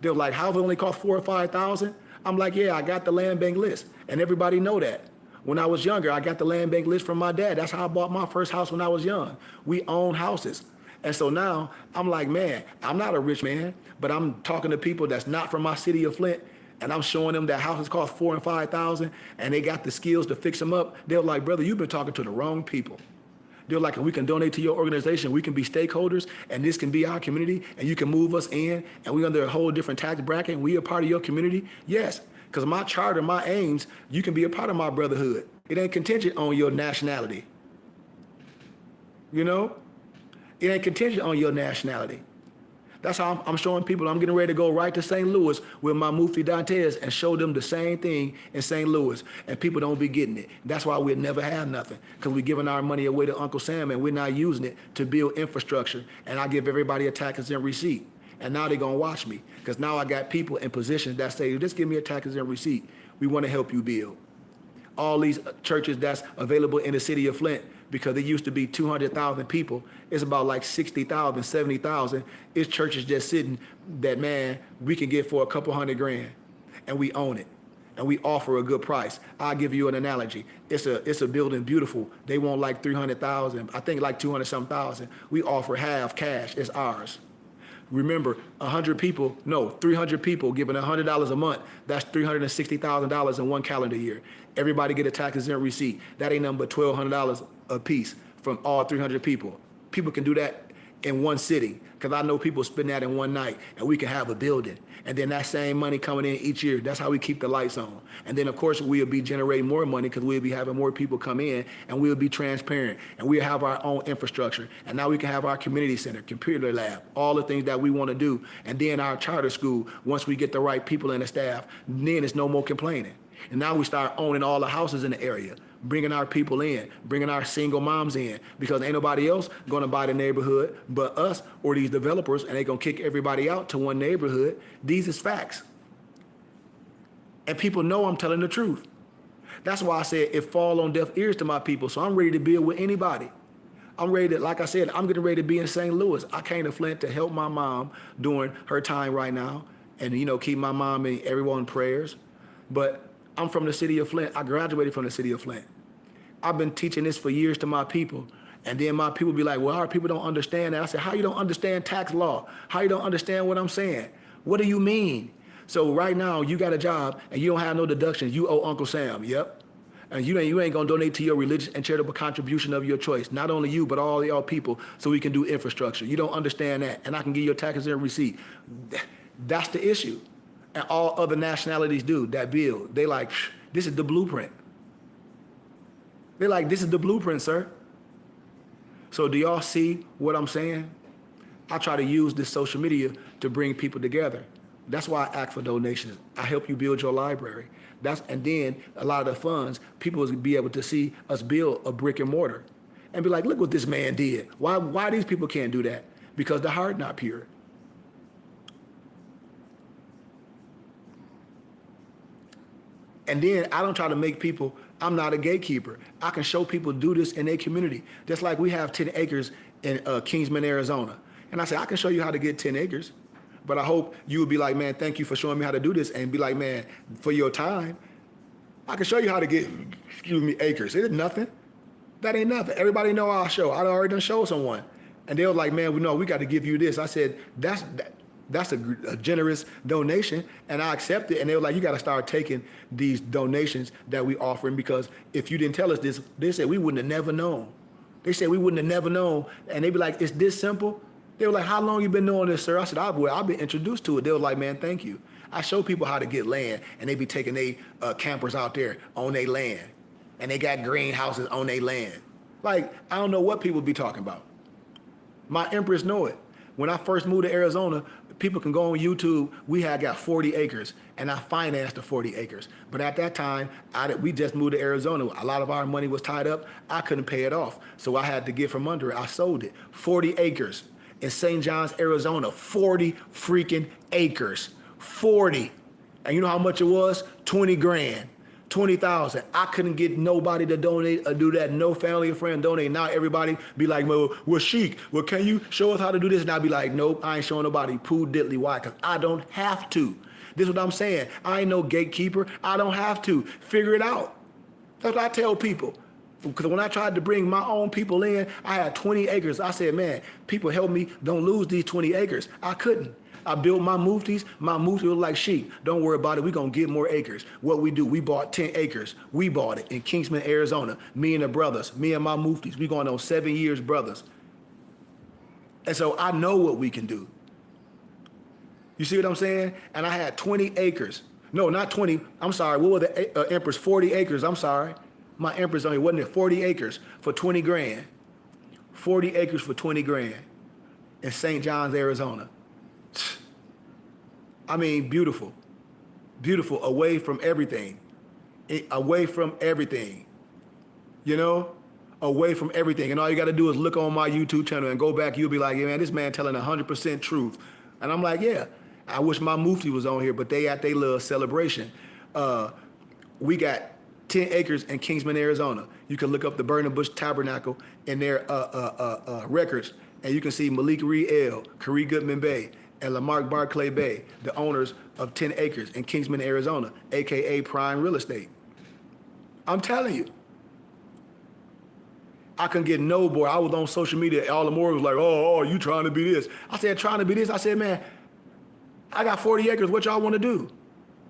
They were like, how it only cost 4,000 or 5,000? I'm like, yeah, I got the land bank list, and everybody know that. When I was younger, I got the land bank list from my dad. That's how I bought my first house when I was young. We own houses. And so now I'm like, man, I'm not a rich man, but I'm talking to people that's not from my city of Flint, and I'm showing them that houses cost 4,000 and 5,000, and they got the skills to fix them up. They're like, brother, you've been talking to the wrong people. They're like, if we can donate to your organization, we can be stakeholders, and this can be our community, and you can move us in, and we're under a whole different tax bracket, and we are part of your community. Yes, because my charter, my aims, you can be a part of my brotherhood. It ain't contingent on your nationality. You know? It ain't contingent on your nationality. That's how I'm showing people. I'm getting ready to go right to St. Louis with my Mufti Dantes and show them the same thing in St. Louis. And people don't be getting it. That's why we'll never have nothing, because we're giving our money away to Uncle Sam and we're not using it to build infrastructure. And I give everybody a tax and receipt. And now they're going to watch me, because now I got people in positions that say, just give me a tax and receipt. We want to help you build. All these churches that's available in the city of Flint, because it used to be 200,000 people, it's about like 60,000, 70,000. It's churches just sitting that, man, we can get for a couple $100,000, and we own it, and we offer a good price. I'll give you an analogy. It's a building, beautiful. They want like 300,000, I think like 200-something thousand. We offer half cash. It's ours. Remember, 300 people giving $100 a month, that's $360,000 in one calendar year. Everybody get a tax exempt receipt. That ain't nothing but $1,200 a piece from all 300 people. People can do that in one sitting, because I know people spend that in one night, and we can have a building. And then that same money coming in each year, that's how we keep the lights on. And then, of course, we'll be generating more money, because we'll be having more people come in, and we'll be transparent, and we'll have our own infrastructure. And now we can have our community center, computer lab, all the things that we want to do. And then our charter school, once we get the right people and the staff, then it's no more complaining. And now we start owning all the houses in the area, bringing our people in, bringing our single moms in, because ain't nobody else going to buy the neighborhood but us or these developers, and they going to kick everybody out to one neighborhood. These is facts. And people know I'm telling the truth. That's why I said it fall on deaf ears to my people, so I'm ready to build with anybody. I'm ready to, like I said, I'm getting ready to be in St. Louis. I came to Flint to help my mom during her time right now, and, you know, keep my mom and everyone in prayers. But I'm from the city of Flint. I graduated from the city of Flint. I've been teaching this for years to my people. And then my people be like, well, our people don't understand that. I said, how you don't understand tax law? How you don't understand what I'm saying? What do you mean? So right now you got a job and you don't have no deductions. You owe Uncle Sam. Yep. And you ain't gonna donate to your religious and charitable contribution of your choice. Not only you, but all y'all people, so we can do infrastructure. You don't understand that. And I can give you a tax and receipt. That's the issue. And all other nationalities do that build. They like, this is the blueprint. They're like, this is the blueprint, sir. So do y'all see what I'm saying? I try to use this social media to bring people together. That's why I ask for donations. I help you build your library. And then a lot of the funds, people will be able to see us build a brick and mortar and be like, look what this man did. Why these people can't do that? Because the heart not pure. And then I don't try to make people, I'm not a gatekeeper. I can show people do this in their community. Just like we have 10 acres in Kingsman, Arizona. And I say, I can show you how to get 10 acres. But I hope you would be like, man, thank you for showing me how to do this. And be like, man, for your time, I can show you how to get, acres. It is nothing. That ain't nothing. Everybody know our show. I already done showed someone. And they were like, man, we got to give you this. I said, that's a generous donation, and I accept it. And they were like, you got to start taking these donations that we offering, because if you didn't tell us this, they said we wouldn't have never known. They said we wouldn't have never known. And they'd be like, it's this simple? They were like, how long you been knowing this, sir? I said, I've been introduced to it. They were like, man, thank you. I show people how to get land, and they be taking their campers out there on their land, and they got greenhouses on their land. Like, I don't know what people be talking about. My empress know it. When I first moved to Arizona, people can go on YouTube. We had got 40 acres, and I financed the 40 acres. But at that time, we just moved to Arizona. A lot of our money was tied up. I couldn't pay it off, so I had to get from under it. I sold it, 40 acres. in St. John's, Arizona. 40 freaking acres. 40. And you know how much it was? 20 grand. 20,000. I couldn't get nobody to donate or do that. No family or friend donate. Now everybody be like, well, Sheik, well, can you show us how to do this? And I'll be like, nope, I ain't showing nobody poo diddly. Why? Because I don't have to. This is what I'm saying. I ain't no gatekeeper. I don't have to. Figure it out. That's what I tell people. Because when I tried to bring my own people in, I had 20 acres. I said, man, people help me, don't lose these 20 acres. I couldn't. I built my muftis. My mufti was like, Sheik, don't worry about it. We're going to get more acres. What we do, we bought 10 acres. We bought it in Kingsman, Arizona. Me and the brothers, me and my muftis. We going on 7 years, brothers. And so I know what we can do. You see what I'm saying? And I had 20 acres. No, not 20. I'm sorry. What were the emperors? 40 acres. I'm sorry. My empress only wasn't it 40 acres for 20 grand. 40 acres for 20 grand in St. John's, Arizona. I mean, beautiful. Beautiful, away from everything. Away from everything. You know? Away from everything. And all you got to do is look on my YouTube channel and go back. You'll be like, yeah, man, this man telling 100% truth. And I'm like, yeah. I wish my mufti was on here, but they at their little celebration. We got 10 acres in Kingsman, Arizona. You can look up the Burning Bush Tabernacle in their records, and you can see Malik Reed L., Khari Goodman Bay, and Lamarck Barclay Bay, the owners of 10 acres in Kingsman, Arizona, a.k.a. Prime Real Estate. I'm telling you. I couldn't get no boy. I was on social media. All the more was like, oh, you trying to be this. I said, trying to be this? I said, man, I got 40 acres. What y'all want to do?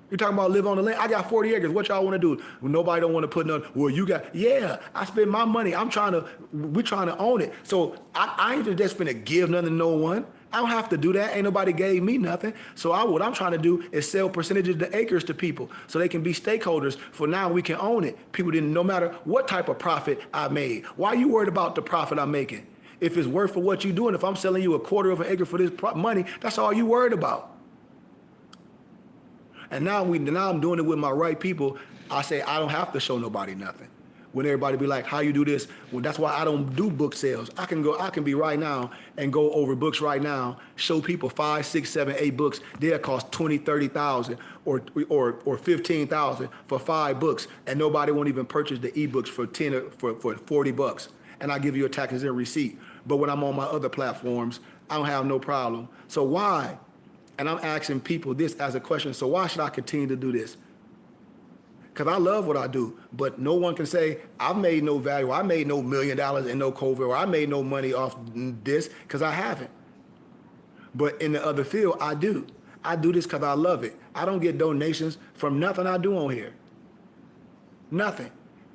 You're talking about live on the land. I got 40 acres. What y'all want to do? Well, nobody don't want to put none. Well, you got, yeah, I spend my money. We're trying to own it. So I ain't just finna give nothing to no one. I don't have to do that. Ain't nobody gave me nothing. So what I'm trying to do is sell percentages of the acres to people so they can be stakeholders for now we can own it. People didn't, no matter what type of profit I made. Why are you worried about the profit I'm making? If it's worth for what you're doing, if I'm selling you a quarter of an acre for this money, that's all you worried about. And now I'm doing it with my right people. I say I don't have to show nobody nothing. When everybody be like, how you do this? Well, that's why I don't do book sales. I can be right now and go over books right now, show people 5, 6, 7, 8 books. They'll cost 20, 30,000 or 15,000 for 5 books, and nobody won't even purchase the ebooks for 10 for 40 bucks. And I give you a tax and receipt. But when I'm on my other platforms, I don't have no problem. So why? And I'm asking people this as a question. So why should I continue to do this? Because I love what I do, but no one can say, I've made no value, I made no $1 million in no COVID, or I made no money off this, because I haven't. But in the other field, I do. I do this because I love it. I don't get donations from nothing I do on here. Nothing.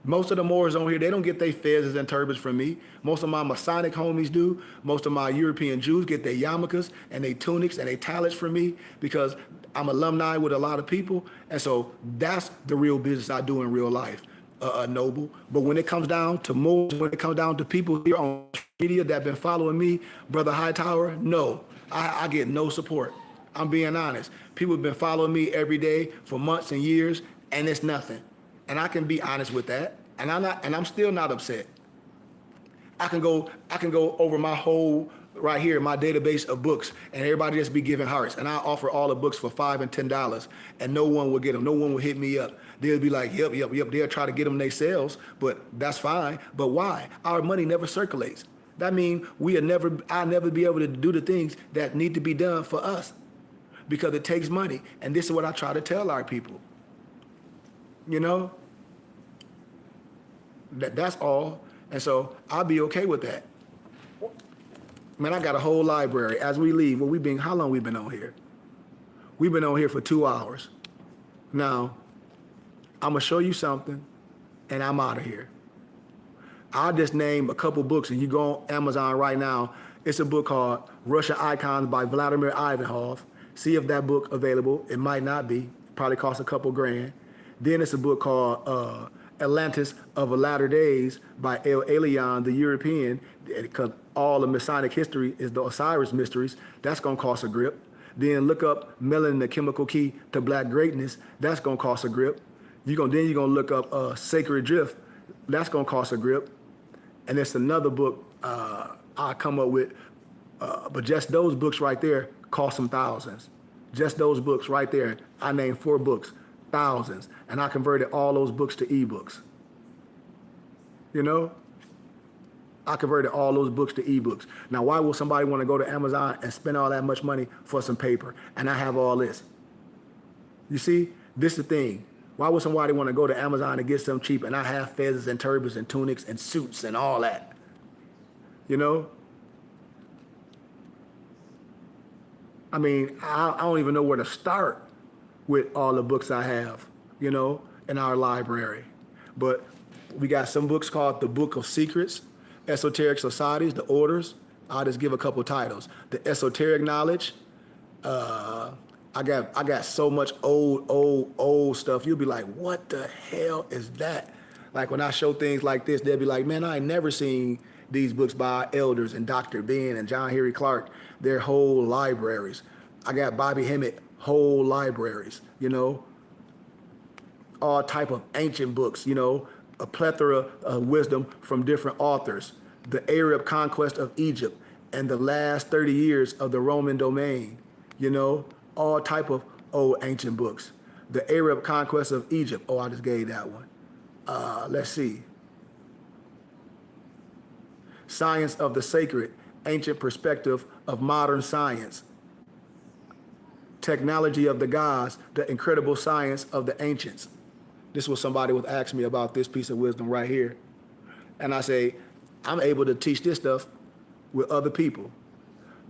Most of the Moors on here, they don't get their fezzes and turbans from me. Most of my Masonic homies do. Most of my European Jews get their yarmulkes and their tunics and their talents from me because I'm alumni with a lot of people. And so that's the real business I do in real life, Noble. But when it comes down to Moors, when it comes down to people here on media that have been following me, Brother Hightower, no, I get no support. I'm being honest. People have been following me every day for months and years, and it's nothing. And I can be honest with that, and I'm still not upset. I can go over my whole right here, my database of books, and everybody just be giving hearts, and I offer all the books for $5 and $10, and no one will get them. No one will hit me up. They'll be like, yep. They'll try to get them themselves, but that's fine. But why? Our money never circulates. That means I'll never be able to do the things that need to be done for us because it takes money. And this is what I try to tell our people. You know, that's all. And so I'll be okay with that. Man, I got a whole library. As we leave, how long we been on here? We've been on here for 2 hours. Now, I'm going to show you something, and I'm out of here. I'll just name a couple books, and you go on Amazon right now. It's a book called Russian Icons by Vladimir Ivanov. See if that book available. It might not be. It probably costs a couple grand. Then it's a book called Atlantis of the Latter Days by El Elyon, the European, because all the Masonic history is the Osiris mysteries. That's going to cost a grip. Then look up Melanin, the Chemical Key to Black Greatness. That's going to cost a grip. Then you're going to look up Sacred Drift. That's going to cost a grip. And there's another book I come up with, But just those books right there cost some thousands. Just those books right there. I named 4 books, thousands. And I converted all those books to ebooks. You know? I converted all those books to ebooks. Now, why will somebody want to go to Amazon and spend all that much money for some paper? And I have all this. You see, this is the thing. Why would somebody want to go to Amazon and get something cheap and I have feathers and turbans and tunics and suits and all that? You know? I mean, I don't even know where to start with all the books I have, you know, in our library. But we got some books called The Book of Secrets, Esoteric Societies, the Orders. I'll just give a couple titles. The Esoteric Knowledge. I got so much old stuff. You'll be like, what the hell is that? Like when I show things like this, they'll be like, man, I ain't never seen these books by elders and Dr. Ben and John Henry Clark, their whole libraries. I got Bobby Hemmett, whole libraries, you know, all type of ancient books, you know, a plethora of wisdom from different authors, the Arab conquest of Egypt and the last 30 years of the Roman domain, you know, all type of old ancient books. The Arab conquest of Egypt. Oh, I just gave that one. Let's see. Science of the Sacred, Ancient Perspective of Modern Science. Technology of the Gods, The Incredible Science of the Ancients. This was somebody was asking me about this piece of wisdom right here. And I say, I'm able to teach this stuff with other people.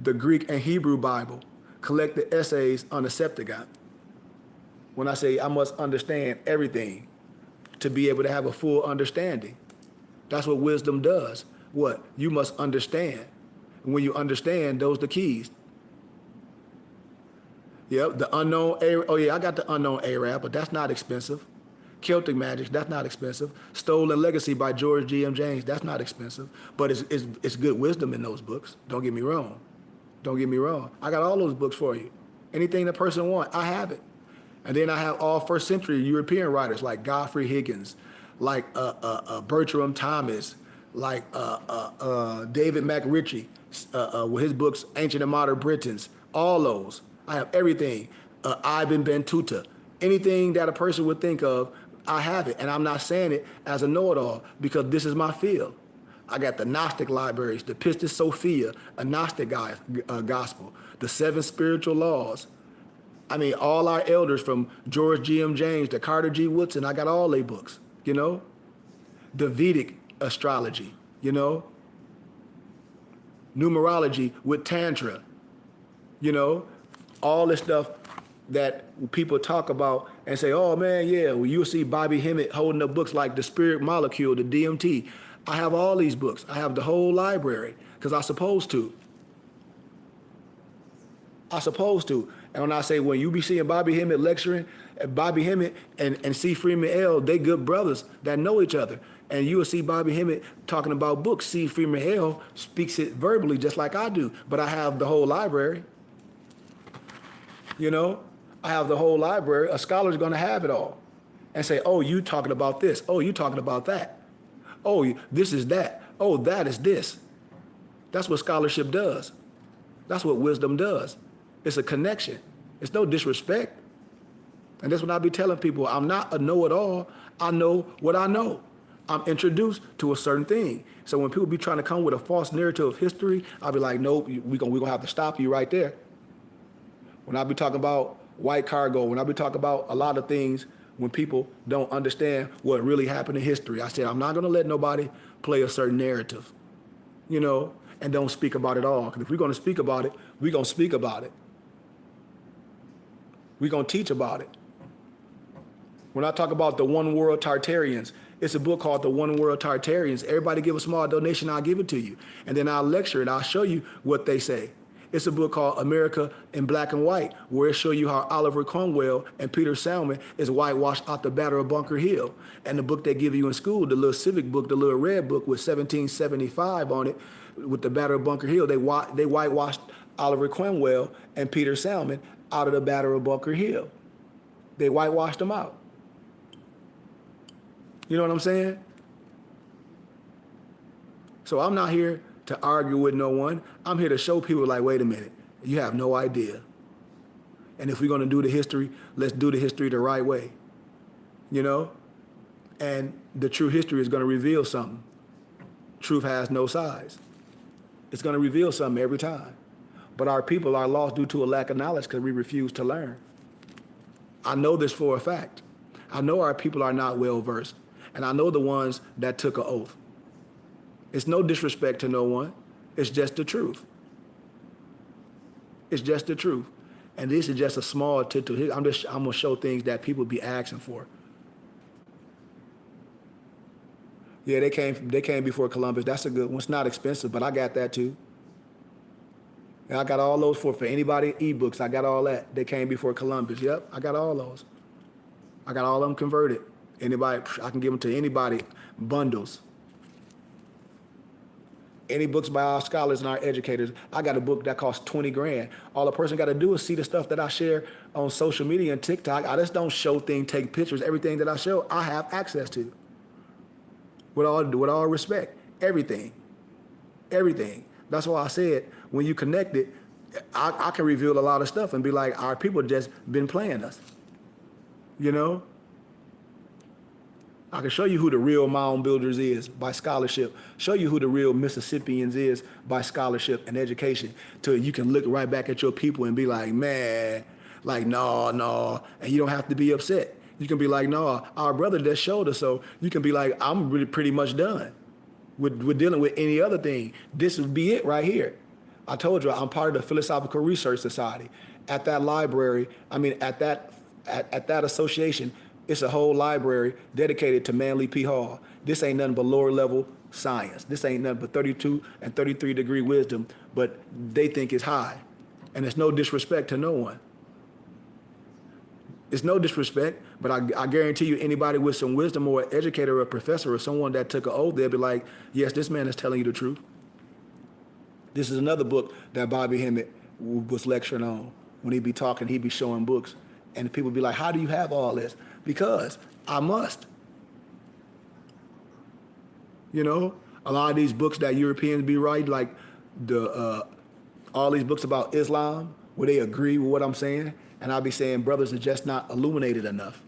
The Greek and Hebrew Bible, collect the essays on the Septuagint. When I say I must understand everything to be able to have a full understanding. That's what wisdom does. What? You must understand. And when you understand, those are the keys. Yep, the unknown Arab. Oh yeah, I got the unknown Arab, but that's not expensive. Celtic Magic, that's not expensive. Stolen Legacy by George G.M. James, that's not expensive. But it's good wisdom in those books. Don't get me wrong. Don't get me wrong. I got all those books for you. Anything the person wants, I have it. And then I have all first century European writers like Godfrey Higgins, like Bertram Thomas, like David McRitchie, with his books, Ancient and Modern Britons, all those. I have everything. Ibn Battuta, anything that a person would think of, I have it. And I'm not saying it as a know-it-all because this is my field. I got the Gnostic libraries, the Pistis Sophia, a Gnostic gospel, the 7 spiritual laws. I mean, all our elders from George G.M. James to Carter G. Woodson, I got all their books, you know? The Vedic astrology, you know? Numerology with Tantra, you know? All this stuff that people talk about and say, oh man, yeah, well, you'll see Bobby Hemmett holding up books like The Spirit Molecule, the DMT. I have all these books. I have the whole library because I'm supposed to. I'm supposed to. And when I say, when you be seeing Bobby Hemmett lecturing, Bobby Hemmett and C. Freeman L., they good brothers that know each other. And you will see Bobby Hemmett talking about books. C. Freeman L. speaks it verbally just like I do. But I have the whole library. You know? I have the whole library. A scholar's going to have it all. And say, oh, you talking about this. Oh, you talking about that. Oh, this is that. Oh, that is this. That's what scholarship does. That's what wisdom does. It's a connection. It's no disrespect. And that's what I be telling people. I'm not a know-it-all. I know what I know. I'm introduced to a certain thing. So when people be trying to come with a false narrative of history, I'll be like, nope, we're gonna have to stop you right there. When I be talking about white cargo, when I be talking about a lot of things, when people don't understand what really happened in history, I said, I'm not gonna let nobody play a certain narrative, you know, and don't speak about it all. Because if we're gonna speak about it, we're gonna speak about it. We're gonna teach about it. When I talk about the One World Tartarians, it's a book called The One World Tartarians. Everybody give a small donation, I'll give it to you. And then I'll lecture it, I'll show you what they say. It's a book called America in Black and White, where it show you how Oliver Cromwell and Peter Salmon is whitewashed out the Battle of Bunker Hill. And the book they give you in school, the little civic book, the little red book with 1775 on it, with the Battle of Bunker Hill, they whitewashed Oliver Cromwell and Peter Salmon out of the Battle of Bunker Hill. They whitewashed them out. You know what I'm saying? So I'm not here to argue with no one. I'm here to show people like, wait a minute, you have no idea. And if we're going to do the history, let's do the history the right way, you know? And the true history is going to reveal something. Truth has no size. It's going to reveal something every time. But our people are lost due to a lack of knowledge because we refuse to learn. I know this for a fact. I know our people are not well versed. And I know the ones that took an oath. It's no disrespect to no one. It's just the truth. It's just the truth. And this is just a small tittle. I'm gonna show things that people be asking for. Yeah, they came before Columbus. That's a good one. It's not expensive, but I got that too. And I got all those for anybody, ebooks. I got all that. They came before Columbus. Yep, I got all those. I got all of them converted. Anybody, I can give them to anybody, bundles. Any books by our scholars and our educators. I got a book that costs 20 grand. All a person got to do is see the stuff that I share on social media and TikTok. I just don't show things, take pictures. Everything that I show, I have access to. With all respect, everything. That's why I said, when you connect it, I can reveal a lot of stuff and be like, our people just been playing us. You know? I can show you who the real mound builders is by scholarship. Show you who the real Mississippians is by scholarship and education. Till you can look right back at your people and be like, man, like, no. And you don't have to be upset. You can be like, no, our brother just showed us. So you can be like, I'm really pretty much done with dealing with any other thing. This would be it right here. I told you, I'm part of the Philosophical Research Society. At that library, at that association, it's a whole library dedicated to Manly P. Hall. This ain't nothing but lower level science. This ain't nothing but 32 and 33 degree wisdom, but they think it's high. And it's no disrespect to no one. It's no disrespect, but I guarantee you anybody with some wisdom or an educator or a professor or someone that took an oath, they'll be like, yes, this man is telling you the truth. This is another book that Bobby Hemmett was lecturing on. When he'd be talking, he'd be showing books. And people be like, how do you have all this? Because I must. You know, a lot of these books that Europeans be writing, like all these books about Islam, where they agree with what I'm saying, and I'll be saying brothers are just not illuminated enough.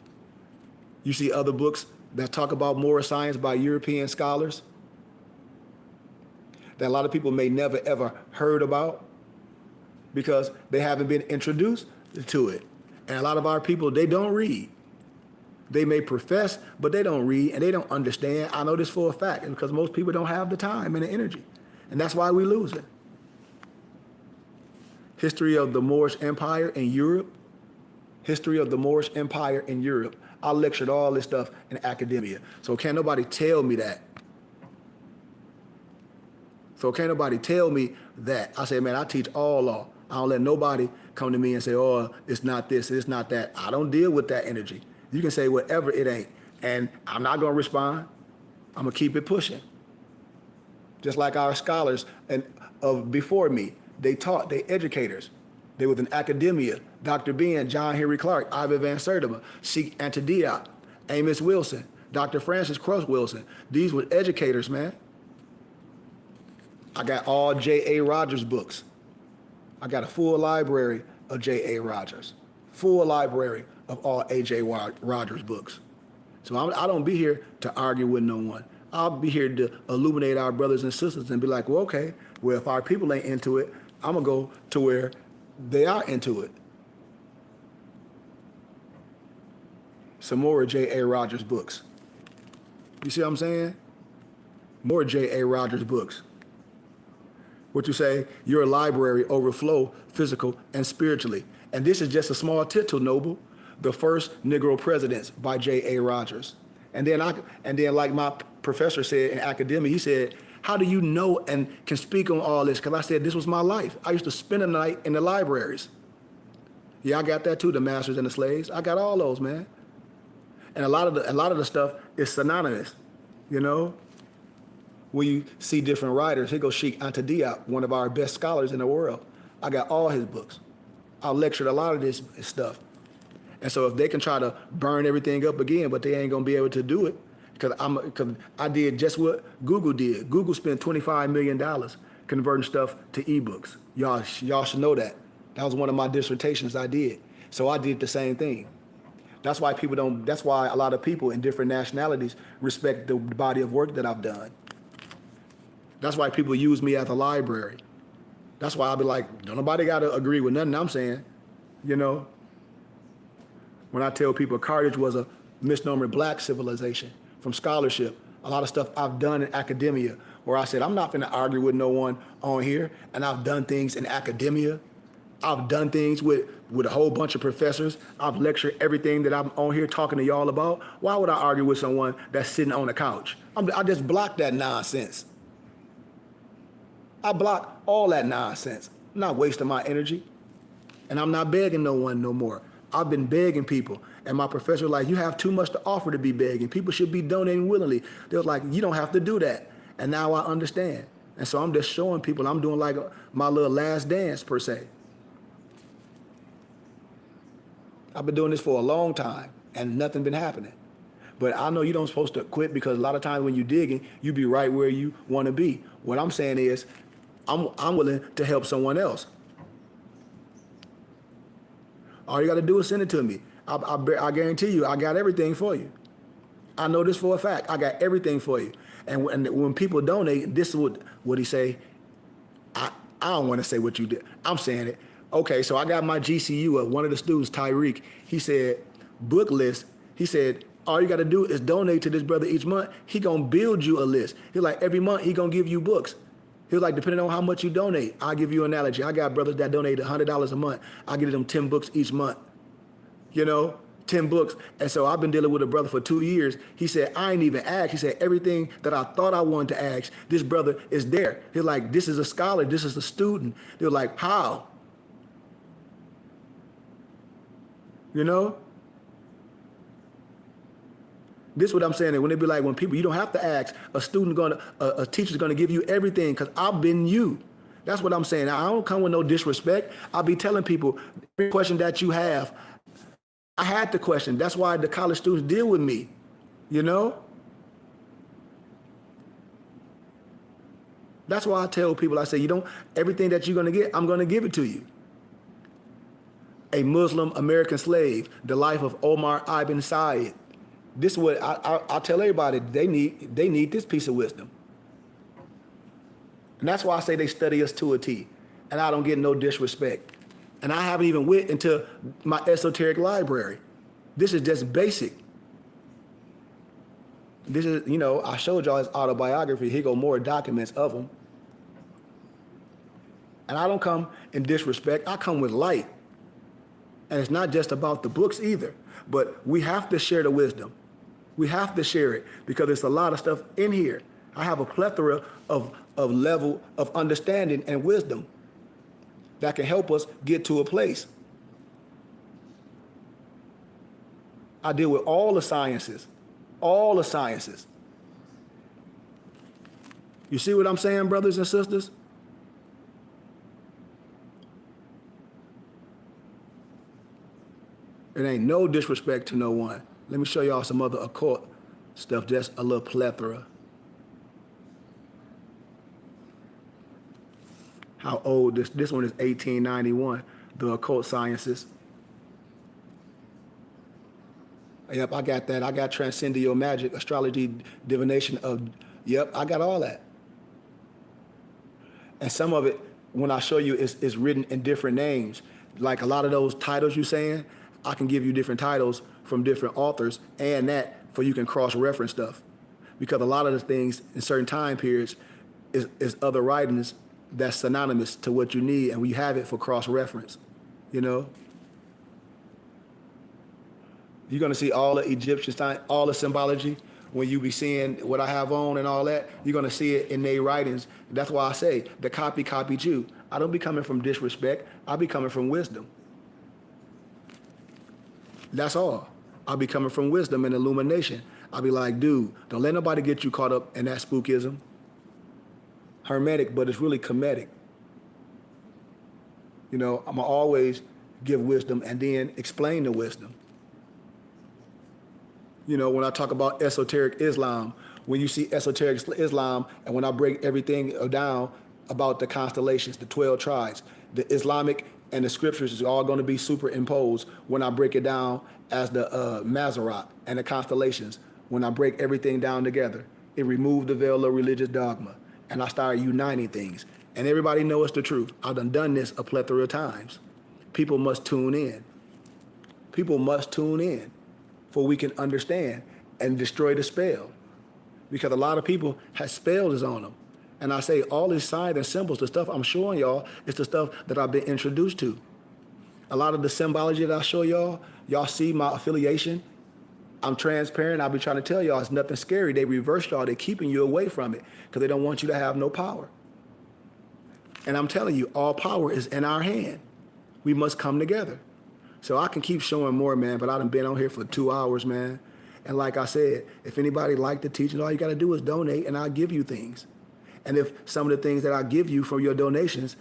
You see other books that talk about moral science by European scholars that a lot of people may never ever heard about because they haven't been introduced to it. And a lot of our people, they don't read. They may profess, but they don't read and they don't understand. I know this for a fact, and because most people don't have the time and the energy. And that's why we lose it. History of the Moorish Empire in Europe. History of the Moorish Empire in Europe. I lectured all this stuff in academia. So can't nobody tell me that. I say, man, I teach all law. I don't let nobody come to me and say, oh, it's not this, it's not that. I don't deal with that energy. You can say whatever it ain't. And I'm not going to respond. I'm going to keep it pushing. Just like our scholars and of before me, they taught, they educators. They was in academia. Dr. Ben, John Henry Clark, Ivan Van Sertima, Sheikh Anta Diop, Amos Wilson, Dr. Francis Cross Wilson. These were educators, man. I got all J.A. Rogers books. I got a full library of J.A. Rogers. Full library of all A.J. Rogers books. So I don't be here to argue with no one. I'll be here to illuminate our brothers and sisters and be like, well, okay, well, if our people ain't into it, I'm going to go to where they are into it. Some more J.A. Rogers books. You see what I'm saying? More J.A. Rogers books. What you say, your library overflow physical and spiritually. And this is just a small tittle, Noble. The First Negro Presidents by J.A. Rogers. And then like my professor said in academia, he said, how do you know and can speak on all this? Because I said, this was my life. I used to spend a night in the libraries. Yeah, I got that too, the masters and the slaves. I got all those, man. And a lot of the stuff is synonymous, you know? When you see different writers, here goes Sheikh Anta Diop, one of our best scholars in the world. I got all his books. I lectured a lot of this stuff. And so if they can try to burn everything up again, but they ain't gonna be able to do it, because I did just what Google did. Google spent $25 million converting stuff to ebooks. Y'all should know that. That was one of my dissertations I did. So I did the same thing. That's why that's why a lot of people in different nationalities respect the body of work that I've done. That's why people use me as a library. That's why I'll be like, don't nobody got to agree with nothing I'm saying, you know? When I tell people Carthage was a misnomer black civilization from scholarship, a lot of stuff I've done in academia where I said, I'm not gonna argue with no one on here, and I've done things in academia. I've done things with a whole bunch of professors. I've lectured everything that I'm on here talking to y'all about. Why would I argue with someone that's sitting on the couch? I just block that nonsense. I block all that nonsense. I'm not wasting my energy. And I'm not begging no one no more. I've been begging people. And my professor was like, you have too much to offer to be begging. People should be donating willingly. They was like, you don't have to do that. And now I understand. And so I'm just showing people I'm doing like my little last dance per se. I've been doing this for a long time and nothing been happening. But I know you don't supposed to quit because a lot of times when you're digging, you be right where you want to be. What I'm saying is I'm willing to help someone else. All you got to do is send it to me. I guarantee you, I got everything for you. I know this for a fact. I got everything for you. And when people donate, this is what he say. I don't want to say what you did. I'm saying it. Okay, so I got my GCU, one of the students, Tyreek, he said, book list. He said, all you got to do is donate to this brother each month. He going to build you a list. He like, every month he going to give you books. He was like, depending on how much you donate, I'll give you an analogy. I got brothers that donate $100 a month. I give them 10 books each month. You know, 10 books. And so I've been dealing with a brother for 2 years. He said, I ain't even asked. He said, everything that I thought I wanted to ask, this brother is there. He's like, this is a scholar. This is a student. They're like, how? You know? This is what I'm saying. And when they be like, when people, you don't have to ask, a teacher's gonna give you everything because I've been you. That's what I'm saying. I don't come with no disrespect. I'll be telling people every question that you have, I had to question. That's why the college students deal with me, you know? That's why I tell people, I say, everything that you're gonna get, I'm gonna give it to you. A Muslim American slave, the life of Omar ibn Said. This is what I tell everybody, they need this piece of wisdom. And that's why I say they study us to a T. And I don't get no disrespect. And I haven't even went into my esoteric library. This is just basic. This is, I showed y'all his autobiography. Here go more documents of him. And I don't come in disrespect. I come with light. And it's not just about the books either. But we have to share the wisdom. We have to share it because there's a lot of stuff in here. I have a plethora of level of understanding and wisdom that can help us get to a place. I deal with all the sciences. All the sciences. You see what I'm saying, brothers and sisters? It ain't no disrespect to no one. Let me show y'all some other occult stuff, just a little plethora. How old this one is 1891, the occult sciences. Yep, I got that. I got transcendental magic, astrology, divination yep, I got all that. And some of it, when I show you, is written in different names. Like a lot of those titles you're saying, I can give you different titles from different authors and that for you can cross-reference stuff. Because a lot of the things in certain time periods is other writings that's synonymous to what you need, and we have it for cross-reference, You're gonna see all the Egyptian sign, all the symbology, when you be seeing what I have on and all that, you're gonna see it in their writings. That's why I say, the copy copied you. I don't be coming from disrespect, I be coming from wisdom. That's all. I'll be coming from wisdom and illumination. I'll be like, dude, don't let nobody get you caught up in that spookism. Hermetic, but it's really comedic. I'm gonna always give wisdom and then explain the wisdom. When I talk about esoteric Islam, when you see esoteric Islam, and when I break everything down, about the constellations, the 12 tribes, the Islamic and the scriptures is all going to be superimposed when I break it down as the Mazarat and the constellations. When I break everything down together, it removed the veil of religious dogma, and I started uniting things. And everybody knows the truth. I've done this a plethora of times. People must tune in. People must tune in for we can understand and destroy the spell. Because a lot of people have spells on them. And I say all these signs and symbols, the stuff I'm showing y'all, is the stuff that I've been introduced to. A lot of the symbology that I show y'all, y'all see my affiliation. I'm transparent. I'll be trying to tell y'all it's nothing scary. They reverse y'all. They're keeping you away from it because they don't want you to have no power. And I'm telling you, all power is in our hand. We must come together. So I can keep showing more, man, but I done been on here for 2 hours, man. And like I said, if anybody like the teaching, all you got to do is donate and I'll give you things. And if some of the things that I give you for your donations,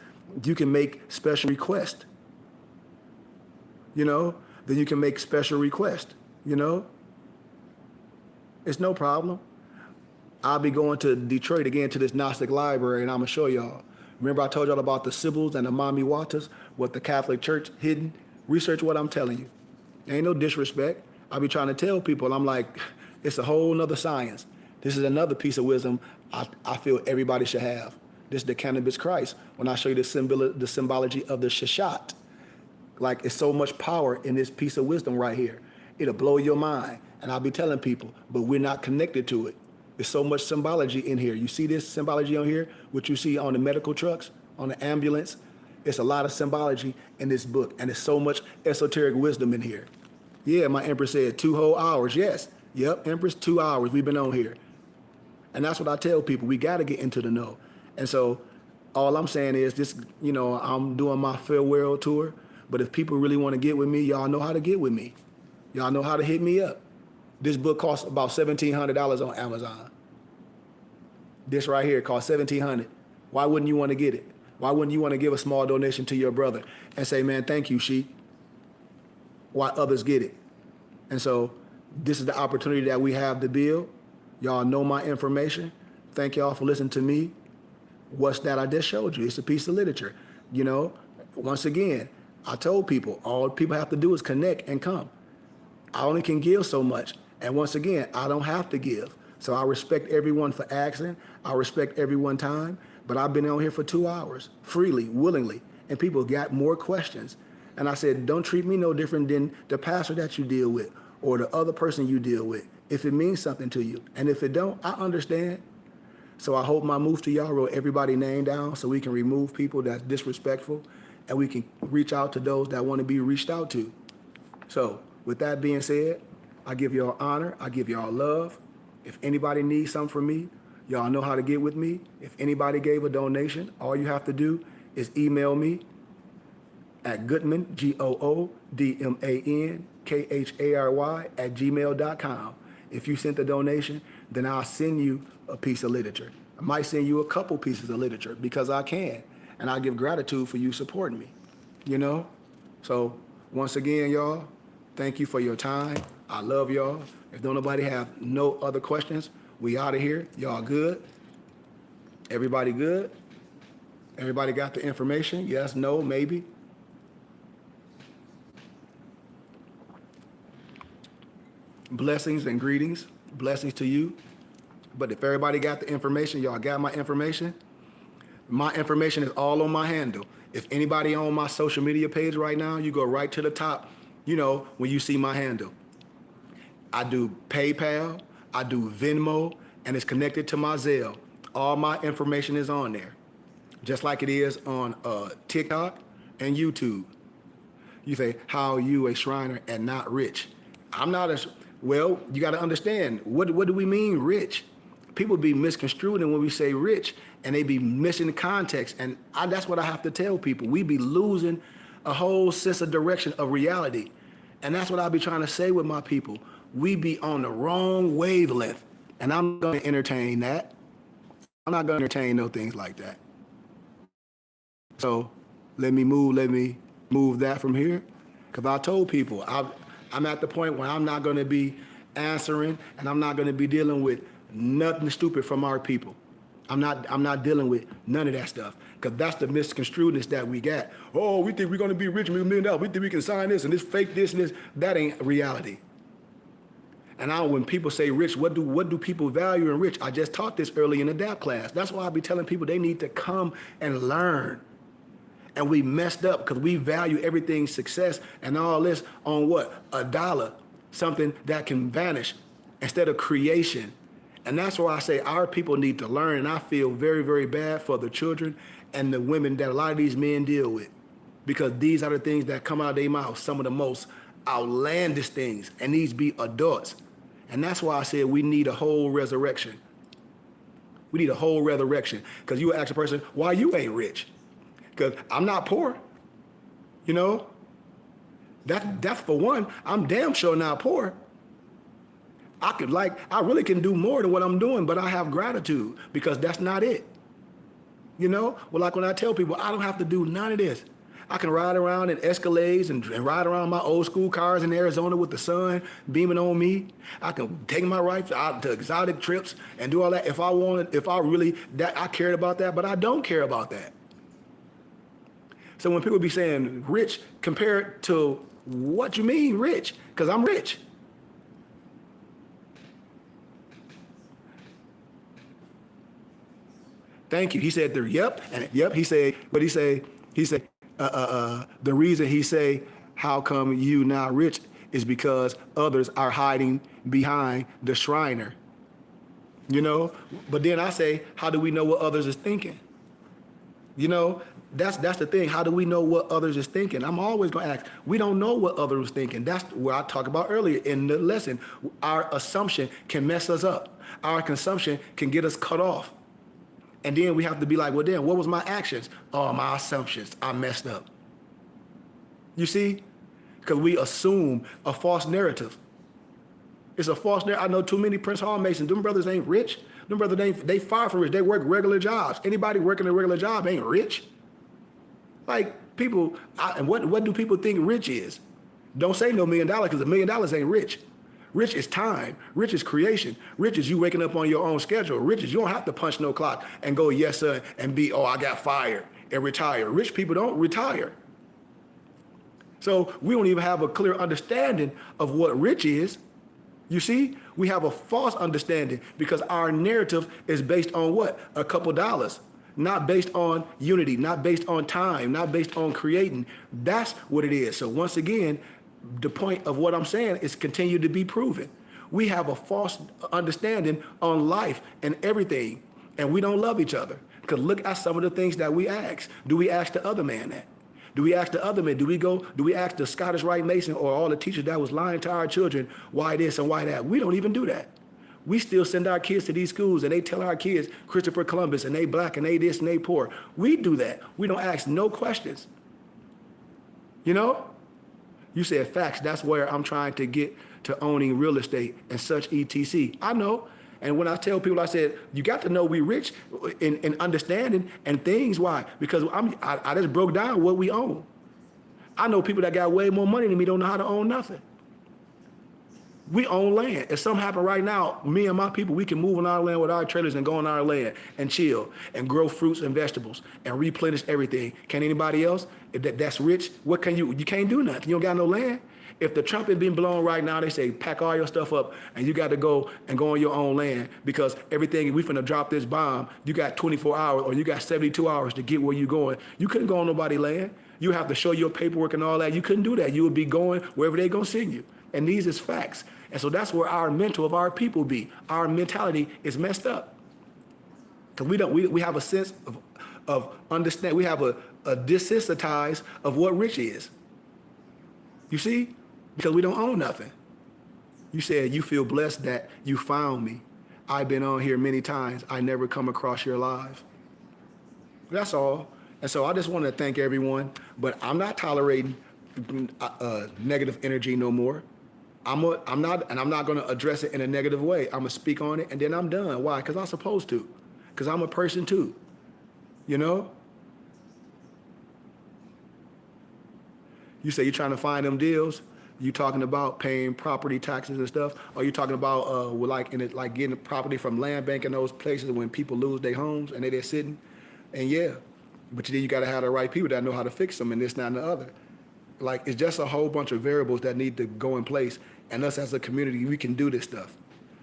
you can make special requests, then you can make special requests, It's no problem. I'll be going to Detroit again to this Gnostic library and I'm going to show y'all. Remember I told y'all about the Sibyls and the Mami Watas, what the Catholic Church hidden? Research what I'm telling you. Ain't no disrespect. I'll be trying to tell people, I'm like, it's a whole nother science. This is another piece of wisdom I feel everybody should have. This is the cannabis Christ. When I show you the symbology of the Shashat, like it's so much power in this piece of wisdom right here. It'll blow your mind. And I'll be telling people, but we're not connected to it. There's so much symbology in here. You see this symbology on here, what you see on the medical trucks, on the ambulance? It's a lot of symbology in this book, and there's so much esoteric wisdom in here. Yeah, my Empress said 2 whole hours. Yes. Yep, Empress, 2 hours we've been on here. And that's what I tell people. We got to get into the know. And so all I'm saying is this, I'm doing my farewell tour. But if people really want to get with me, y'all know how to get with me. Y'all know how to hit me up. This book costs about $1,700 on Amazon. This right here costs $1,700. Why wouldn't you want to get it? Why wouldn't you want to give a small donation to your brother and say, man, thank you, Sheik, while others get it? And so this is the opportunity that we have to build. Y'all know my information. Thank y'all for listening to me. What's that I just showed you? It's a piece of literature. Once again, I told people, all people have to do is connect and come. I only can give so much. And once again, I don't have to give. So I respect everyone for asking. I respect everyone's time. But I've been on here for 2 hours, freely, willingly. And people got more questions. And I said, don't treat me no different than the pastor that you deal with or the other person you deal with, if it means something to you. And if it don't, I understand. So I hope my move to y'all wrote everybody's name down so we can remove people that's disrespectful and we can reach out to those that want to be reached out to. So with that being said, I give y'all honor. I give y'all love. If anybody needs something from me, y'all know how to get with me. If anybody gave a donation, all you have to do is email me at Goodman, GOODMANKHARY @gmail.com. If you sent the donation, then I'll send you a piece of literature. I might send you a couple pieces of literature because I can. And I give gratitude for you supporting me, So once again, y'all, thank you for your time. I love y'all. If don't nobody have no other questions, we out of here. Y'all good? Everybody good? Everybody got the information? Yes, no, maybe? Blessings and greetings. Blessings to you. But if everybody got the information, y'all got my information? My information is all on my handle. If anybody on my social media page right now, you go right to the top, when you see my handle. I do PayPal, I do Venmo, and it's connected to my Zelle. All my information is on there, just like it is on TikTok and YouTube. You say, how are you a Shriner and not rich? I'm not well, you got to understand, what do we mean rich? People be misconstrued when we say rich, and they be missing the context. And that's what I have to tell people. We be losing a whole sense of direction of reality. And that's what I be trying to say with my people. We be on the wrong wavelength. And I'm going to entertain that. I'm not going to entertain no things like that. So let me move that from here. Because I told people, I'm at the point where I'm not going to be answering and I'm not going to be dealing with nothing stupid from our people. I'm not dealing with none of that stuff. Because that's the misconstruedness that we got. Oh, we think we're going to be rich, $1 million. We think we can sign this and this fake this and this. That ain't reality. And when people say rich, what do people value in rich? I just taught this early in the DAP class. That's why I be telling people they need to come and learn. And we messed up because we value everything success and all this on what? $1, something that can vanish instead of creation. And that's why I say our people need to learn. And I feel very, very bad for the children and the women that a lot of these men deal with, because these are the things that come out of their mouth, some of the most outlandish things, and these be adults. And that's why I said we need a whole resurrection. We need a whole resurrection. Because you ask a person, why you ain't rich? Because I'm not poor. You know? That's for one. I'm damn sure not poor. I really can do more than what I'm doing, but I have gratitude because that's not it. You know? Well, like when I tell people, I don't have to do none of this. I can ride around in Escalades and ride around my old school cars in Arizona with the sun beaming on me. I can take my wife out to exotic trips and do all that if I wanted, if I really, that I cared about that, but I don't care about that. So when people be saying rich compared to what you mean rich, because I'm rich. Thank you. He said there, yep, and yep, he said, but he said, the reason he say, how come you not rich is because others are hiding behind the Shriner. You know, but then I say, how do we know what others is thinking? You know, that's the thing. How do we know what others is thinking? I'm always going to ask. We don't know what others is thinking. That's what I talked about earlier in the lesson. Our assumption can mess us up. Our consumption can get us cut off. And then we have to be like, well, then, what was my actions? Oh, my assumptions. I messed up. You see? Because we assume a false narrative. It's a false narrative. I know too many Prince Hall Masons. Them brothers ain't rich. Them brothers, they far from rich. They work regular jobs. Anybody working a regular job ain't rich. Like, people, and what do people think rich is? Don't say no $1 million, because $1 million ain't rich. Rich is time. Rich is creation. Rich is you waking up on your own schedule. Rich is you don't have to punch no clock and go, yes, sir, and be, oh, I got fired and retire. Rich people don't retire. So we don't even have a clear understanding of what rich is. You see, we have a false understanding because our narrative is based on what? A couple dollars. Not based on unity, not based on time, not based on creating. That's what it is. So once again, the point of what I'm saying is continue to be proven. We have a false understanding on life and everything, and we don't love each other. Because look at some of the things that we ask. Do we ask the other man that? Do we ask the other man? Do we ask the Scottish Rite Mason or all the teachers that was lying to our children why this and why that? We don't even do that. We still send our kids to these schools and they tell our kids Christopher Columbus and they black and they this and they poor. We do that. We don't ask no questions. You know? You said facts. That's where I'm trying to get to owning real estate and such etc. I know. And when I tell people, I said, you got to know we rich in understanding and things. Why? Because I just broke down what we own. I know people that got way more money than me don't know how to own nothing. We own land. If something happen right now, me and my people, we can move on our land with our trailers and go on our land and chill and grow fruits and vegetables and replenish everything. Can anybody else? If that's rich, what can you? You can't do nothing. You don't got no land. If the trumpet being blown right now, they say pack all your stuff up and you got to go and go on your own land because everything, we finna drop this bomb. You got 24 hours or you got 72 hours to get where you going. You couldn't go on nobody's land. You have to show your paperwork and all that. You couldn't do that. You would be going wherever they gonna send you. And these is facts. And so that's where our mental of our people be. Our mentality is messed up. Because we have a sense of understand. We have a desensitized of what rich is. You see? Because we don't own nothing. You said you feel blessed that you found me. I've been on here many times. I never come across your live. That's all. And so I just want to thank everyone. But I'm not tolerating negative energy no more. I'm not going to address it in a negative way. I'm going to speak on it, and then I'm done. Why? Because I'm supposed to. Because I'm a person, too. You know? You say you're trying to find them deals. You talking about paying property taxes and stuff? Or you talking about with like in it, like getting property from land bank in those places when people lose their homes and they there sitting? And yeah, but then you got to have the right people that know how to fix them and this, that, and the other. Like it's just a whole bunch of variables that need to go in place, and us as a community, we can do this stuff.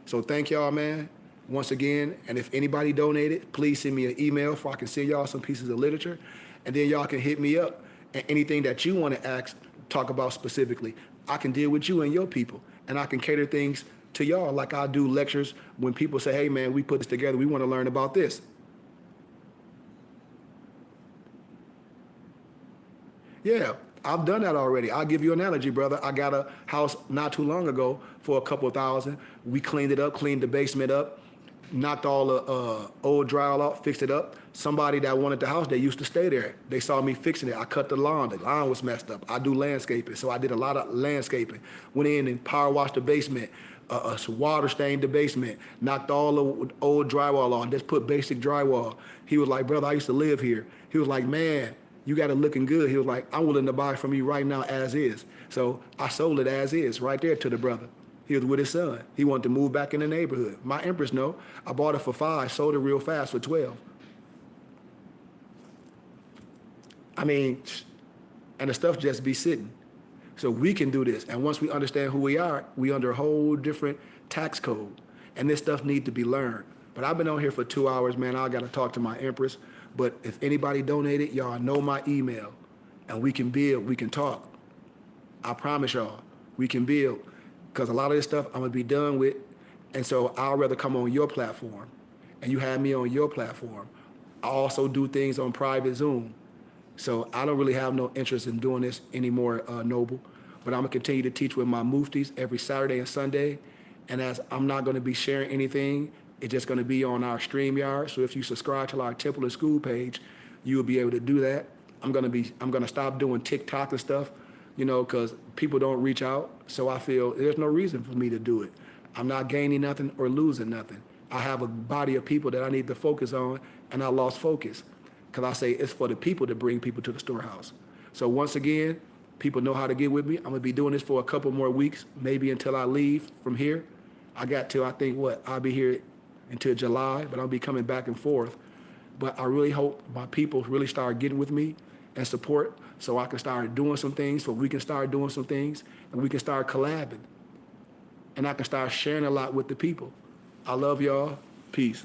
So thank y'all, man, once again. And if anybody donated, please send me an email so I can send y'all some pieces of literature, and then y'all can hit me up and anything that you want to ask, talk about specifically. I can deal with you and your people, and I can cater things to y'all like I do lectures when people say, hey man, we put this together, we want to learn about this. Yeah, I've done that already. I'll give you an analogy, brother. I got a house not too long ago for a couple of thousand. We cleaned it up, cleaned the basement up, knocked all the old drywall off, fixed it up. Somebody that wanted the house, they used to stay there. They saw me fixing it. I cut the lawn. The lawn was messed up. I do landscaping, so I did a lot of landscaping. Went in and power washed the basement, water stained the basement, knocked all the old drywall on, just put basic drywall. He was like, brother, I used to live here. He was like, man, you got it looking good. He was like, I'm willing to buy from you right now as is. So I sold it as is right there to the brother. He was with his son. He wanted to move back in the neighborhood. My Empress know. I bought it for 5, sold it real fast for 12. I mean, and the stuff just be sitting. So we can do this. And once we understand who we are, we under a whole different tax code. And this stuff need to be learned. But I've been on here for 2 hours, man. I got to talk to my Empress. But if anybody donated, y'all know my email. And we can build, we can talk. I promise y'all, we can build. Because a lot of this stuff I'm going to be done with. And so I'd rather come on your platform. And you have me on your platform. I also do things on private Zoom. So I don't really have no interest in doing this anymore, Noble. But I'm going to continue to teach with my muftis every Saturday and Sunday. And as I'm not going to be sharing anything, it's just going to be on our StreamYard. So if you subscribe to our Temple and School page, you will be able to do that. I'm going to stop doing TikTok and stuff, you know, because people don't reach out. So I feel there's no reason for me to do it. I'm not gaining nothing or losing nothing. I have a body of people that I need to focus on, and I lost focus. Because I say it's for the people to bring people to the storehouse. So once again, people know how to get with me. I'm going to be doing this for a couple more weeks, maybe until I leave from here. I got till, I think, I'll be here until July, but I'll be coming back and forth. But I really hope my people really start getting with me and support so I can start doing some things, so we can start doing some things, and we can start collabing. And I can start sharing a lot with the people. I love y'all. Peace.